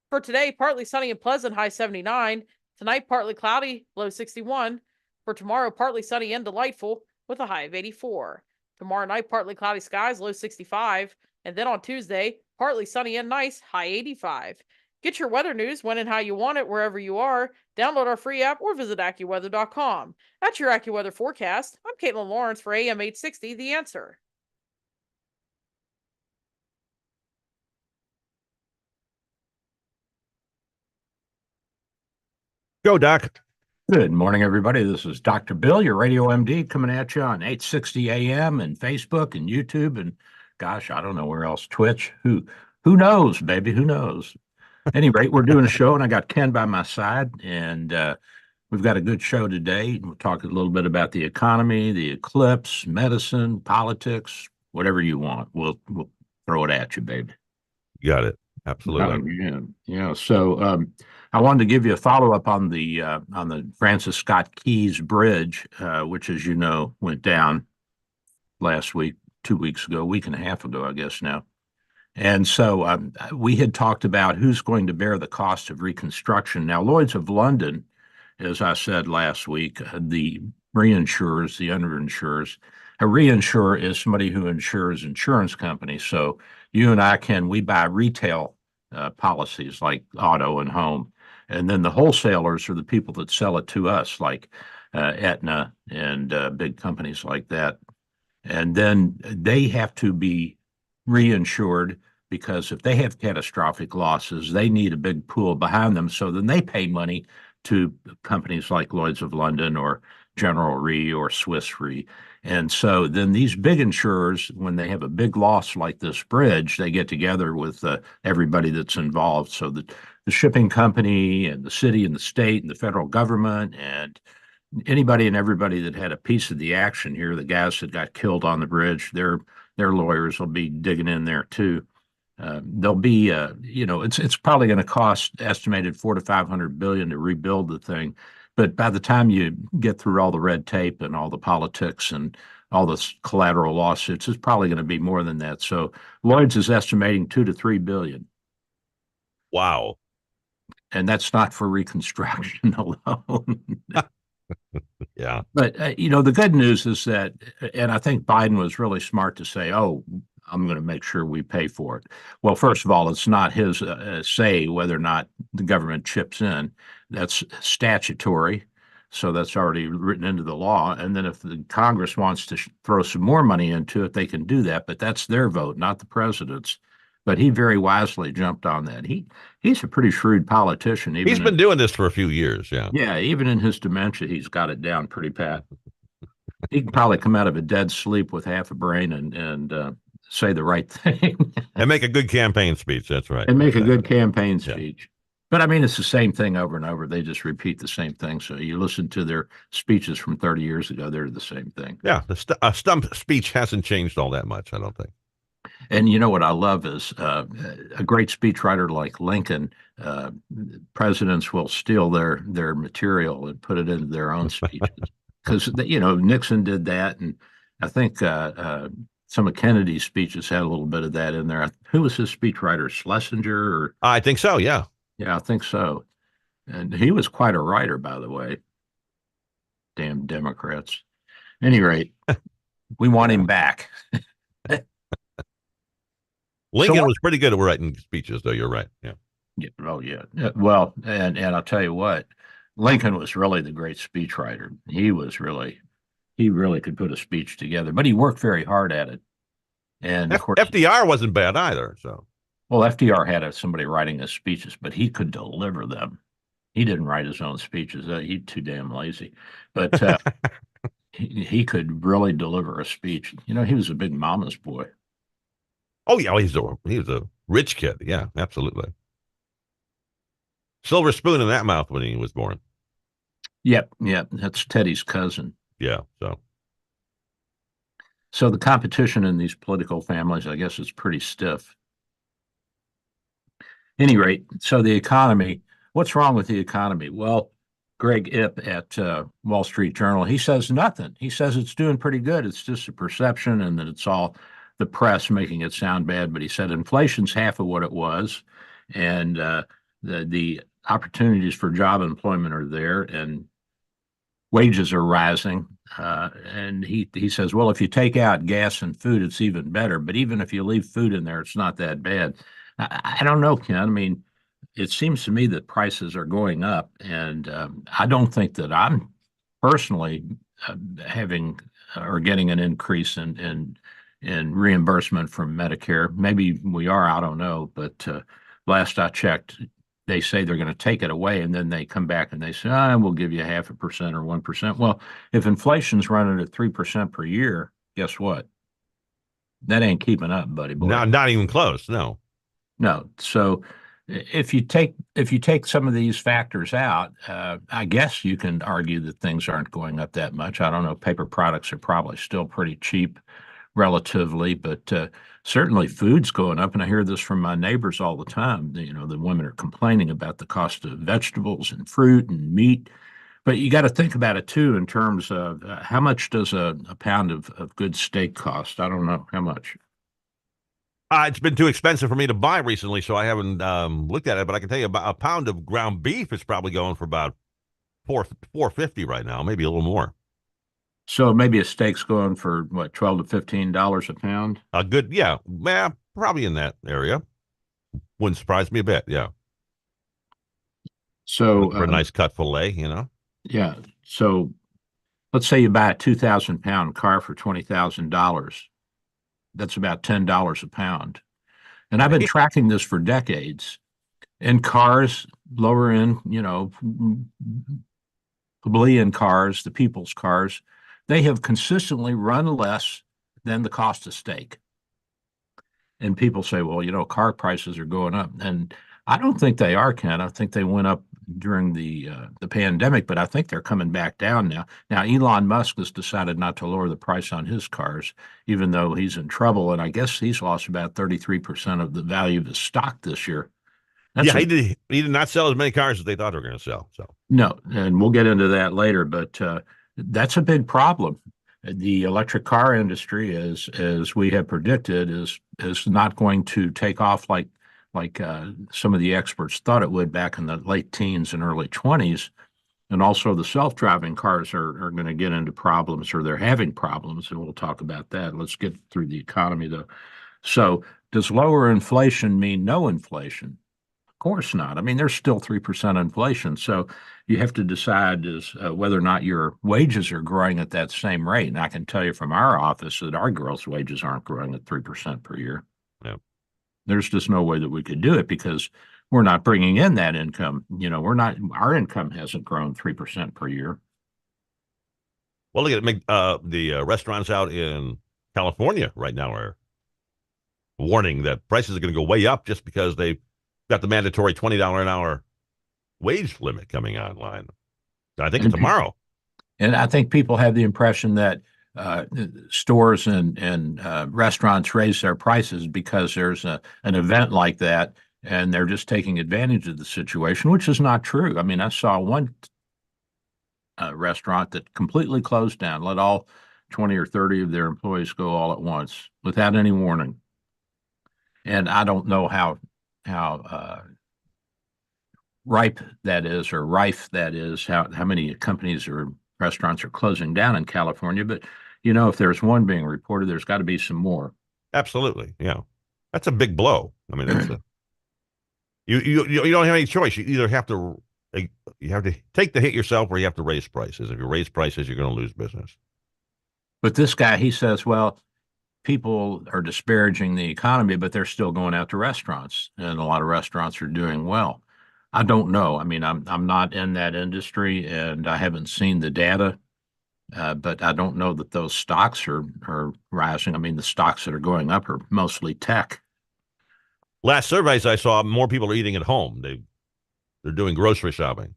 For today, partly sunny and pleasant, high 79. Tonight, partly cloudy, low 61. For tomorrow, partly sunny and delightful with a high of 84. Tomorrow night, partly cloudy skies, low 65. And then on Tuesday, partly sunny and nice, high 85. Get your weather news when and how you want it wherever you are. Download our free app or visit AccuWeather.com. That's your AccuWeather forecast. I'm Caitlin Lawrence for AM 860, The Answer. Go, Doc. Good morning, everybody. This is Dr. Bill, your Radio MD, coming at you on 860 AM and Facebook and YouTube and gosh, I don't know where else. Twitch. Who knows, baby? Who knows? At any rate, we're doing a show, and I got Ken by my side, and we've got a good show today. We'll talk a little bit about the economy, the eclipse, medicine, politics, whatever you want. We'll throw it at you, baby. You got it. Absolutely. Yeah. So I wanted to give you a follow-up on the Francis Scott Key's Bridge, which, as you know, went down last week, 2 weeks ago, a week and a half ago, I guess now. And so we had talked about who's going to bear the cost of reconstruction. Now, Lloyd's of London, as I said last week, the reinsurers, the underinsurers. A reinsurer is somebody who insures insurance companies. So you and I we buy retail policies like auto and home. And then the wholesalers are the people that sell it to us, like Aetna and big companies like that. And then they have to be reinsured because if they have catastrophic losses, they need a big pool behind them. So then they pay money to companies like Lloyd's of London or General Re or Swiss Re. And so then these big insurers, when they have a big loss like this bridge, they get together with everybody that's involved. So the shipping company and the city and the state and the federal government and anybody and everybody that had a piece of the action here, the guys that got killed on the bridge, their lawyers will be digging in there too. There'll be, it's probably going to cost estimated $400 to $500 billion to rebuild the thing. But by the time you get through all the red tape and all the politics and all the collateral lawsuits, it's probably going to be more than that. So Lloyd's is estimating $2 to $3 billion. Wow. And that's not for reconstruction alone. Yeah. But, the good news is that, and I think Biden was really smart to say, oh, I'm going to make sure we pay for it. Well, first of all, it's not his say whether or not the government chips in. That's statutory. So that's already written into the law. And then if the Congress wants to throw some more money into it, they can do that. But that's their vote, not the president's. But he very wisely jumped on that. He's a pretty shrewd politician. He's been doing this for a few years, yeah. Yeah, even in his dementia, he's got it down pretty pat. He can probably come out of a dead sleep with half a brain and say the right thing. And make a good campaign speech, that's right. And make a good campaign speech. But I mean, it's the same thing over and over. They just repeat the same thing. So you listen to their speeches from 30 years ago, they're the same thing. Yeah, a stump speech hasn't changed all that much, I don't think. And you know what I love is a great speechwriter like Lincoln. Presidents will steal their material and put it into their own speeches because Nixon did that, and I think some of Kennedy's speeches had a little bit of that in there. Who was his speechwriter? Schlesinger? Or I think so. Yeah. Yeah, I think so. And he was quite a writer, by the way. Damn Democrats. Any rate, we want him back. Lincoln was pretty good at writing speeches, though. You're right. Yeah. Yeah. Oh, yeah. Well, and I'll tell you what, Lincoln was really the great speechwriter. He really could put a speech together, but he worked very hard at it. And of course, FDR wasn't bad either. So, well, FDR had somebody writing his speeches, but he could deliver them. He didn't write his own speeches. He's too damn lazy. But he could really deliver a speech. He was a big mama's boy. Oh yeah, he was a rich kid. Yeah, absolutely. Silver spoon in that mouth when he was born. Yep. That's Teddy's cousin. Yeah. So the competition in these political families, I guess, is pretty stiff. Any rate, so the economy. What's wrong with the economy? Well, Greg Ip at Wall Street Journal, he says nothing. He says it's doing pretty good. It's just a perception, and that it's all the press making it sound bad. But he said inflation's half of what it was, and the opportunities for job employment are there, and wages are rising. And he says, well, if you take out gas and food, it's even better. But even if you leave food in there, it's not that bad. I don't know, Ken. I mean, it seems to me that prices are going up, and I don't think that I'm personally having or getting an increase in reimbursement from Medicare. Maybe we are, I don't know. But last I checked, they say they're going to take it away, and then they come back and they say, we'll give you 0.5% or 1%. Well, if inflation's running at 3% per year, guess what? That ain't keeping up, buddy boy. No, not even close. No. So if you take some of these factors out, I guess you can argue that things aren't going up that much. I don't know. Paper products are probably still pretty cheap relatively, but certainly food's going up. And I hear this from my neighbors all the time. The women are complaining about the cost of vegetables and fruit and meat. But you got to think about it, too, in terms of how much does a pound of good steak cost? I don't know. How much? It's been too expensive for me to buy recently, so I haven't looked at it. But I can tell you about a pound of ground beef is probably going for about $4.50 right now, maybe a little more. So maybe a steak's going for what, $12 to $15 a pound? A good, yeah, probably in that area. Wouldn't surprise me a bit. Yeah. So for a nice cut fillet, Yeah. So let's say you buy a 2,000-pound car for $20,000. That's about $10 a pound. And I've been tracking this for decades. And cars, lower end, plebeian cars, the people's cars, they have consistently run less than the cost of steak. And people say, well, car prices are going up. And I don't think they are, Ken. I think they went up during the pandemic, but I think they're coming back down now. Now, Elon Musk has decided not to lower the price on his cars, even though he's in trouble. And I guess he's lost about 33% of the value of his stock this year. He did not sell as many cars as they thought they were going to sell. So no, and we'll get into that later. But that's a big problem. The electric car industry, as we have predicted, is not going to take off like some of the experts thought it would back in the late teens and early 20s. And also the self-driving cars are going to get into problems, or they're having problems, and we'll talk about that. Let's get through the economy, though. So does lower inflation mean no inflation? Of course not. I mean, there's still 3% inflation. So you have to decide whether or not your wages are growing at that same rate. And I can tell you from our office that our girls' wages aren't growing at 3% per year. Yeah. There's just no way that we could do it because we're not bringing in that income. Our income hasn't grown 3% per year. Well, look at the restaurants out in California right now are warning that prices are going to go way up just because they've got the mandatory $20 an hour wage limit coming online. I think it's tomorrow. And I think people have the impression that stores and restaurants raise their prices because there's an event like that, and they're just taking advantage of the situation, which is not true. I mean, I saw one restaurant that completely closed down, let all 20 or 30 of their employees go all at once without any warning. And I don't know how ripe that is, or rife that is, how many companies or restaurants are closing down in California. But, if there's one being reported, there's got to be some more. Absolutely. Yeah. That's a big blow. I mean, that's you don't have any choice. You either have to take the hit yourself, or you have to raise prices. If you raise prices, you're going to lose business. But this guy, he says, well, people are disparaging the economy, but they're still going out to restaurants, and a lot of restaurants are doing well. I don't know. I mean, I'm not in that industry, and I haven't seen the data, but I don't know that those stocks are rising. I mean, the stocks that are going up are mostly tech. Last surveys I saw, more people are eating at home. They're doing grocery shopping.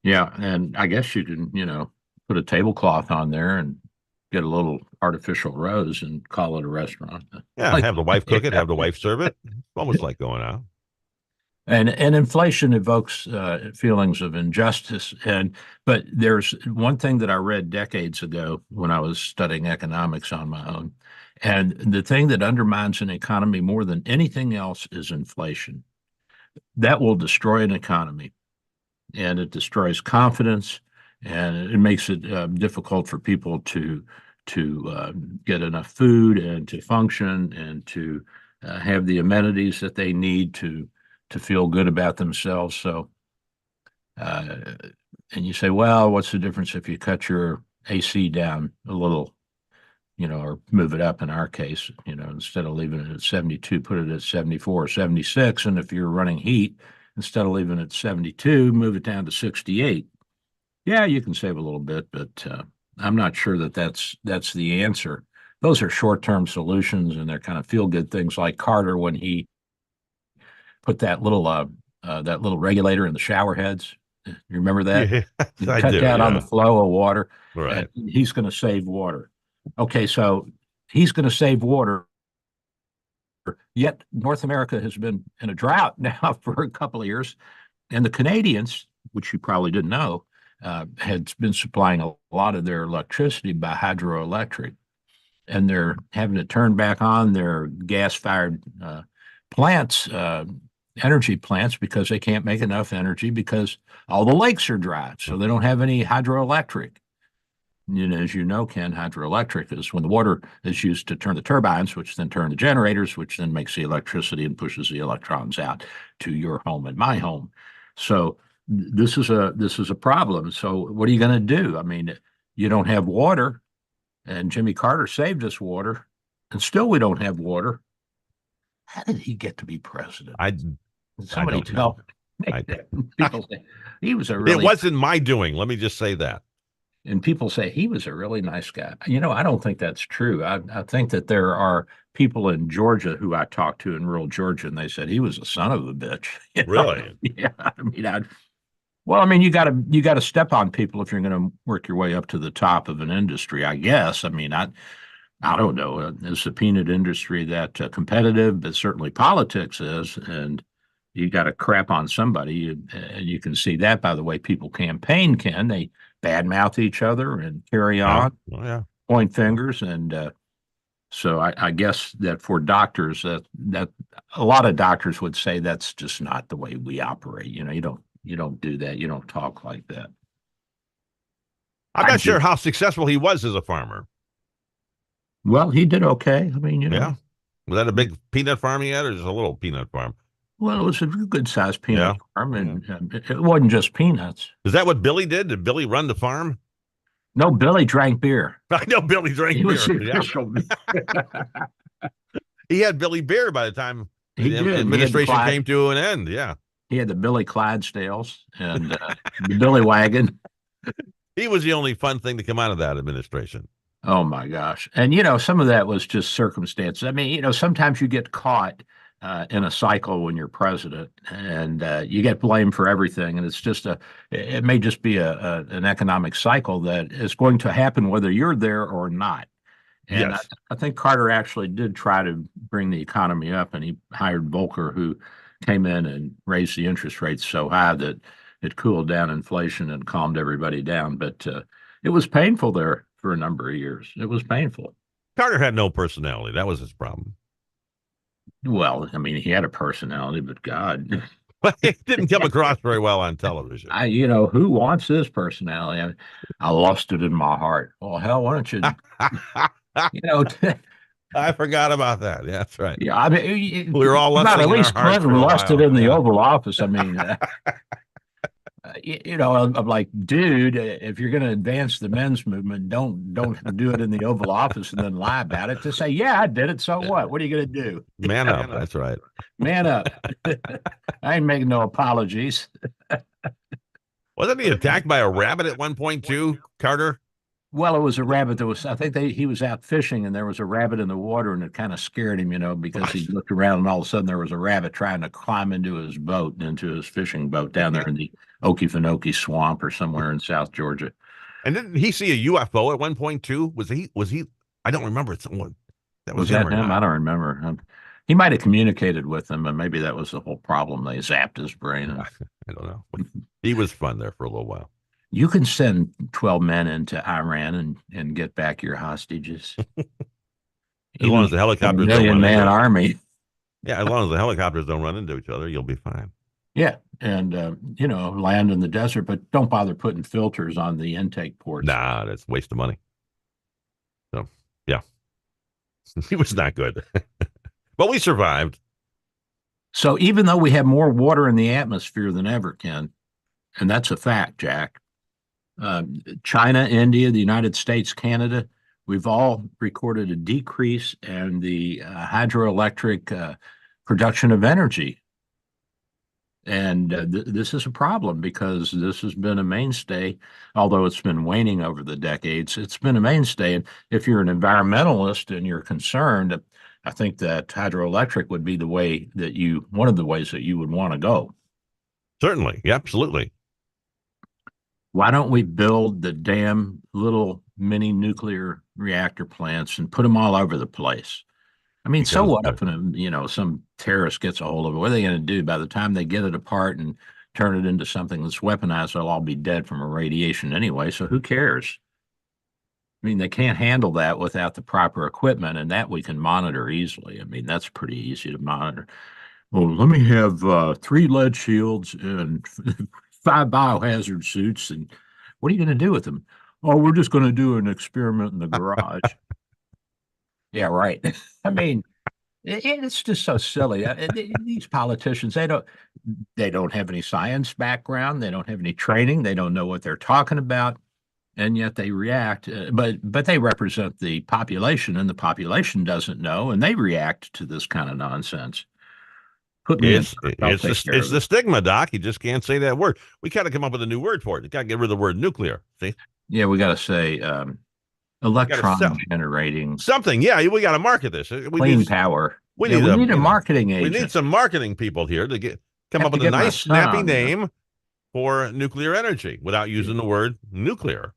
Yeah, and I guess you can, put a tablecloth on there and get a little artificial rose and call it a restaurant. Yeah, have the wife cook it, have the wife serve it. It's almost like going out. And inflation evokes feelings of injustice. But there's one thing that I read decades ago when I was studying economics on my own. And the thing that undermines an economy more than anything else is inflation. That will destroy an economy, and it destroys confidence, and it makes it difficult for people to get enough food and to function and to have the amenities that they need to feel good about themselves. So, and you say, well, what's the difference if you cut your AC down a little, or move it up in our case, instead of leaving it at 72, put it at 74 or 76. And if you're running heat, instead of leaving it at 72, move it down to 68. Yeah, you can save a little bit, but I'm not sure that that's the answer. Those are short-term solutions, and they're kind of feel-good things, like Carter when he put that little regulator in the shower heads. You remember that? Yeah, I cut do, down on yeah. the flow of water. Right. And he's going to save water. Okay, so he's going to save water. Yet North America has been in a drought now for a couple of years, and the Canadians, which you probably didn't know, had been supplying a lot of their electricity by hydroelectric, and they're having to turn back on their gas-fired plants, energy plants, because they can't make enough energy because all the lakes are dry, so they don't have any hydroelectric. As you know, Ken, hydroelectric is when the water is used to turn the turbines, which then turn the generators, which then makes the electricity and pushes the electrons out to your home and my home. So this is a problem. So what are you going to do? I mean, you don't have water, and Jimmy Carter saved us water, and still we don't have water. How did he get to be president? Somebody tell me. People say he was a really. It wasn't my doing. Let me just say that. And people say he was a really nice guy. I don't think that's true. I think that there are people in Georgia who I talked to in rural Georgia, and they said he was a son of a bitch. Really? Yeah. I mean, you got to step on people if you're going to work your way up to the top of an industry, I guess. I mean, I don't know. Is the peanut industry that competitive? But certainly politics is, and you got to crap on somebody. And you can see that by the way people campaign, Ken. They badmouth each other and carry on, point fingers. And so I guess that for doctors, that a lot of doctors would say that's just not the way we operate. You don't do that. You don't talk like that. I'm not sure how successful he was as a farmer. Well, he did okay. I mean, Yeah. Was that a big peanut farm he had, or just a little peanut farm? Well, it was a good sized peanut farm, and it wasn't just peanuts. Is that what Billy did? Did Billy run the farm? No, Billy drank beer. I know Billy drank beer. Was the official. He had Billy beer by the time the administration came to an end. Yeah. He had the Billy Clydesdales and the Billy Wagon. He was the only fun thing to come out of that administration. Oh, my gosh. And, some of that was just circumstances. I mean, sometimes you get caught in a cycle when you're president, and you get blamed for everything. And it's just it may just be an economic cycle that is going to happen whether you're there or not. And Yes. I think Carter actually did try to bring the economy up, and he hired Volcker, who came in and raised the interest rates so high that it cooled down inflation and calmed everybody down. But it was painful there for a number of years. It was painful. Carter had no personality. That was his problem. Well, I mean, he had a personality, but God, It didn't come across very well on television. who wants this personality? I lost it in my heart. Well, hell, why don't you, I forgot about that. Yeah, that's right. Yeah, I mean, we were all lusting at in least our hearts Clinton for a lusted while. in the Yeah. Oval Office. I mean, I'm like, dude, if you're going to advance the men's movement, don't do it in the Oval Office and then lie about it. To say, yeah, I did it. So what? What are you going to do? Man up. That's right. Man up. I ain't making no apologies. Wasn't he attacked by a rabbit at one point too, Carter? Well, it was a rabbit that was, I think he was out fishing and there was a rabbit in the water and it kind of scared him, because he looked around and all of a sudden there was a rabbit trying to climb into his boat, into his fishing boat down there in the Okefenokee swamp or somewhere in South Georgia. And didn't he see a UFO at one point too? Was he, I don't remember. Someone that was that him or him? not. I don't remember. He might have communicated with them, and maybe that was the whole problem. They zapped his brain. I don't know. He was fun there for a little while. You can send 12 men into Iran and get back your hostages. As long as the helicopters don't run million-man into army. Yeah, as long as the helicopters don't run into each other, you'll be fine. Yeah, and land in the desert, but don't bother putting filters on the intake ports. Nah, that's a waste of money. So, yeah. He was not good. But we survived. So even though we have more water in the atmosphere than ever, Ken, and that's a fact, Jack, China, India, the United States, Canada, we've all recorded a decrease in the hydroelectric production of energy. And this is a problem because this has been a mainstay, although it's been waning over the decades, it's been a mainstay. And if you're an environmentalist and you're concerned, I think that hydroelectric would be one of the ways that you would want to go. Certainly. Yeah, absolutely. Why don't we build the damn little mini nuclear reactor plants and put them all over the place? I mean, so what if some terrorist gets a hold of it? What are they going to do? By the time they get it apart and turn it into something that's weaponized, they'll all be dead from radiation anyway. So who cares? I mean, they can't handle that without the proper equipment, and that we can monitor easily. I mean, that's pretty easy to monitor. Well, let me have 3 lead shields and 5 biohazard suits. And what are you going to do with them? Oh, we're just going to do an experiment in the garage. Yeah, right. I mean, it's just so silly. These politicians, they don't have any science background. They don't have any training. They don't know what they're talking about. And yet they react, but they represent the population, and the population doesn't know, and they react to this kind of nonsense. It's the stigma, Doc. You just can't say that word. We got to come up with a new word for it. You got to get rid of the word nuclear. See? Yeah, we got to say electron generating something. Yeah, we got to market this. Clean power. We need a marketing agent. We need some marketing people here to come up with a nice, snappy name for nuclear energy without using the word nuclear.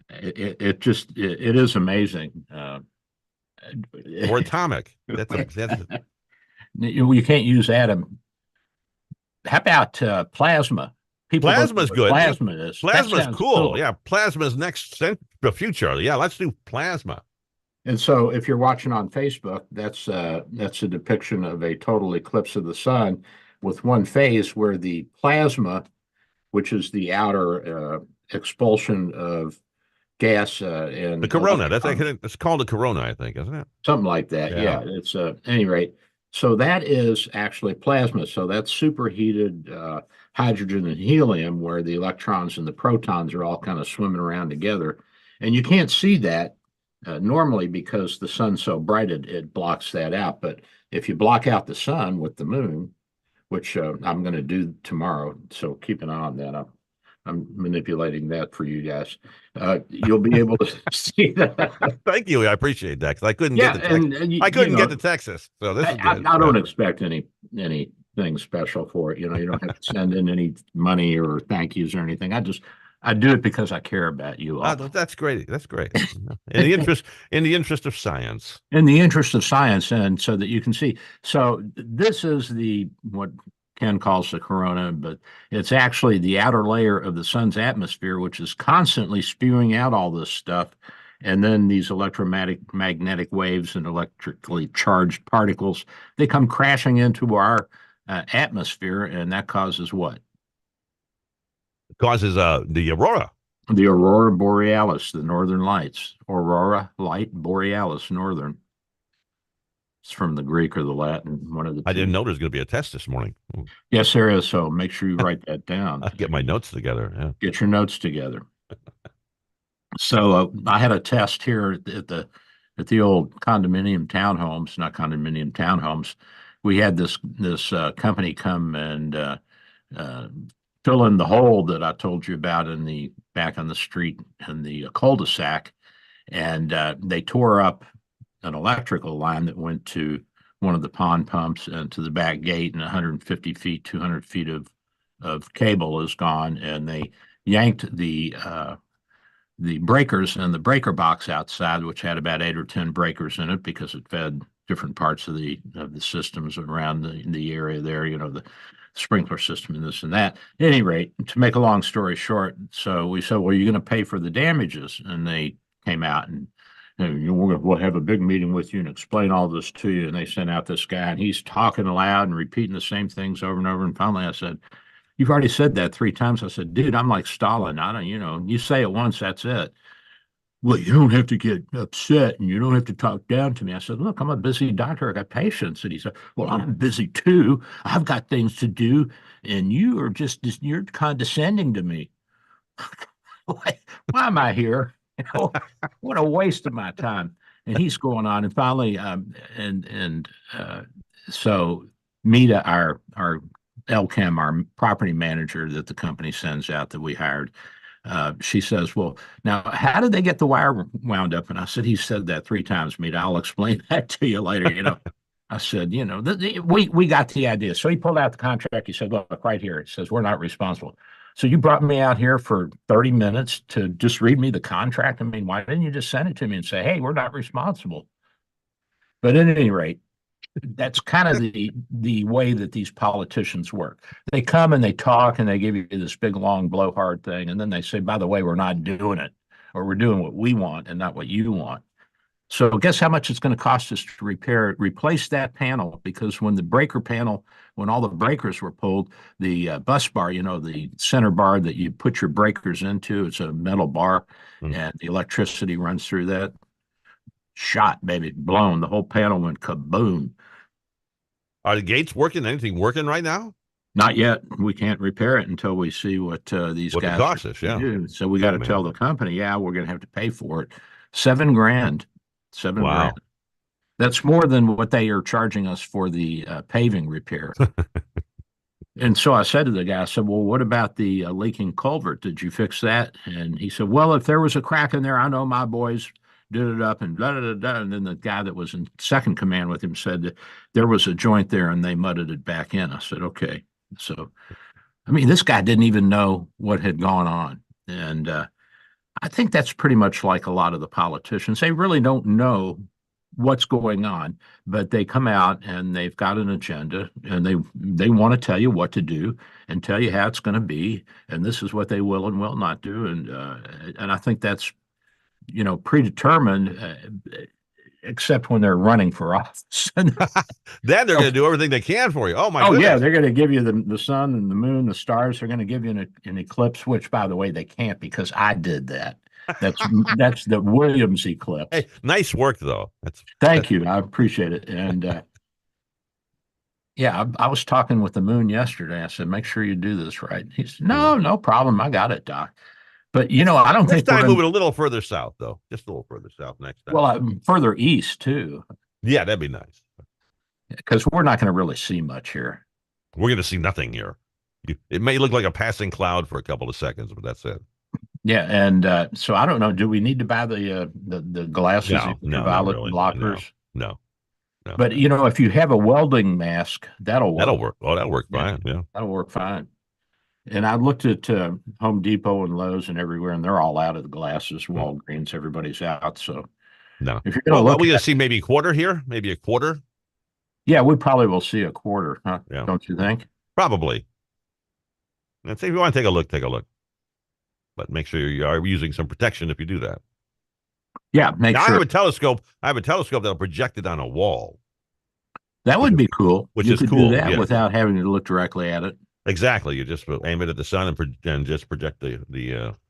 It is amazing. Or atomic. That's you can't use atom. How about plasma? Plasma's good. Plasma's cool. Yeah, plasma's the future. Yeah, let's do plasma. And so, if you're watching on Facebook, that's a depiction of a total eclipse of the sun with one phase where the plasma, which is the outer expulsion of gas and the corona. It's called a corona, I think, isn't it? Something like that. Yeah. It's at any rate. So that is actually plasma. So that's superheated hydrogen and helium, where the electrons and the protons are all kind of swimming around together, and you can't see that normally because the sun's so bright it blocks that out. But if you block out the sun with the moon, which I'm going to do tomorrow, so keep an eye on that. I'm manipulating that for you guys. You'll be able to see that. Thank you. I appreciate that because I couldn't Yeah, get to Texas. I couldn't get to Texas, so this is good. I don't expect anything special for it. You don't have to send in any money or thank yous or anything. I do it because I care about you all. That's great. That's great. In the interest of science. In the interest of science, and so that you can see. So this is what Ken calls the corona, but it's actually the outer layer of the sun's atmosphere, which is constantly spewing out all this stuff. And then these electromagnetic waves and electrically charged particles, they come crashing into our atmosphere, and that causes what? It causes the aurora. The aurora borealis, the northern lights. Aurora, light, borealis, northern. It's from the Greek or the Latin, one of the two. I didn't know there was going to be a test this morning. Yes, there is. So make sure you write that down. I'll get my notes together. Yeah. Get your notes together. So I had a test here at the old condominium townhomes, not condominium townhomes. We had this company come and fill in the hole that I told you about in the back on the street in the cul-de-sac, and they tore up an electrical line that went to one of the pond pumps and to the back gate, and 150 feet, 200 feet of cable is gone, and they yanked the breakers and the breaker box outside, which had about 8 or 10 breakers in it because it fed different parts of the systems around the area there, the sprinkler system and this and that. At any rate, to make a long story short, so we said, well, you're going to pay for the damages. And they came out and we'll have a big meeting with you and explain all this to you. And they sent out this guy, and he's talking loud and repeating the same things over and over. And finally I said, you've already said that 3 times. I said, dude, I'm like Stalin. I don't, you say it once, that's it. Well, you don't have to get upset and you don't have to talk down to me. I said, look, I'm a busy doctor. I got patients. And he said, well, I'm busy too. I've got things to do. And you're condescending to me. Why am I here? What a waste of my time. And he's going on. And finally, so Mita, our LChem, our property manager that the company sends out that we hired, she says, well, now, how did they get the wire wound up? And I said, he said that 3 times, Mita. I'll explain that to you later. I said, we got the idea. So he pulled out the contract. He said, look, right here. It says, we're not responsible. So you brought me out here for 30 minutes to just read me the contract? I mean, why didn't you just send it to me and say, hey, we're not responsible? But at any rate, that's kind of the way that these politicians work. They come and they talk and they give you this big, long blowhard thing. And then they say, by the way, we're not doing it, or we're doing what we want and not what you want. So guess how much it's going to cost us to replace that panel? Because when all the breakers were pulled, the bus bar, the center bar that you put your breakers into, it's a metal bar, and the electricity runs through that. Shot, baby, blown. The whole panel went kaboom. Are the gates working? Anything working right now? Not yet. We can't repair it until we see what these guys cost us. Yeah. do. So we got to tell the company, yeah, we're going to have to pay for it. $7,000. $7,000. That's more than what they are charging us for the paving repair. And so I said to the guy, I said, well, what about the leaking culvert? Did you fix that? And he said, well, if there was a crack in there, I know my boys did it up and blah, blah, blah. And then the guy that was in second command with him said that there was a joint there and they mudded it back in. I said, okay. So, I mean, this guy didn't even know what had gone on. And I think that's pretty much like a lot of the politicians. They really don't know what's going on, but they come out and they've got an agenda and they want to tell you what to do and tell you how it's going to be. And this is what they will and will not do. And I think that's, predetermined, except when they're running for office. Then they're going to do everything they can for you. Oh, my goodness. Yeah, they're going to give you the sun and the moon, the stars. They're going to give you an eclipse, which, by the way, they can't because I did that. That's the Williams eclipse. Hey, nice work, though. Thank you. I appreciate it. And I was talking with the moon yesterday. I said, make sure you do this right. He said, no problem. I got it, Doc. But, I don't think next time move it a little further south, though. Just a little further south next time. Well, further east, too. Yeah, that'd be nice. Because we're not going to really see much here. We're going to see nothing here. It may look like a passing cloud for a couple of seconds, but that's it. Yeah, and so I don't know. Do we need to buy the glasses, No, the not ultraviolet really. blockers? No. But you know, if you have a welding mask, that'll work. That'll work. Oh, that'll work Yeah. fine. Yeah. That'll work fine. And I looked at Home Depot and Lowe's and everywhere, and they're all out of the glasses. Walgreens, everybody's out. So No. if you're going to Well, look, we gonna see maybe a quarter here, maybe a quarter. yeah, we probably will see a quarter, huh? Yeah. Don't you think? Probably. And say if you want to take a look, take a look. But make sure you are using some protection if you do that. Yeah, make now, sure. I have a telescope. I have a telescope that'll project it on a wall. That would be cool. Which you is could cool, do that yeah. without having to look directly at it. Exactly. You just aim it at the sun and just project the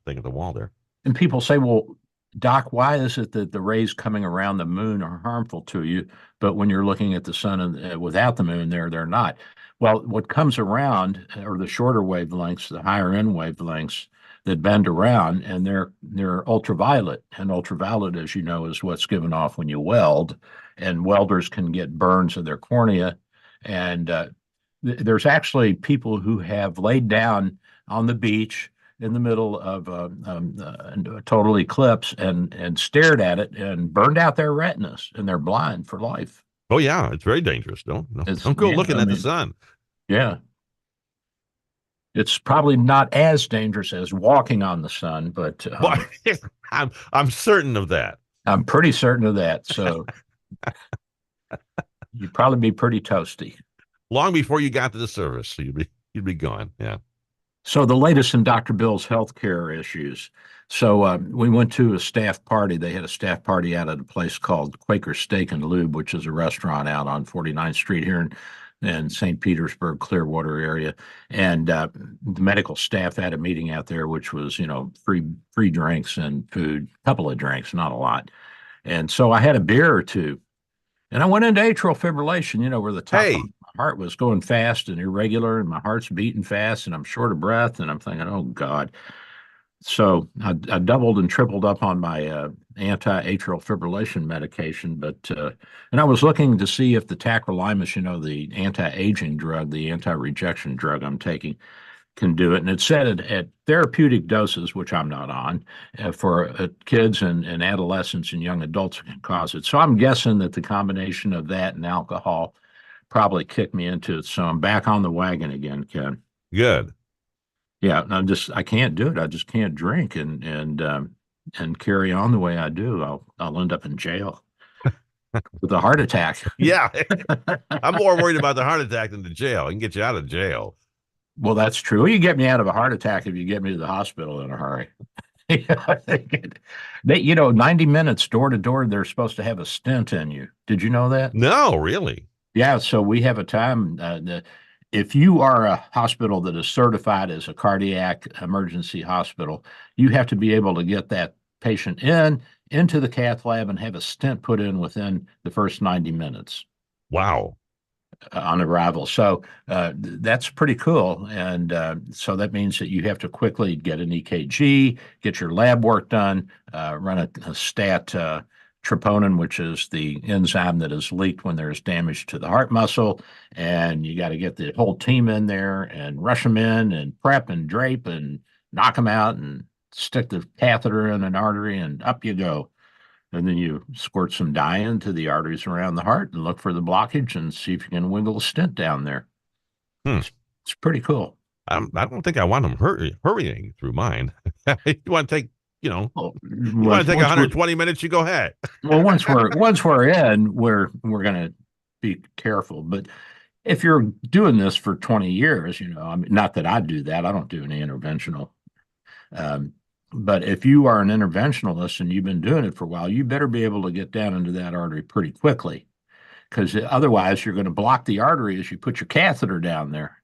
thing at the wall there. And people say, well, Doc, why is it that the rays coming around the moon are harmful to you, but when you're looking at the sun and without the moon, they're not? Well, what comes around are the shorter wavelengths, the higher end wavelengths that bend around, and they're ultraviolet. And ultraviolet, as you know, is what's given off when you weld, and welders can get burns of their cornea. And there's actually people who have laid down on the beach in the middle of a total eclipse and stared at it and burned out their retinas, and they're blind for life. Oh yeah, it's very dangerous. Don't go Yeah, looking I at the mean, sun. Yeah. It's probably not as dangerous as walking on the sun, but I'm certain of that. I'm pretty certain of that. So you'd probably be pretty toasty. Long before you got to the service, so you'd be gone. Yeah. So the latest in Dr. Bill's healthcare issues. So we went to a staff party. They had a staff party out at a place called Quaker Steak and Lube, which is a restaurant out on 49th Street here in St. Petersburg, Clearwater area. And the medical staff had a meeting out there, which was, free drinks and food, a couple of drinks, not a lot. And so I had a beer or two. And I went into atrial fibrillation, where the top of my heart was going fast and irregular, and my heart's beating fast, and I'm short of breath, and I'm thinking, oh, God. So I doubled and tripled up on my anti-atrial fibrillation medication, and I was looking to see if the tacrolimus, the anti-aging drug, the anti-rejection drug I'm taking, can do it. And it said at therapeutic doses, which I'm not on, for kids and adolescents and young adults can cause it. So I'm guessing that the combination of that and alcohol probably kicked me into it. So I'm back on the wagon again, Ken. Good. Yeah, I can't do it. I just can't drink and carry on the way I do. I'll end up in jail with a heart attack. Yeah. I'm more worried about the heart attack than the jail. I can get you out of jail. Well, that's true. You get me out of a heart attack if you get me to the hospital in a hurry. 90 minutes door to door, they're supposed to have a stent in you. Did you know that? No, really? Yeah. So we have a time if you are a hospital that is certified as a cardiac emergency hospital, you have to be able to get that patient into the cath lab and have a stent put in within the first 90 minutes. Wow. On arrival. So that's pretty cool. And so that means that you have to quickly get an EKG, get your lab work done, run a stat troponin, which is the enzyme that is leaked when there's damage to the heart muscle. And you got to get the whole team in there and rush them in and prep and drape and knock them out and stick the catheter in an artery and up you go. And then you squirt some dye into the arteries around the heart and look for the blockage and see if you can wiggle a stent down there. It's pretty cool. I don't think I want them hurrying through mine. You want to take, you want to take 120 minutes, you go ahead. Well, once we're in, we're going to be careful. But if you're doing this for 20 years, not that I do that. I don't do any interventional. But if you are an interventionalist and you've been doing it for a while, you better be able to get down into that artery pretty quickly, because otherwise you're going to block the artery as you put your catheter down there.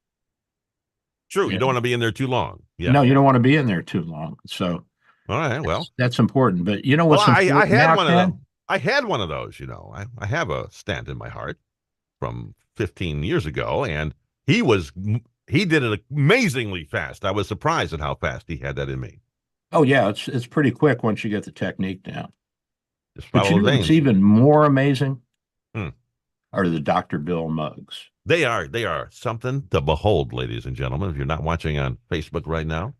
True. You don't want to be in there too long. Yeah. No, you don't want to be in there too long. So, all right. Well, that's important. But you know what's important? I had one of them. I had one of those. I have a stent in my heart from 15 years ago, and he did it amazingly fast. I was surprised at how fast he had that in me. Oh yeah, it's pretty quick once you get the technique down. Just but follow the veins. what's even more amazing Hmm. are the Dr. Bill mugs. They are something to behold, ladies and gentlemen. If you're not watching on Facebook right now,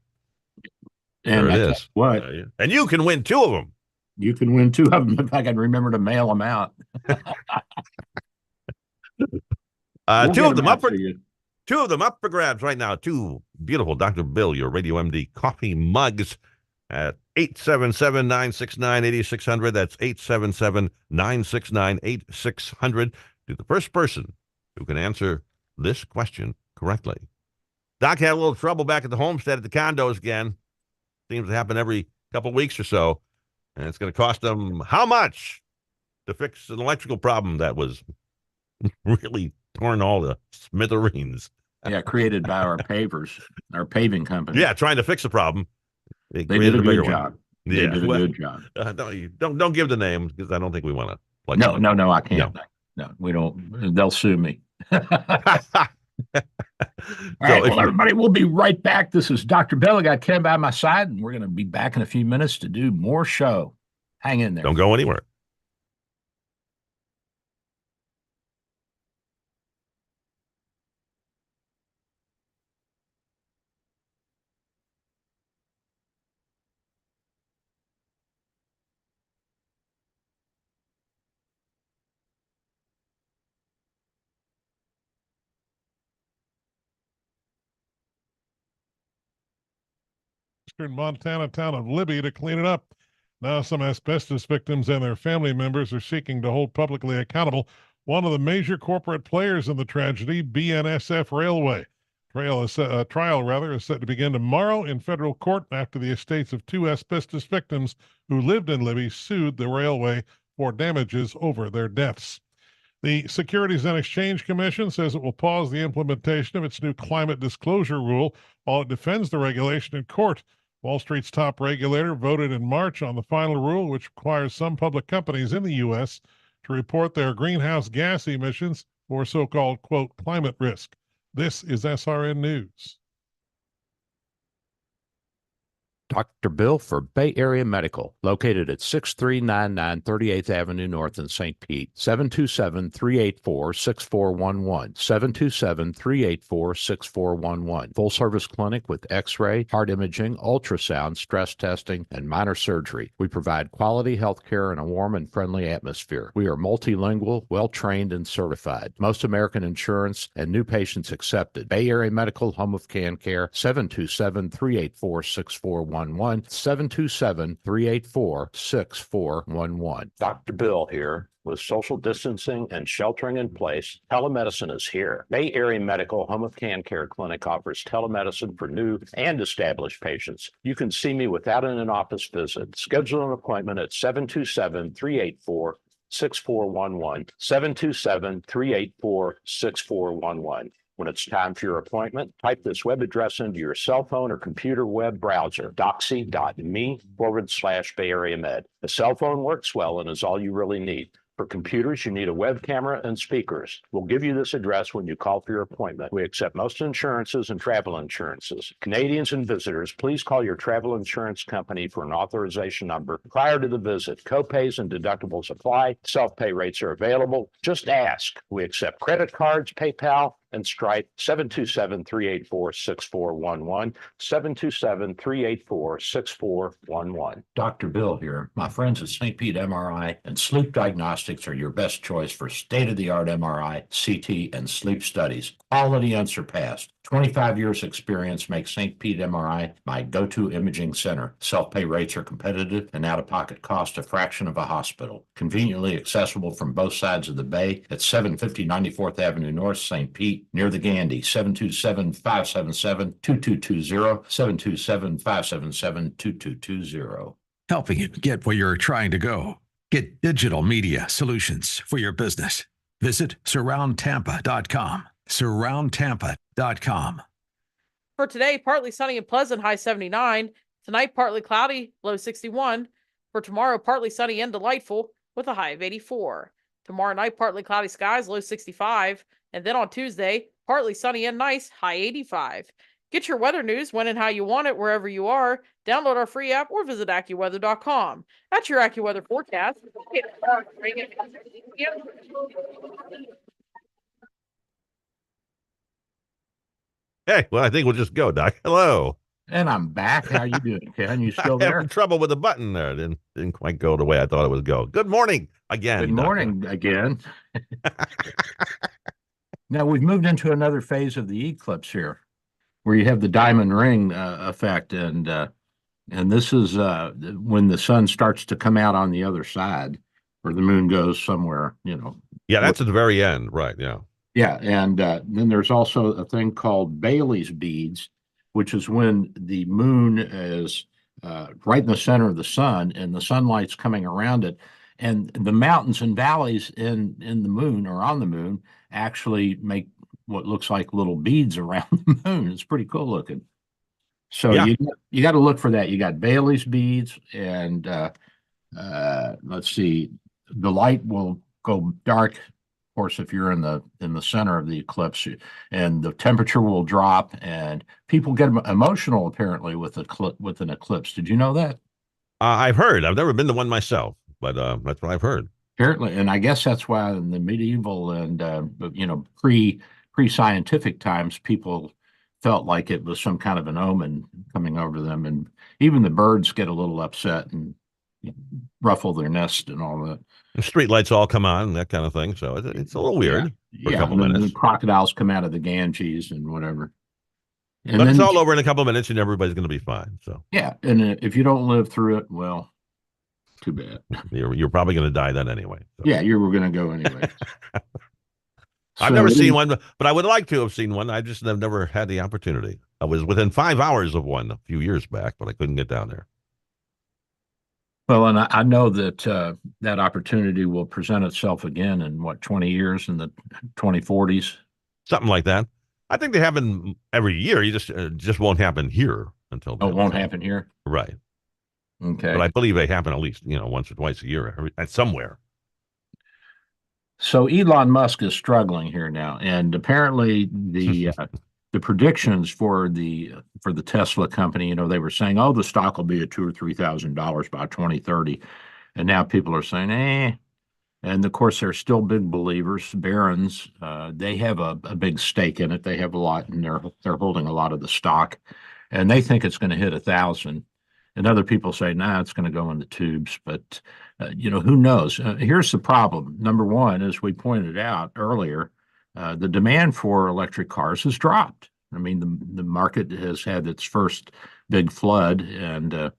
And there it I tell is. you what, And you can win 2 of them. you can win 2 of them if I can remember to mail them out. We'll 2 get of them 'em up out for to you. 2 of them up for grabs right now. 2 beautiful Dr. Bill, your Radio MD coffee mugs at 877-969-8600. That's 877-969-8600. To the first person who can answer this question correctly. Doc had a little trouble back at the homestead at the condos again. Seems to happen every couple weeks or so. And it's going to cost them how much to fix an electrical problem that was really torn all the smithereens. Yeah, created by our paving company. Yeah, trying to fix the problem. They did a good job. They Yeah, did a good job. Don't give the name because I don't think we want to. No, I can't. No, we don't. They'll sue me. All right, well, everybody, we'll be right back. This is Dr. Bill. I got Ken by my side, and we're going to be back in a few minutes to do more show. Hang in there. Don't go anywhere. Eastern Montana town of Libby to clean it up. Now some asbestos victims and their family members are seeking to hold publicly accountable one of the major corporate players in the tragedy, BNSF Railway. Trial is set to begin tomorrow in federal court after the estates of 2 asbestos victims who lived in Libby sued the railway for damages over their deaths. The Securities and Exchange Commission says it will pause the implementation of its new climate disclosure rule while it defends the regulation in court. Wall Street's top regulator voted in March on the final rule, which requires some public companies in the U.S. to report their greenhouse gas emissions for so-called, quote, climate risk. This is SRN News. Dr. Bill for Bay Area Medical, located at 6399 38th Avenue North in St. Pete, 727-384-6411, 727-384-6411. Full service clinic with x-ray, heart imaging, ultrasound, stress testing, and minor surgery. We provide quality health care in a warm and friendly atmosphere. We are multilingual, well-trained, and certified. Most American insurance and new patients accepted. Bay Area Medical, home of Can Care, 727-384-6411. 727-384-6411. Dr. Bill here. With social distancing and sheltering in place, telemedicine is here. Bay Area Medical Home of Can Care Clinic offers telemedicine for new and established patients. You can see me without an in-office visit. Schedule an appointment at 727-384-6411, 727-384-6411. When it's time for your appointment, type this web address into your cell phone or computer web browser, doxy.me/Bay Area Med. A cell phone works well and is all you really need. For computers, you need a web camera and speakers. We'll give you this address when you call for your appointment. We accept most insurances and travel insurances. Canadians and visitors, please call your travel insurance company for an authorization number prior to the visit. Copays and deductibles apply. Self-pay rates are available. Just ask. We accept credit cards, PayPal, and Stripe. 727-384-6411, 727-384-6411. Dr. Bill here. My friends at St. Pete MRI and Sleep Diagnostics are your best choice for state-of-the-art MRI, CT, and sleep studies. Quality unsurpassed. 25 years experience makes St. Pete MRI my go-to imaging center. Self-pay rates are competitive and out-of-pocket cost a fraction of a hospital. Conveniently accessible from both sides of the bay at 750 94th Avenue North, St. Pete, near the Gandy. 727-577-2220, 727-577-2220. Helping you get where you're trying to go. Get digital media solutions for your business. Visit surroundtampa.com. surroundtampa.com. For today, partly sunny and pleasant, high 79. Tonight, partly cloudy, low 61. For tomorrow, partly sunny and delightful with a high of 84. Tomorrow night, partly cloudy skies, low 65. And then on Tuesday, partly sunny and nice, high 85. Get your weather news when and how you want it wherever you are. Download our free app or visit AccuWeather.com. That's your AccuWeather forecast. Hey, well, I think we'll just go, Doc. Hello. And I'm back. How you doing, Ken? You still I there? having trouble with the button there. Didn't quite go the way I thought it would go. Good morning again. Good Doctor. morning again. Now we've moved into another phase of the eclipse here, where you have the diamond ring effect, and this is when the sun starts to come out on the other side, or the moon goes somewhere. Yeah, that's at the very end, right? Yeah. Yeah, and then there's also a thing called Bailey's beads, which is when the moon is right in the center of the sun, and the sunlight's coming around it, and the mountains and valleys in the moon or on the moon actually make what looks like little beads around the moon. It's pretty cool looking. So Yeah. you got to look for that. You got Bailey's beads, and let's see, the light will go dark. Of course, if you're in the center of the eclipse, and the temperature will drop, and people get emotional apparently with an eclipse. Did you know that? I've heard. I've never been to one myself, but that's what I've heard. Apparently, and I guess that's why in the medieval and pre-scientific times, people felt like it was some kind of an omen coming over them, and even the birds get a little upset and ruffle their nest and all that. The street lights all come on and that kind of thing. So it's a little weird for a couple and then minutes. the crocodiles come out of the Ganges and whatever. And But then it's all over in a couple of minutes and everybody's going to be fine. So yeah, and if you don't live through it, well, too bad. you're probably going to die then anyway. So. Yeah, you were going to go anyway. I've never seen one, but I would like to have seen one. I just have never had the opportunity. I was within 5 hours of one a few years back, but I couldn't get down there. Well, and I know that that opportunity will present itself again in 20 years, in the 2040s. Something like that. I think they happen every year. You just won't happen here until then. Oh, it won't happen here? Right. Okay. But I believe they happen at least, once or twice a year at somewhere. So Elon Musk is struggling here now, and apparently the predictions for the Tesla company, they were saying, oh, the stock will be at $2,000 or $3,000 by 2030, and now people are saying, eh. And of course, they're still big believers. Barron's, they have a big stake in it. They have a lot, and they're holding a lot of the stock, and they think it's going to hit 1,000. And other people say, nah, it's going to go in the tubes. But who knows? Here's the problem. Number one, as we pointed out earlier, the demand for electric cars has dropped. I mean, the market has had its first big flood, and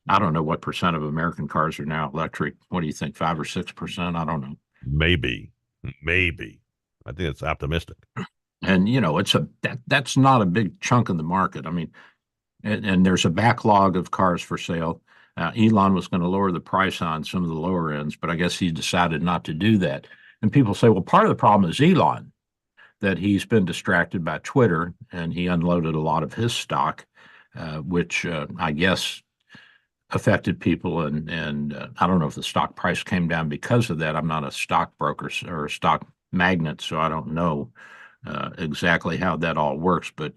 I don't know what percent of American cars are now electric. What do you think, 5 or 6%? I don't know. Maybe. I think it's optimistic. And that's not a big chunk of the market. I mean, and there's a backlog of cars for sale. Elon was going to lower the price on some of the lower ends, but I guess he decided not to do that. And people say, well, part of the problem is Elon, that he's been distracted by Twitter, and he unloaded a lot of his stock, which I guess affected people. And I don't know if the stock price came down because of that. I'm not a stockbroker or a stock magnate, so I don't know exactly how that all works. But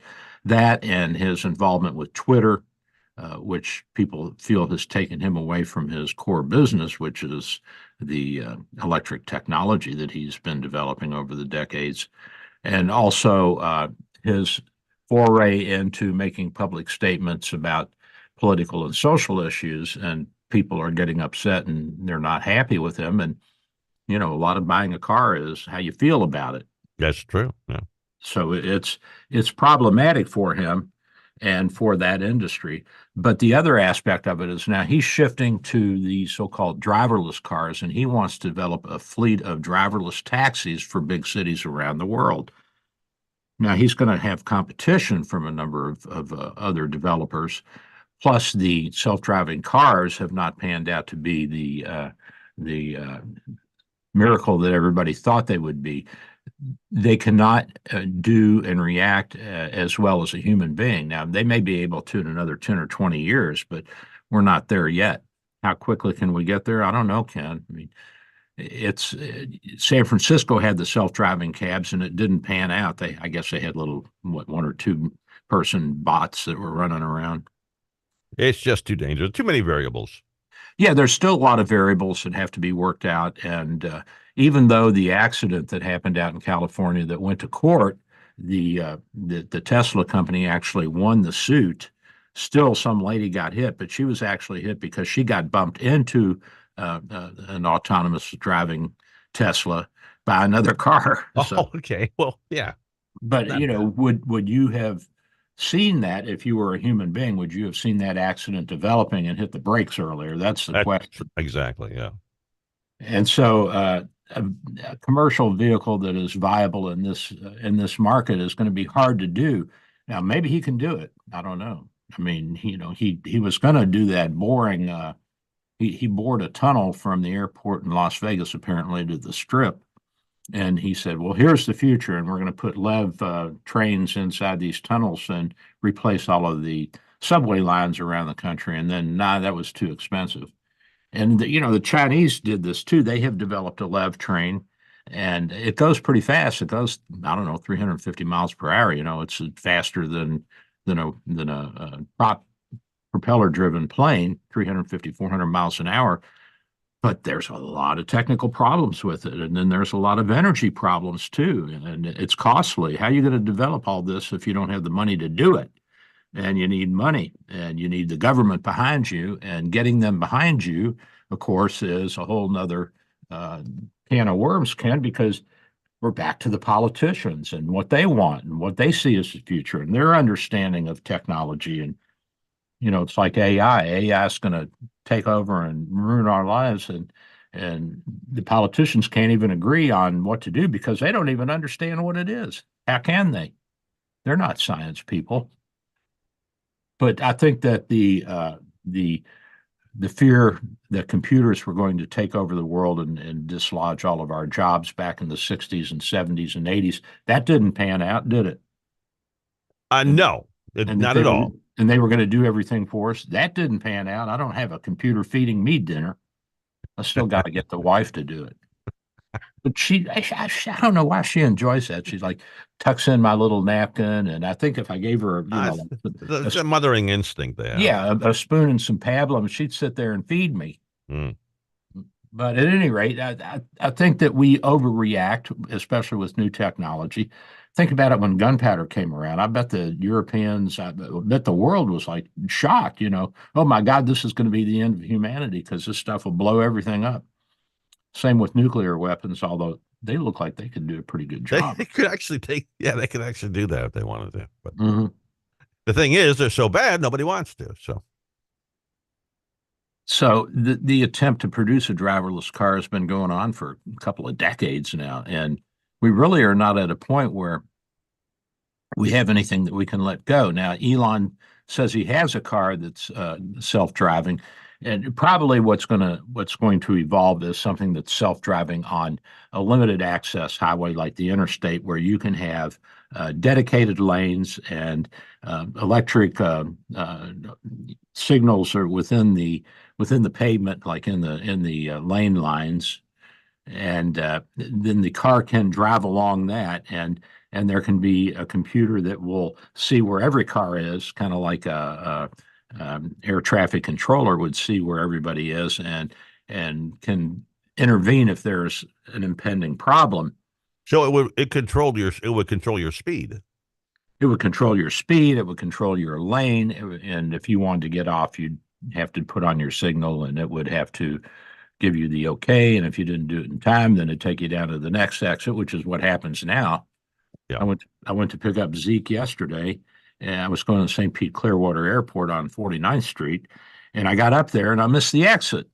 that and his involvement with Twitter, which people feel has taken him away from his core business, which is the electric technology that he's been developing over the decades. And also his foray into making public statements about political and social issues, and people are getting upset and they're not happy with him. And, a lot of buying a car is how you feel about it. That's true. Yeah. So it's problematic for him and for that industry. But the other aspect of it is now he's shifting to the so-called driverless cars, and he wants to develop a fleet of driverless taxis for big cities around the world. Now he's going to have competition from a number of other developers. Plus, the self-driving cars have not panned out to be the miracle that everybody thought they would be. They cannot do and react as well as a human being. Now, they may be able to in another 10 or 20 years, but we're not there yet. How quickly can we get there? I don't know, Ken. I mean, it's San Francisco had the self-driving cabs, and it didn't pan out. I guess they had little, 1 or 2 person bots that were running around. It's just too dangerous. Too many variables. Yeah, there's still a lot of variables that have to be worked out. And even though the accident that happened out in California that went to court the Tesla company actually won the suit. Still, some lady got hit, but she was actually hit because she got bumped into an autonomous driving Tesla by another car. Oh, okay. Well, yeah. But Not would you have seen that if you were a human being? Would you have seen that accident developing and hit the brakes earlier? That's the question. Exactly. Yeah. And so, a commercial vehicle that is viable in this market is going to be hard to do. Now, maybe he can do it. I don't know. I mean, he was going to do that boring. He bored a tunnel from the airport in Las Vegas apparently to the Strip, and he said, "Well, here's the future, and we're going to put LEV trains inside these tunnels and replace all of the subway lines around the country." And then, that was too expensive. And the Chinese did this too. They have developed a LEV train, and it goes pretty fast. It goes, I don't know, 350 miles per hour. It's faster than a prop propeller-driven plane, 350, 400 miles an hour. But there's a lot of technical problems with it, and then there's a lot of energy problems too, and it's costly. How are you going to develop all this if you don't have the money to do it? And you need money, and you need the government behind you, and getting them behind you, of course, is a whole nother can of worms, Ken, because we're back to the politicians and what they want and what they see as the future and their understanding of technology. And it's like AI. AI is going to take over and ruin our lives, and the politicians can't even agree on what to do because they don't even understand what it is. How can they? They're not science people. But I think that the fear that computers were going to take over the world and dislodge all of our jobs back in the 60s and 70s and 80s, that didn't pan out, did it? No, not at all. And they were going to do everything for us. That didn't pan out. I don't have a computer feeding me dinner. I still got to get the wife to do it. But I don't know why she enjoys that. She's like, tucks in my little napkin, and I think if I gave her, It's a mothering instinct there. Yeah, a spoon and some pablum, she'd sit there and feed me. Mm. But at any rate, I think that we overreact, especially with new technology. Think about it when gunpowder came around. I bet the Europeans, I bet the world was like shocked, oh my God, this is going to be the end of humanity because this stuff will blow everything up. Same with nuclear weapons, although they look like they could do a pretty good job. They could actually they could actually do that if they wanted to. But the thing is, they're so bad, nobody wants to. So the attempt to produce a driverless car has been going on for a couple of decades now, and we really are not at a point where we have anything that we can let go. Now, Elon says he has a car that's self-driving, and probably what's going to evolve is something that's self-driving on a limited access highway like the interstate, where you can have dedicated lanes and electric signals are within the pavement, like in the lane lines, and then the car can drive along that, and there can be a computer that will see where every car is, kind of like a air traffic controller would see where everybody is, and can intervene if there's an impending problem. So it would control your speed. It would control your speed. It would control your lane, and if you wanted to get off, you'd have to put on your signal, and it would have to give you the okay. And if you didn't do it in time, then it'd take you down to the next exit, which is what happens now. Yeah. I went to pick up Zeke yesterday, and I was going to St. Pete Clearwater Airport on 49th Street, and I got up there and I missed the exit.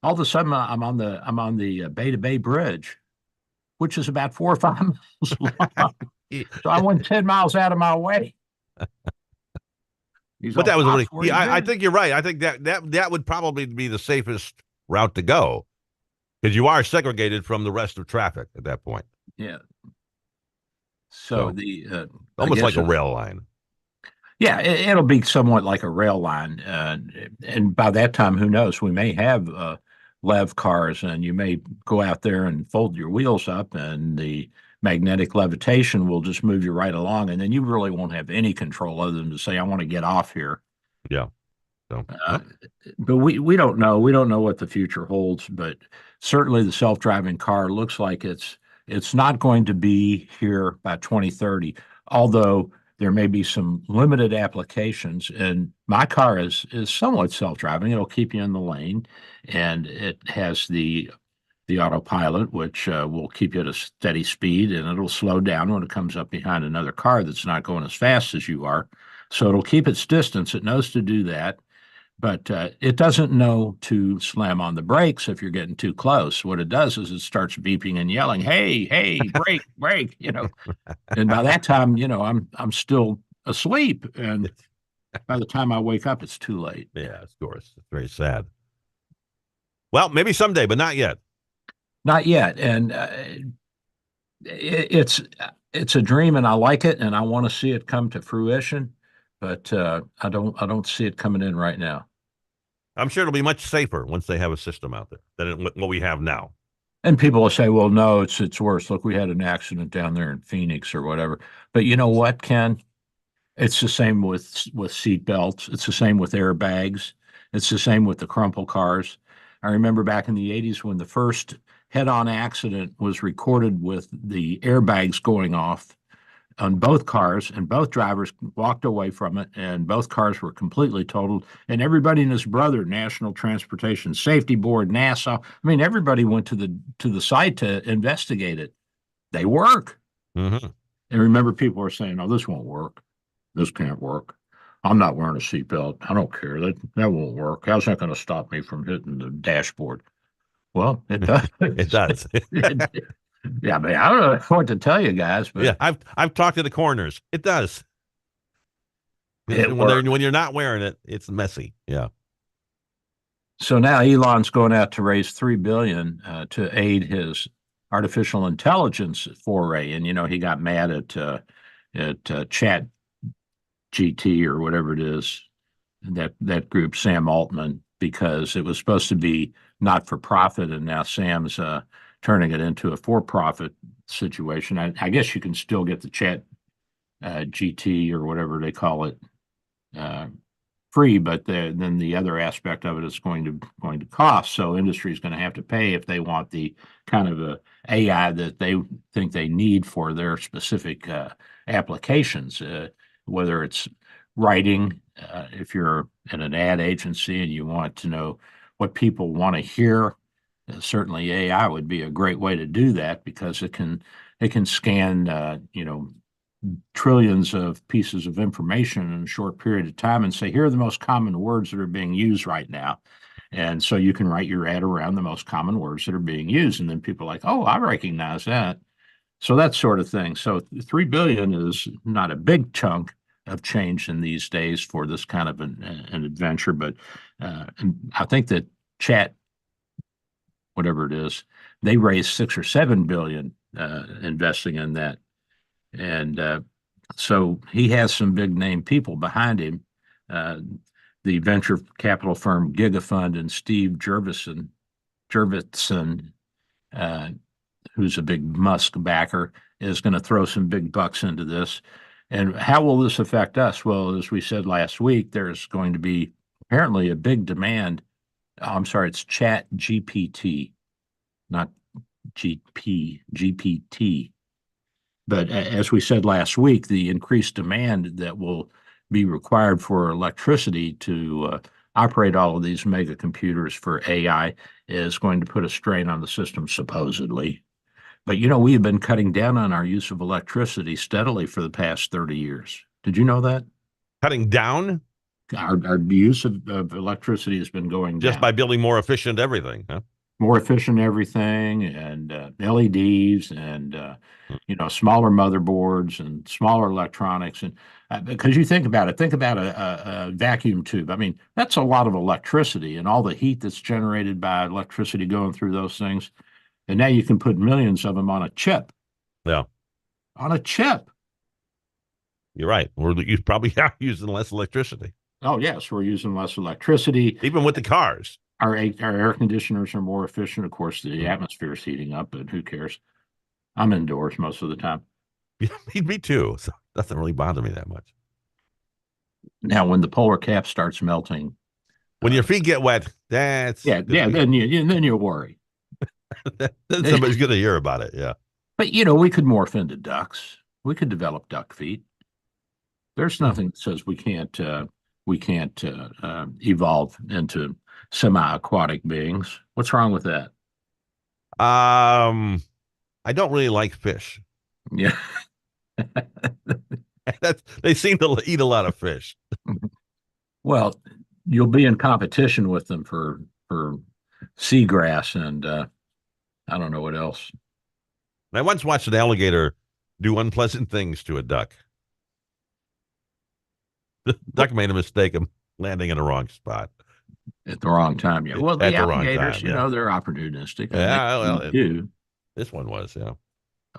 All of a sudden, I'm on the Bay to Bay Bridge, which is about 4 or 5 miles long. So I went 10 miles out of my way. But that was really, I think you're right. I think that would probably be the safest route to go, because you are segregated from the rest of traffic at that point. Yeah. So almost like a rail line. Yeah, it'll be somewhat like a rail line, and by that time, who knows? We may have LEV cars, and you may go out there and fold your wheels up, and the magnetic levitation will just move you right along, and then you really won't have any control other than to say, "I want to get off here." Yeah. So, but we don't know. We don't know what the future holds, but certainly the self-driving car looks like it's It's not going to be here by 2030, although there may be some limited applications. And my car is somewhat self-driving. It'll keep you in the lane, and it has the autopilot, which will keep you at a steady speed, and it'll slow down when it comes up behind another car that's not going as fast as you are. So it'll keep its distance. It knows to do that, but it doesn't know to slam on the brakes if you're getting too close. What it does is it starts beeping and yelling, "Hey, hey, brake, brake!" And by that time, I'm still asleep, and by the time I wake up, it's too late. Yeah, of course. It's very sad. Well, maybe someday, but not yet. Not yet, and it's a dream, and I like it, and I want to see it come to fruition, but I don't see it coming in right now. I'm sure it'll be much safer once they have a system out there than what we have now. And people will say, "Well, no, it's worse. Look, we had an accident down there in Phoenix or whatever." But you know what, Ken? It's the same with seat belts. It's the same with airbags. It's the same with the crumple cars. I remember back in the 80s when the first head-on accident was recorded with the airbags going off on both cars, and both drivers walked away from it, and both cars were completely totaled. And everybody and his brother, National Transportation Safety Board, NASA, I mean, everybody went to the site to investigate it. They work. Mm-hmm. And remember, people were saying, "Oh, this won't work. This can't work. I'm not wearing a seatbelt. I don't care. That won't work. How's that going to stop me from hitting the dashboard?" Well, it does. It does. Yeah, man, I don't know what to tell you guys, but yeah, I've talked to the corners. It does. When you're not wearing it, it's messy. Yeah. So now Elon's going out to raise $3 billion to aid his artificial intelligence foray, and he got mad at Chat GT or whatever it is, that group, Sam Altman, because it was supposed to be not for profit, and now Sam's turning it into a for-profit situation. I guess you can still get the Chat GT or whatever they call it free, but then the other aspect of it is going to cost. So industry is going to have to pay if they want the kind of AI that they think they need for their specific applications, whether it's writing, if you're in an ad agency and you want to know what people want to hear. Certainly AI would be a great way to do that, because it can scan trillions of pieces of information in a short period of time and say, here are the most common words that are being used right now. And so you can write your ad around the most common words that are being used. And then people are like, "Oh, I recognize that." So that sort of thing. So $3 billion is not a big chunk of change in these days for this kind of an adventure. But I think that Chat, whatever it is, they raised $6 or $7 billion investing in that. And so he has some big name people behind him. The venture capital firm GigaFund and Steve Jurvetson, who's a big Musk backer, is going to throw some big bucks into this. And how will this affect us? Well, as we said last week, there's going to be apparently a big demand. I'm sorry, it's Chat GPT, not GPT. But as we said last week, the increased demand that will be required for electricity to operate all of these mega computers for AI is going to put a strain on the system, supposedly. But we have been cutting down on our use of electricity steadily for the past 30 years. Did you know that? Cutting down? Our use of electricity has been going just down. by building more efficient everything, huh? More efficient everything, and LEDs, and smaller motherboards and smaller electronics. And because you think about a vacuum tube. I mean, that's a lot of electricity, and all the heat that's generated by electricity going through those things. And now you can put millions of them on a chip. Yeah. On a chip. You're right. You probably are using less electricity. Oh, yes, we're using less electricity. Even with the cars. Our air conditioners are more efficient. Of course, the atmosphere is heating up, but who cares? I'm indoors most of the time. Me too. So it doesn't really bother me that much. Now, when the polar cap starts melting. When your feet get wet, that's... then you worry. Then somebody's going to hear about it, yeah. But we could morph into ducks. We could develop duck feet. There's nothing that says we can't evolve into semi-aquatic beings. What's wrong with that? I don't really like fish. Yeah. They seem to eat a lot of fish. Well, you'll be in competition with them for seagrass and I don't know what else. I once watched an alligator do unpleasant things to a duck. The duck made a mistake of landing in the wrong spot. At the wrong time, yeah. Well, At the the wrong alligators, time, they're opportunistic. Yeah, well, too. This one was, yeah.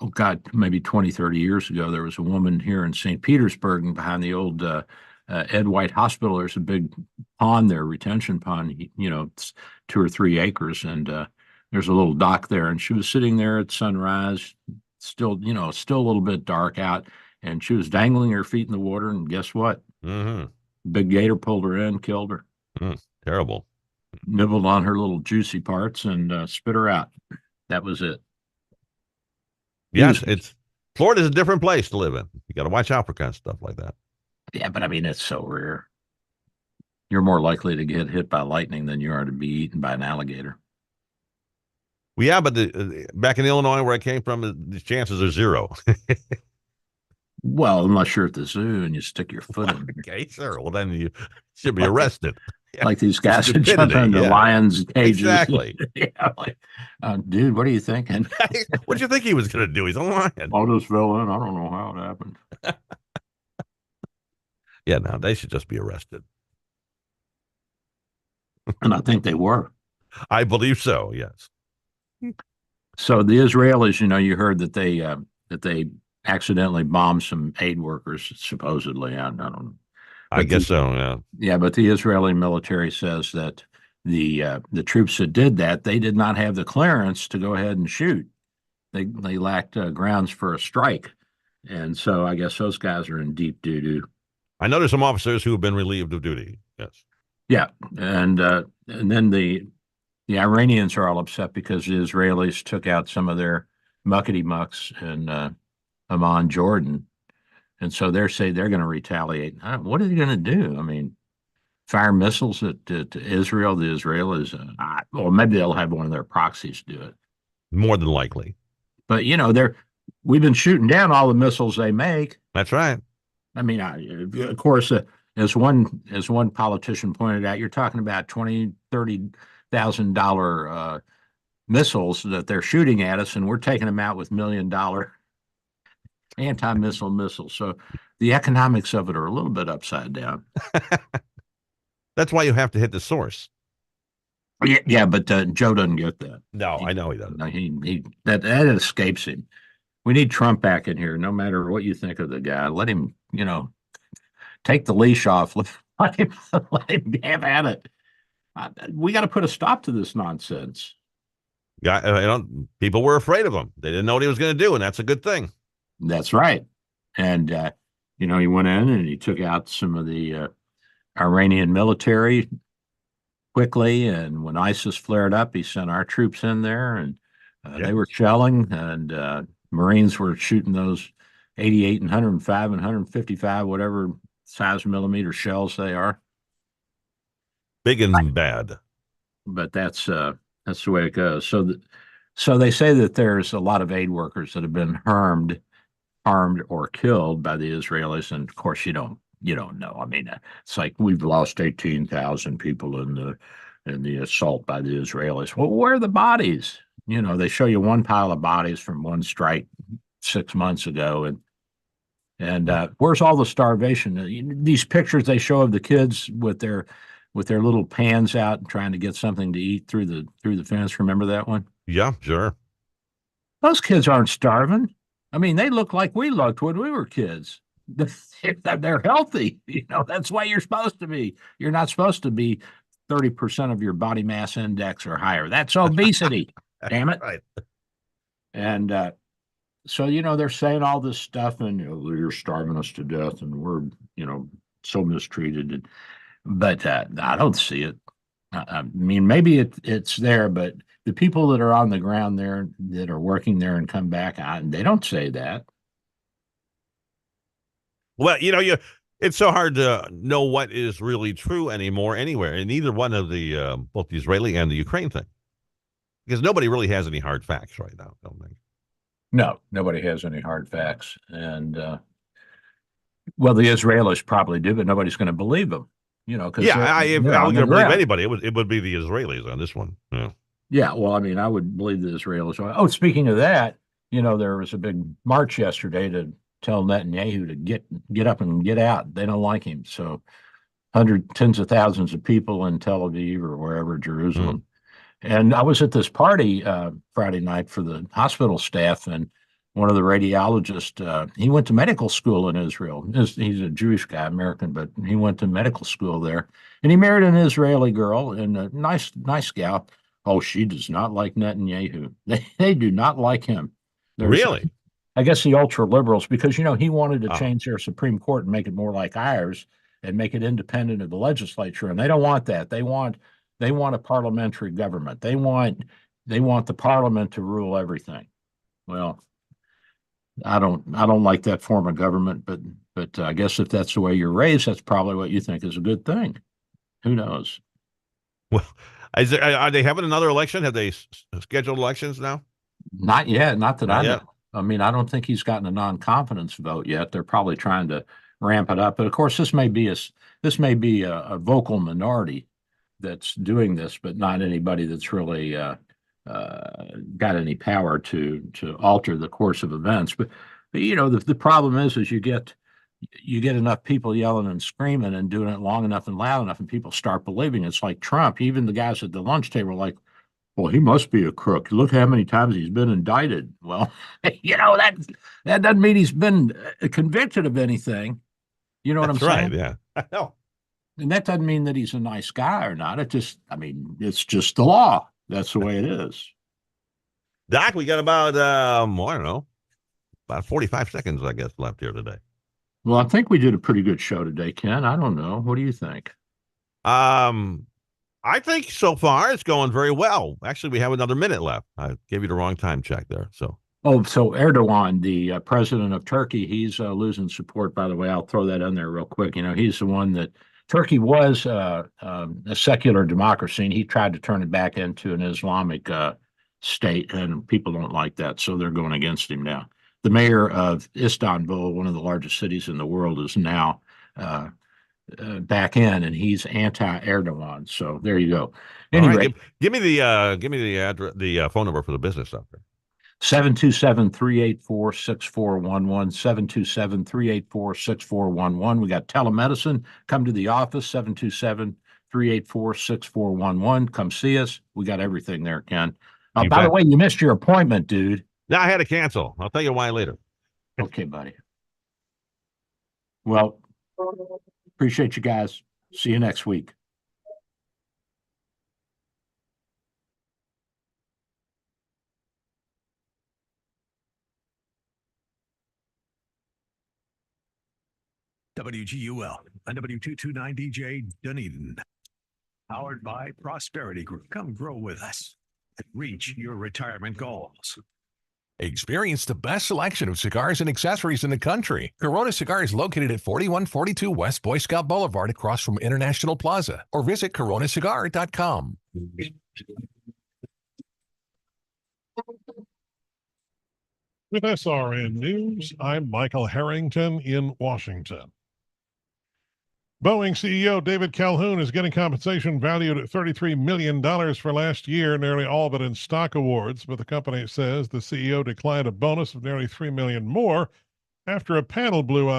Oh, God, maybe 20, 30 years ago, there was a woman here in St. Petersburg and behind the old Ed White Hospital. There's a big pond there, retention pond, it's 2 or 3 acres. And there's a little dock there. And she was sitting there at sunrise, still a little bit dark out. And she was dangling her feet in the water. And guess what? Big gator pulled her in, killed her. Terrible. Nibbled on her little juicy parts and spit her out. That was it. Yes, Florida's a different place to live in. You got to watch out for kind of stuff like that. Yeah, but I mean, it's so rare. You're more likely to get hit by lightning than you are to be eaten by an alligator. Well, yeah, but back in Illinois, where I came from, the chances are 0. Well, unless you're at the zoo and you stick your foot in. Okay, sure. Well, then you should be arrested. Like these guys that jump into lions' cages. Exactly. Yeah, dude, what are you thinking? What do you think he was going to do? He's a lion. I'll just fell in. I don't know how it happened. Yeah, no, they should just be arrested. And I think they were. I believe so, yes. So the Israelis, you heard that they accidentally bombed some aid workers, supposedly. I don't know. I guess so, yeah. Yeah, but the Israeli military says that the troops that did that, they did not have the clearance to go ahead and shoot. They lacked grounds for a strike. And so I guess those guys are in deep doo-doo. I know there's some officers who have been relieved of duty, yes. Yeah, and then the Iranians are all upset because the Israelis took out some of their muckety-mucks in Amman, Jordan. And so they're saying they're going to retaliate. What are they going to do? I mean, fire missiles at Israel? The Israelis, well, maybe they'll have one of their proxies do it. More than likely. But we've been shooting down all the missiles they make. That's right. I mean, of course, as one politician pointed out, you're talking about $20,000-$30,000 missiles that they're shooting at us, and we're taking them out with $1 million anti-missile missiles. So the economics of it are a little bit upside down. That's why you have to hit the source. Yeah, but Joe doesn't get that. No, I know he doesn't. That escapes him. We need Trump back in here, no matter what you think of the guy. Let him, take the leash off. Let him have at it. We got to put a stop to this nonsense. People were afraid of him. They didn't know what he was going to do, and that's a good thing. That's right. And, he went in and he took out some of the Iranian military quickly. And when ISIS flared up, he sent our troops in there and they were shelling and Marines were shooting those 88 and 105 and 155, whatever size millimeter shells they are. Big and bad. But that's the way it goes. So they say that there's a lot of aid workers that have been harmed or killed by the Israelis, and of course you don't know. I mean, it's like we've lost 18,000 people in the assault by the Israelis. Well, where are the bodies? They show you one pile of bodies from one strike 6 months ago, and where's all the starvation? These pictures they show of the kids with their little pans out and trying to get something to eat through the fence. Remember that one? Yeah, sure. Those kids aren't starving. I mean, they look like we looked when we were kids. They're healthy. That's why you're supposed to be. You're not supposed to be 30% of your body mass index or higher. That's obesity. Damn it. Right. And so, they're saying all this stuff and you're starving us to death and we're, so mistreated. But I don't see it. I mean, maybe it's there, but the people that are on the ground there that are working there and come back on, they don't say that. Well, it's so hard to know what is really true anymore anywhere in either one of the both the Israeli and the Ukraine thing, because nobody really has any hard facts right now, don't they? No, nobody has any hard facts. And well, the Israelis probably do, but nobody's going to believe them, because Yeah, if I was going to believe ground. anybody, it would be the Israelis on this one. Yeah. Yeah, well, I mean, I would believe the Israelis. Oh, speaking of that, there was a big march yesterday to tell Netanyahu to get up and get out. They don't like him. So tens of thousands of people in Tel Aviv or wherever, Jerusalem. And I was at this party Friday night for the hospital staff, and one of the radiologists, he went to medical school in Israel. He's a Jewish guy, American, but he went to medical school there. And he married an Israeli girl, and a nice gal. Oh, she does not like Netanyahu. They do not like him. Really? I guess the ultra liberals, because he wanted to change their Supreme Court and make it more like ours and make it independent of the legislature, and they don't want that. They want a parliamentary government. They want the parliament to rule everything. Well, I don't like that form of government, but I guess if that's the way you're raised, that's probably what you think is a good thing. Who knows? Well, are they having another election? Have they scheduled elections now? Not yet. Not that I know. I mean, I don't think he's gotten a non-confidence vote yet. They're probably trying to ramp it up. But of course, this may be a vocal minority that's doing this, but not anybody that's really got any power to alter the course of events. But the problem is you get enough people yelling and screaming and doing it long enough and loud enough, and people start believing. It's like Trump. Even the guys at the lunch table are like, well, he must be a crook. Look how many times he's been indicted. Well, that doesn't mean he's been convicted of anything. You know what I'm saying? Right, yeah. I know. And that doesn't mean that he's a nice guy or not. It's just the law. That's the way it is. Doc, we got about, I don't know, about 45 seconds, I guess, left here today. Well, I think we did a pretty good show today, Ken. I don't know. What do you think? I think so far it's going very well. Actually, we have another minute left. I gave you the wrong time check there. So Erdogan, the president of Turkey, he's losing support. By the way, I'll throw that in there real quick. He's the one that Turkey was a secular democracy, and he tried to turn it back into an Islamic state, and people don't like that, so they're going against him now. The mayor of Istanbul, one of the largest cities in the world, is now back in, and he's anti-Erdogan. So there you go. Anyway, all right, give me the address, the phone number for the business out there. 727-384-6411, 727-384-6411. We got telemedicine. Come to the office, 727-384-6411. Come see us. We got everything there, Ken. By the way, you missed your appointment, dude. No, I had to cancel. I'll tell you why later. Okay, buddy. Well, appreciate you guys. See you next week. WGUL and W229DJ Dunedin. Powered by Prosperity Group. Come grow with us and reach your retirement goals. Experience the best selection of cigars and accessories in the country. Corona Cigar is located at 4142 West Boy Scout Boulevard across from International Plaza, or visit coronacigar.com. With SRN News, I'm Michael Harrington in Washington. Boeing CEO David Calhoun is getting compensation valued at $33 million for last year, nearly all of it in stock awards, but the company says the CEO declined a bonus of nearly $3 million more after a panel blew up.